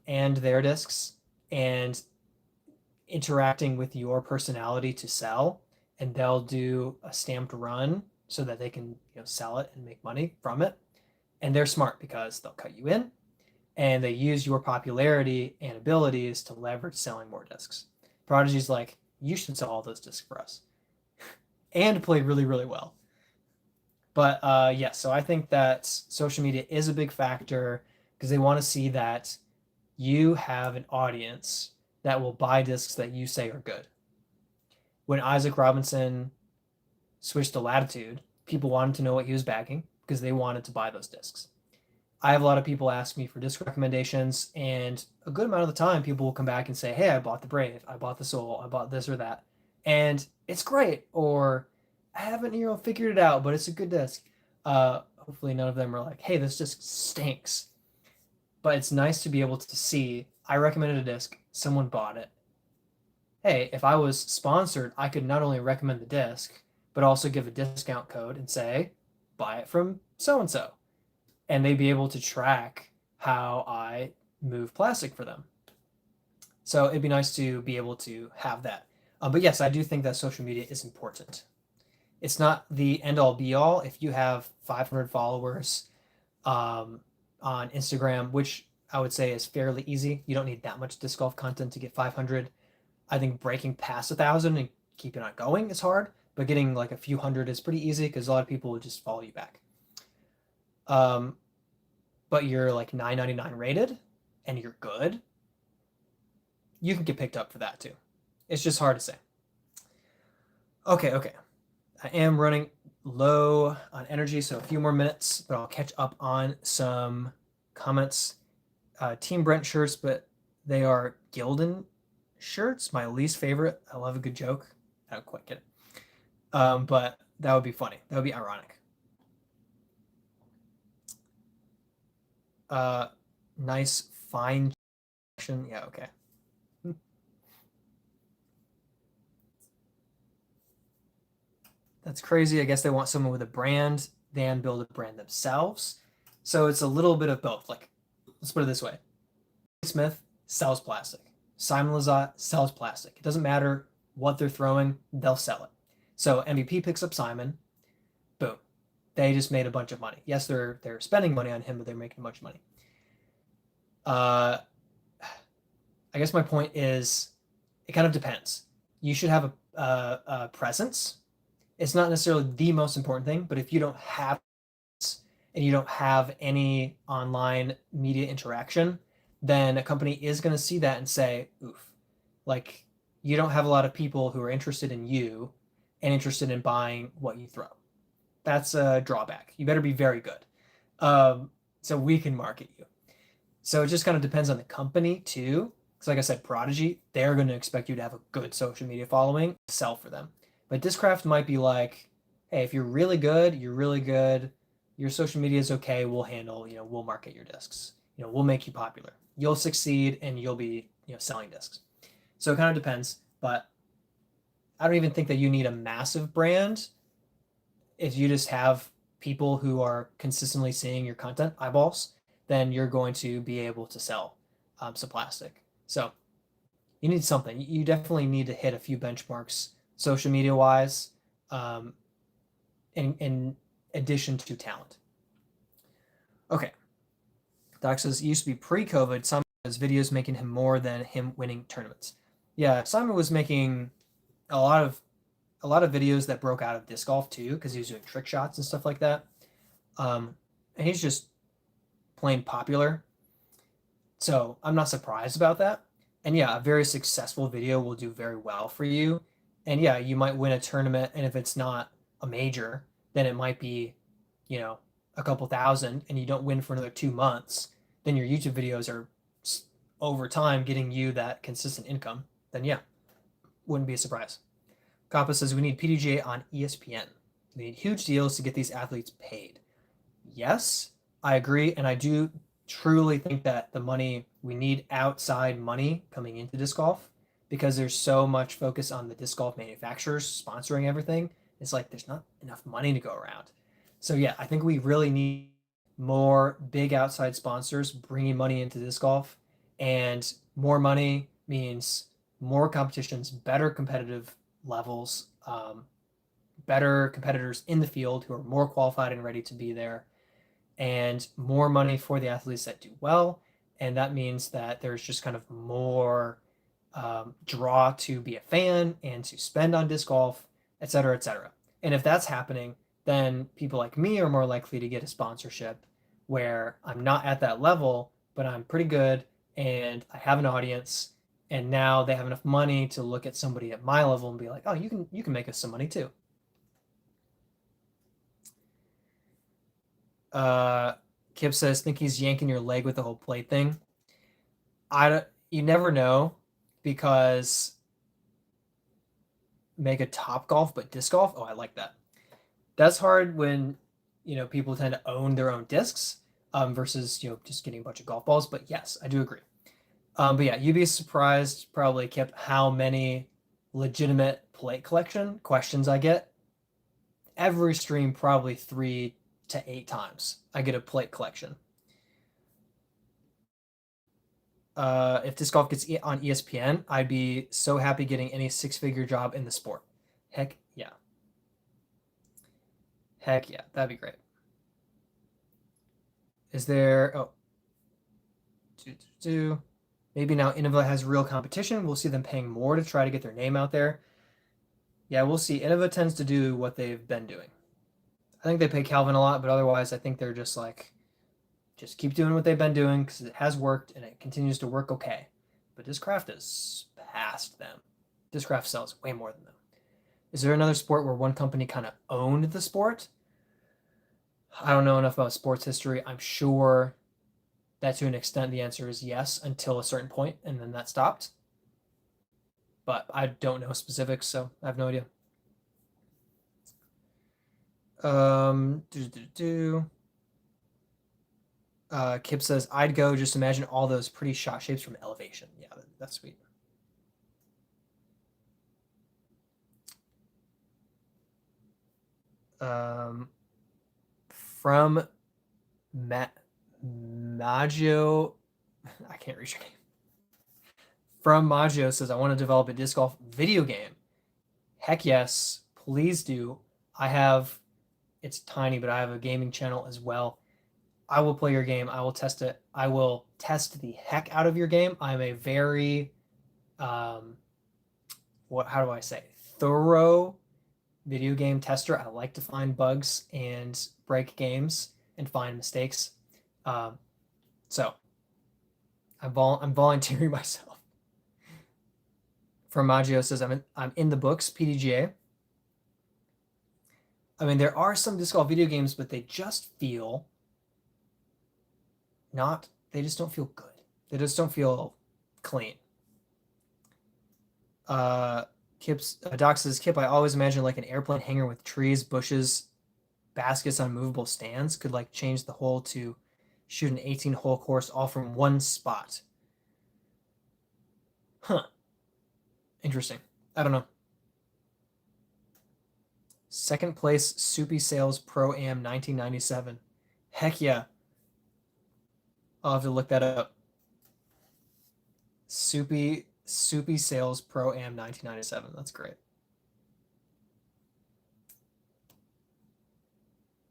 and their discs and interacting with your personality to sell, and they'll do a stamped run so that they can sell it and make money from it. And they're smart because they'll cut you in and they use your popularity and abilities to leverage selling more discs. Prodigy's like, you should sell all those discs for us. And play really, really well. But yeah, so I think that social media is a big factor because they want to see that you have an audience that will buy discs that you say are good. When Isaac Robinson switched to Latitude, people wanted to know what he was bagging because they wanted to buy those discs. I have a lot of people ask me for disc recommendations, and a good amount of the time people will come back and say, hey, I bought the Brave, I bought the Soul, I bought this or that. And it's great, or I haven't, figured it out, but it's a good disc. Hopefully none of them are like, hey, this disc stinks. But it's nice to be able to see, I recommended a disc, someone bought it. Hey, if I was sponsored, I could not only recommend the disc, but also give a discount code and say, buy it from so-and-so. And they'd be able to track how I move plastic for them. So it'd be nice to be able to have that. But yes, I do think that social media is important. It's not the end-all be-all. If you have 500 followers on Instagram, which I would say is fairly easy. You don't need that much disc golf content to get 500. I think breaking past 1,000 and keeping on going is hard, but getting like a few hundred is pretty easy because a lot of people will just follow you back. But you're like 999 rated and you're good, you can get picked up for that too. It's just hard to say. Okay. I am running low on energy, so a few more minutes, but I'll catch up on some comments. Team Brent shirts, but they are Gildan shirts, my least favorite. I love a good joke. I don't quite get it. But that would be funny. That would be ironic. Nice fine action. Yeah, okay. That's crazy. I guess they want someone with a brand, then build a brand themselves. So it's a little bit of both. Like, let's put it this way. Smith sells plastic. Simon Lizotte sells plastic. It doesn't matter what they're throwing, they'll sell it. So MVP picks up Simon. Boom. They just made a bunch of money. Yes, they're spending money on him, but they're making a bunch of money. I guess my point is, it kind of depends. You should have a presence. It's not necessarily the most important thing, but if you don't have and you don't have any online media interaction, then a company is going to see that and say, oof, like, you don't have a lot of people who are interested in you and interested in buying what you throw. That's a drawback. You better be very good. So we can market you. So it just kind of depends on the company too. Because like I said, Prodigy, they're going to expect you to have a good social media following to sell for them. But Discraft might be like, hey, if you're really good, you're really good. your social media is okay. We'll handle, we'll market your discs. We'll make you popular. You'll succeed and you'll be, selling discs. So it kind of depends, but I don't even think that you need a massive brand if you just have people who are consistently seeing your content, eyeballs, then you're going to be able to sell some plastic. So you need something. You definitely need to hit a few benchmarks social media wise, um, in addition to talent. Okay. Doc says it used to be pre-COVID. Simon has videos making him more than him winning tournaments. Yeah, Simon was making a lot of videos that broke out of disc golf too, because he was doing trick shots and stuff like that. And he's just plain popular. So I'm not surprised about that. And yeah, a very successful video will do very well for you. And yeah, you might win a tournament, and if it's not a major, then it might be, you know, a couple thousand, and you don't win for another 2 months. Then your YouTube videos are over time getting you that consistent income. Then yeah, wouldn't be a surprise. Kappa says we need PDGA on ESPN. We need huge deals to get these athletes paid. Yes, I agree, and I do truly think that the money we need outside money coming into disc golf, because there's so much focus on the disc golf manufacturers sponsoring everything. It's like there's not enough money to go around. So yeah, I think we really need more big outside sponsors bringing money into disc golf, and more money means more competitions, better competitive levels, better competitors in the field who are more qualified and ready to be there, and more money for the athletes that do well. And that means that there's just kind of more draw to be a fan and to spend on disc golf, et cetera, et cetera. And if that's happening, then people like me are more likely to get a sponsorship where I'm not at that level, but I'm pretty good and I have an audience. And now they have enough money to look at somebody at my level and be like, oh, you can make us some money too. Kip says, think he's yanking your leg with the whole plate thing. You never know, because make a top golf, but disc golf. Oh, I like that. That's hard when, people tend to own their own discs, versus, just getting a bunch of golf balls. But yes, I do agree. But yeah, you'd be surprised, probably, Kip, how many legitimate plate collection questions I get. Every stream, probably 3 to 8 times, I get a plate collection. If disc golf gets on ESPN, I'd be so happy getting any six-figure job in the sport. Heck yeah. Heck yeah, that'd be great. Is there? Oh, maybe now Innova has real competition. We'll see them paying more to try to get their name out there. Yeah, we'll see. Innova tends to do what they've been doing. I think they pay Calvin a lot, but otherwise, I think they're just like, just keep doing what they've been doing because it has worked and it continues to work okay. But Discraft has passed them. Discraft sells way more than them. Is there another sport where one company kind of owned the sport? I don't know enough about sports history. I'm sure that to an extent the answer is yes until a certain point, and then that stopped. But I don't know specifics, so I have no idea. Kip says, I'd go. Just imagine all those pretty shot shapes from elevation. Yeah, that's sweet. From Maggio, I can't read your name. From Maggio says, I want to develop a disc golf video game. Heck yes, please do. It's tiny, but I have a gaming channel as well. I will play your game. I will test it. I will test the heck out of your game. I'm a very, how do I say, thorough video game tester. I like to find bugs and break games and find mistakes. So I'm volunteering myself. From Maggio says, I'm in the books, PDGA. I mean, there are some disc golf video games, but they just feel they just don't feel good. They just don't feel clean. Doc says, Kip, I always imagine like an airplane hangar with trees, bushes, baskets on movable stands could like change the hole to shoot an 18-hole course all from one spot. Huh. Interesting. I don't know. Second place, Soupy Sales Pro Am 1997. Heck yeah. I'll have to look that up. Soupy Sales Pro Am 1997. That's great.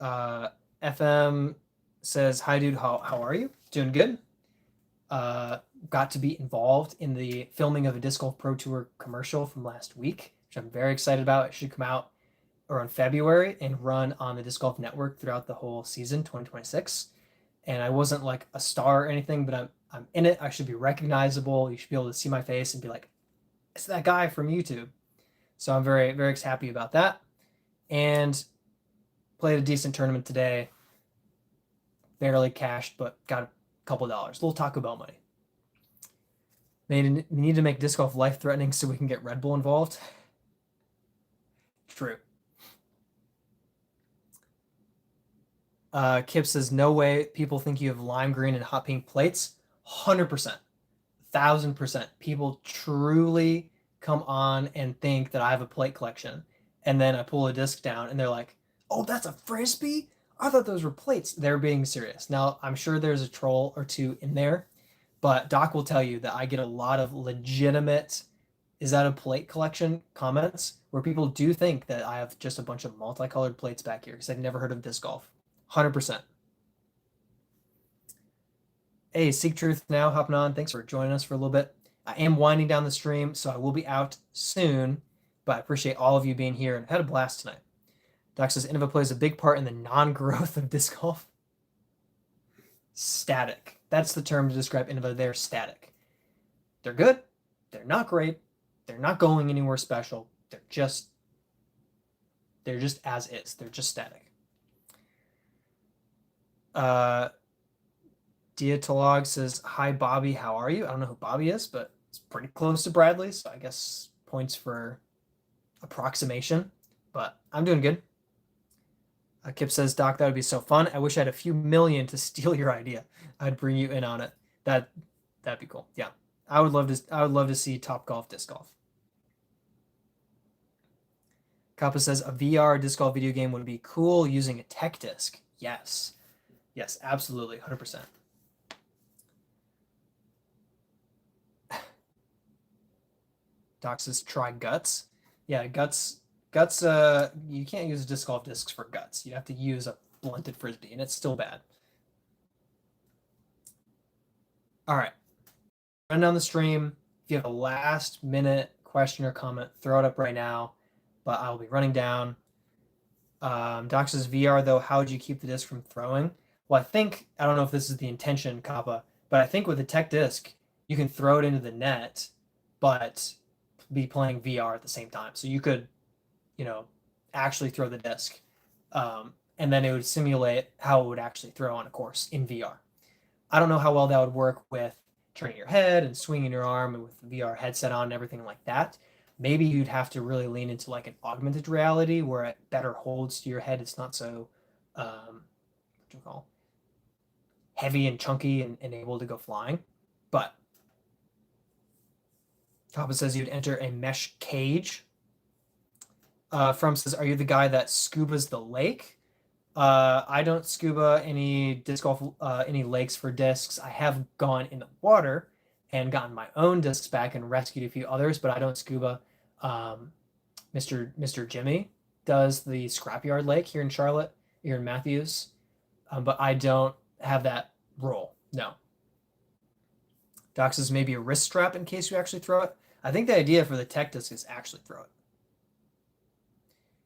FM says, "Hi dude, how are you? Doing good. Got to be involved in the filming of a Disc Golf Pro Tour commercial from last week, which I'm very excited about. It should come out around February and run on the Disc Golf Network throughout the whole season 2026. And I wasn't like a star or anything, but I'm in it. I should be recognizable. You should be able to see my face and be like, it's that guy from YouTube. So I'm very, very happy about that. And played a decent tournament today. Barely cashed, but got a couple dollars. A little Taco Bell money. We need to make disc golf life threatening so we can get Red Bull involved. True. Kip says, no way people think you have lime green and hot pink plates. 100%. 1000%. People truly come on and think that I have a plate collection. And then I pull a disc down and they're like, oh, that's a frisbee? I thought those were plates. They're being serious. Now, I'm sure there's a troll or two in there, but Doc will tell you that I get a lot of legitimate, is that a plate collection comments where people do think that I have just a bunch of multicolored plates back here because I've never heard of disc golf. 100%. Hey, Seek Truth now hopping on. Thanks for joining us for a little bit. I am winding down the stream, so I will be out soon, but I appreciate all of you being here and had a blast tonight. Doc says Innova plays a big part in the non-growth of disc golf. Static. That's the term to describe Innova. They're static. They're good. They're not great. They're not going anywhere special. They're just as is. They're just static. Dietolog says, hi, Bobby. How are you? I don't know who Bobby is, but it's pretty close to Bradley, so I guess points for approximation. But I'm doing good. Kip says, Doc, that would be so fun. I wish I had a few million to steal your idea. I'd bring you in on it. That'd be cool. Yeah. I would love to see Top Golf disc golf. Kappa says a VR disc golf video game would be cool using a tech disc. Yes. Yes, absolutely. 100%. Doc says try guts. Yeah, guts, you can't use disc golf discs for guts. You have to use a blunted frisbee, and it's still bad. All right. Run down the stream. If you have a last minute question or comment, throw it up right now. But I'll be running down. Doc says VR though, how would you keep the disc from throwing? Well, I don't know if this is the intention, Kappa, but I think with a tech disc, you can throw it into the net, but be playing VR at the same time. So you could, actually throw the disc, and then it would simulate how it would actually throw on a course in VR. I don't know how well that would work with turning your head and swinging your arm and with the VR headset on and everything like that. Maybe you'd have to really lean into like an augmented reality where it better holds to your head. It's not so, heavy and chunky and able to go flying. But Papa says you'd enter a mesh cage. From says, are you the guy that scubas the lake? I don't scuba any disc golf, any lakes for discs. I have gone in the water and gotten my own discs back and rescued a few others, but I don't scuba. Mr. Jimmy does the Scrapyard Lake here in Charlotte, here in Matthews, but I don't have that role. No. Doc says maybe a wrist strap in case you actually throw it. I think the idea for the tech disc is actually throw it.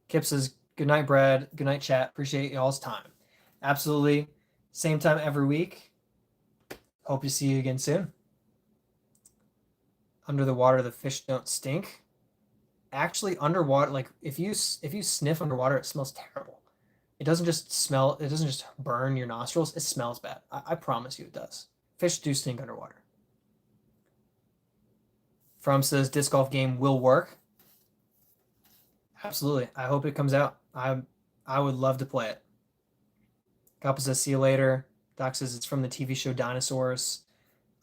Kip says, good night, Brad. Good night, chat. Appreciate y'all's time. Absolutely. Same time every week. Hope to see you again soon. Under the water, the fish don't stink. Actually, underwater, like if you sniff underwater, it smells terrible. It doesn't just burn your nostrils. It smells bad. I promise you it does. Fish do stink underwater. From says disc golf game will work. Absolutely. I hope it comes out. I would love to play it. Couple says, see you later. Doc says it's from the TV show Dinosaurs.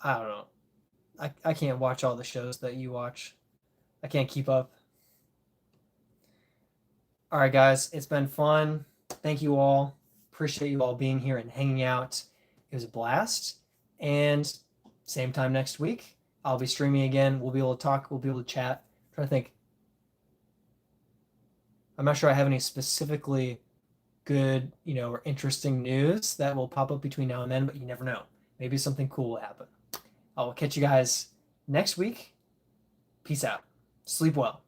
I don't know. I can't watch all the shows that you watch. I can't keep up. All right, guys, it's been fun. Thank you all. Appreciate you all being here and hanging out. It was a blast. And same time next week, I'll be streaming again. We'll be able to talk. We'll be able to chat. I'm trying to think. I'm not sure I have any specifically good, or interesting news that will pop up between now and then, but you never know. Maybe something cool will happen. I will catch you guys next week. Peace out. Sleep well.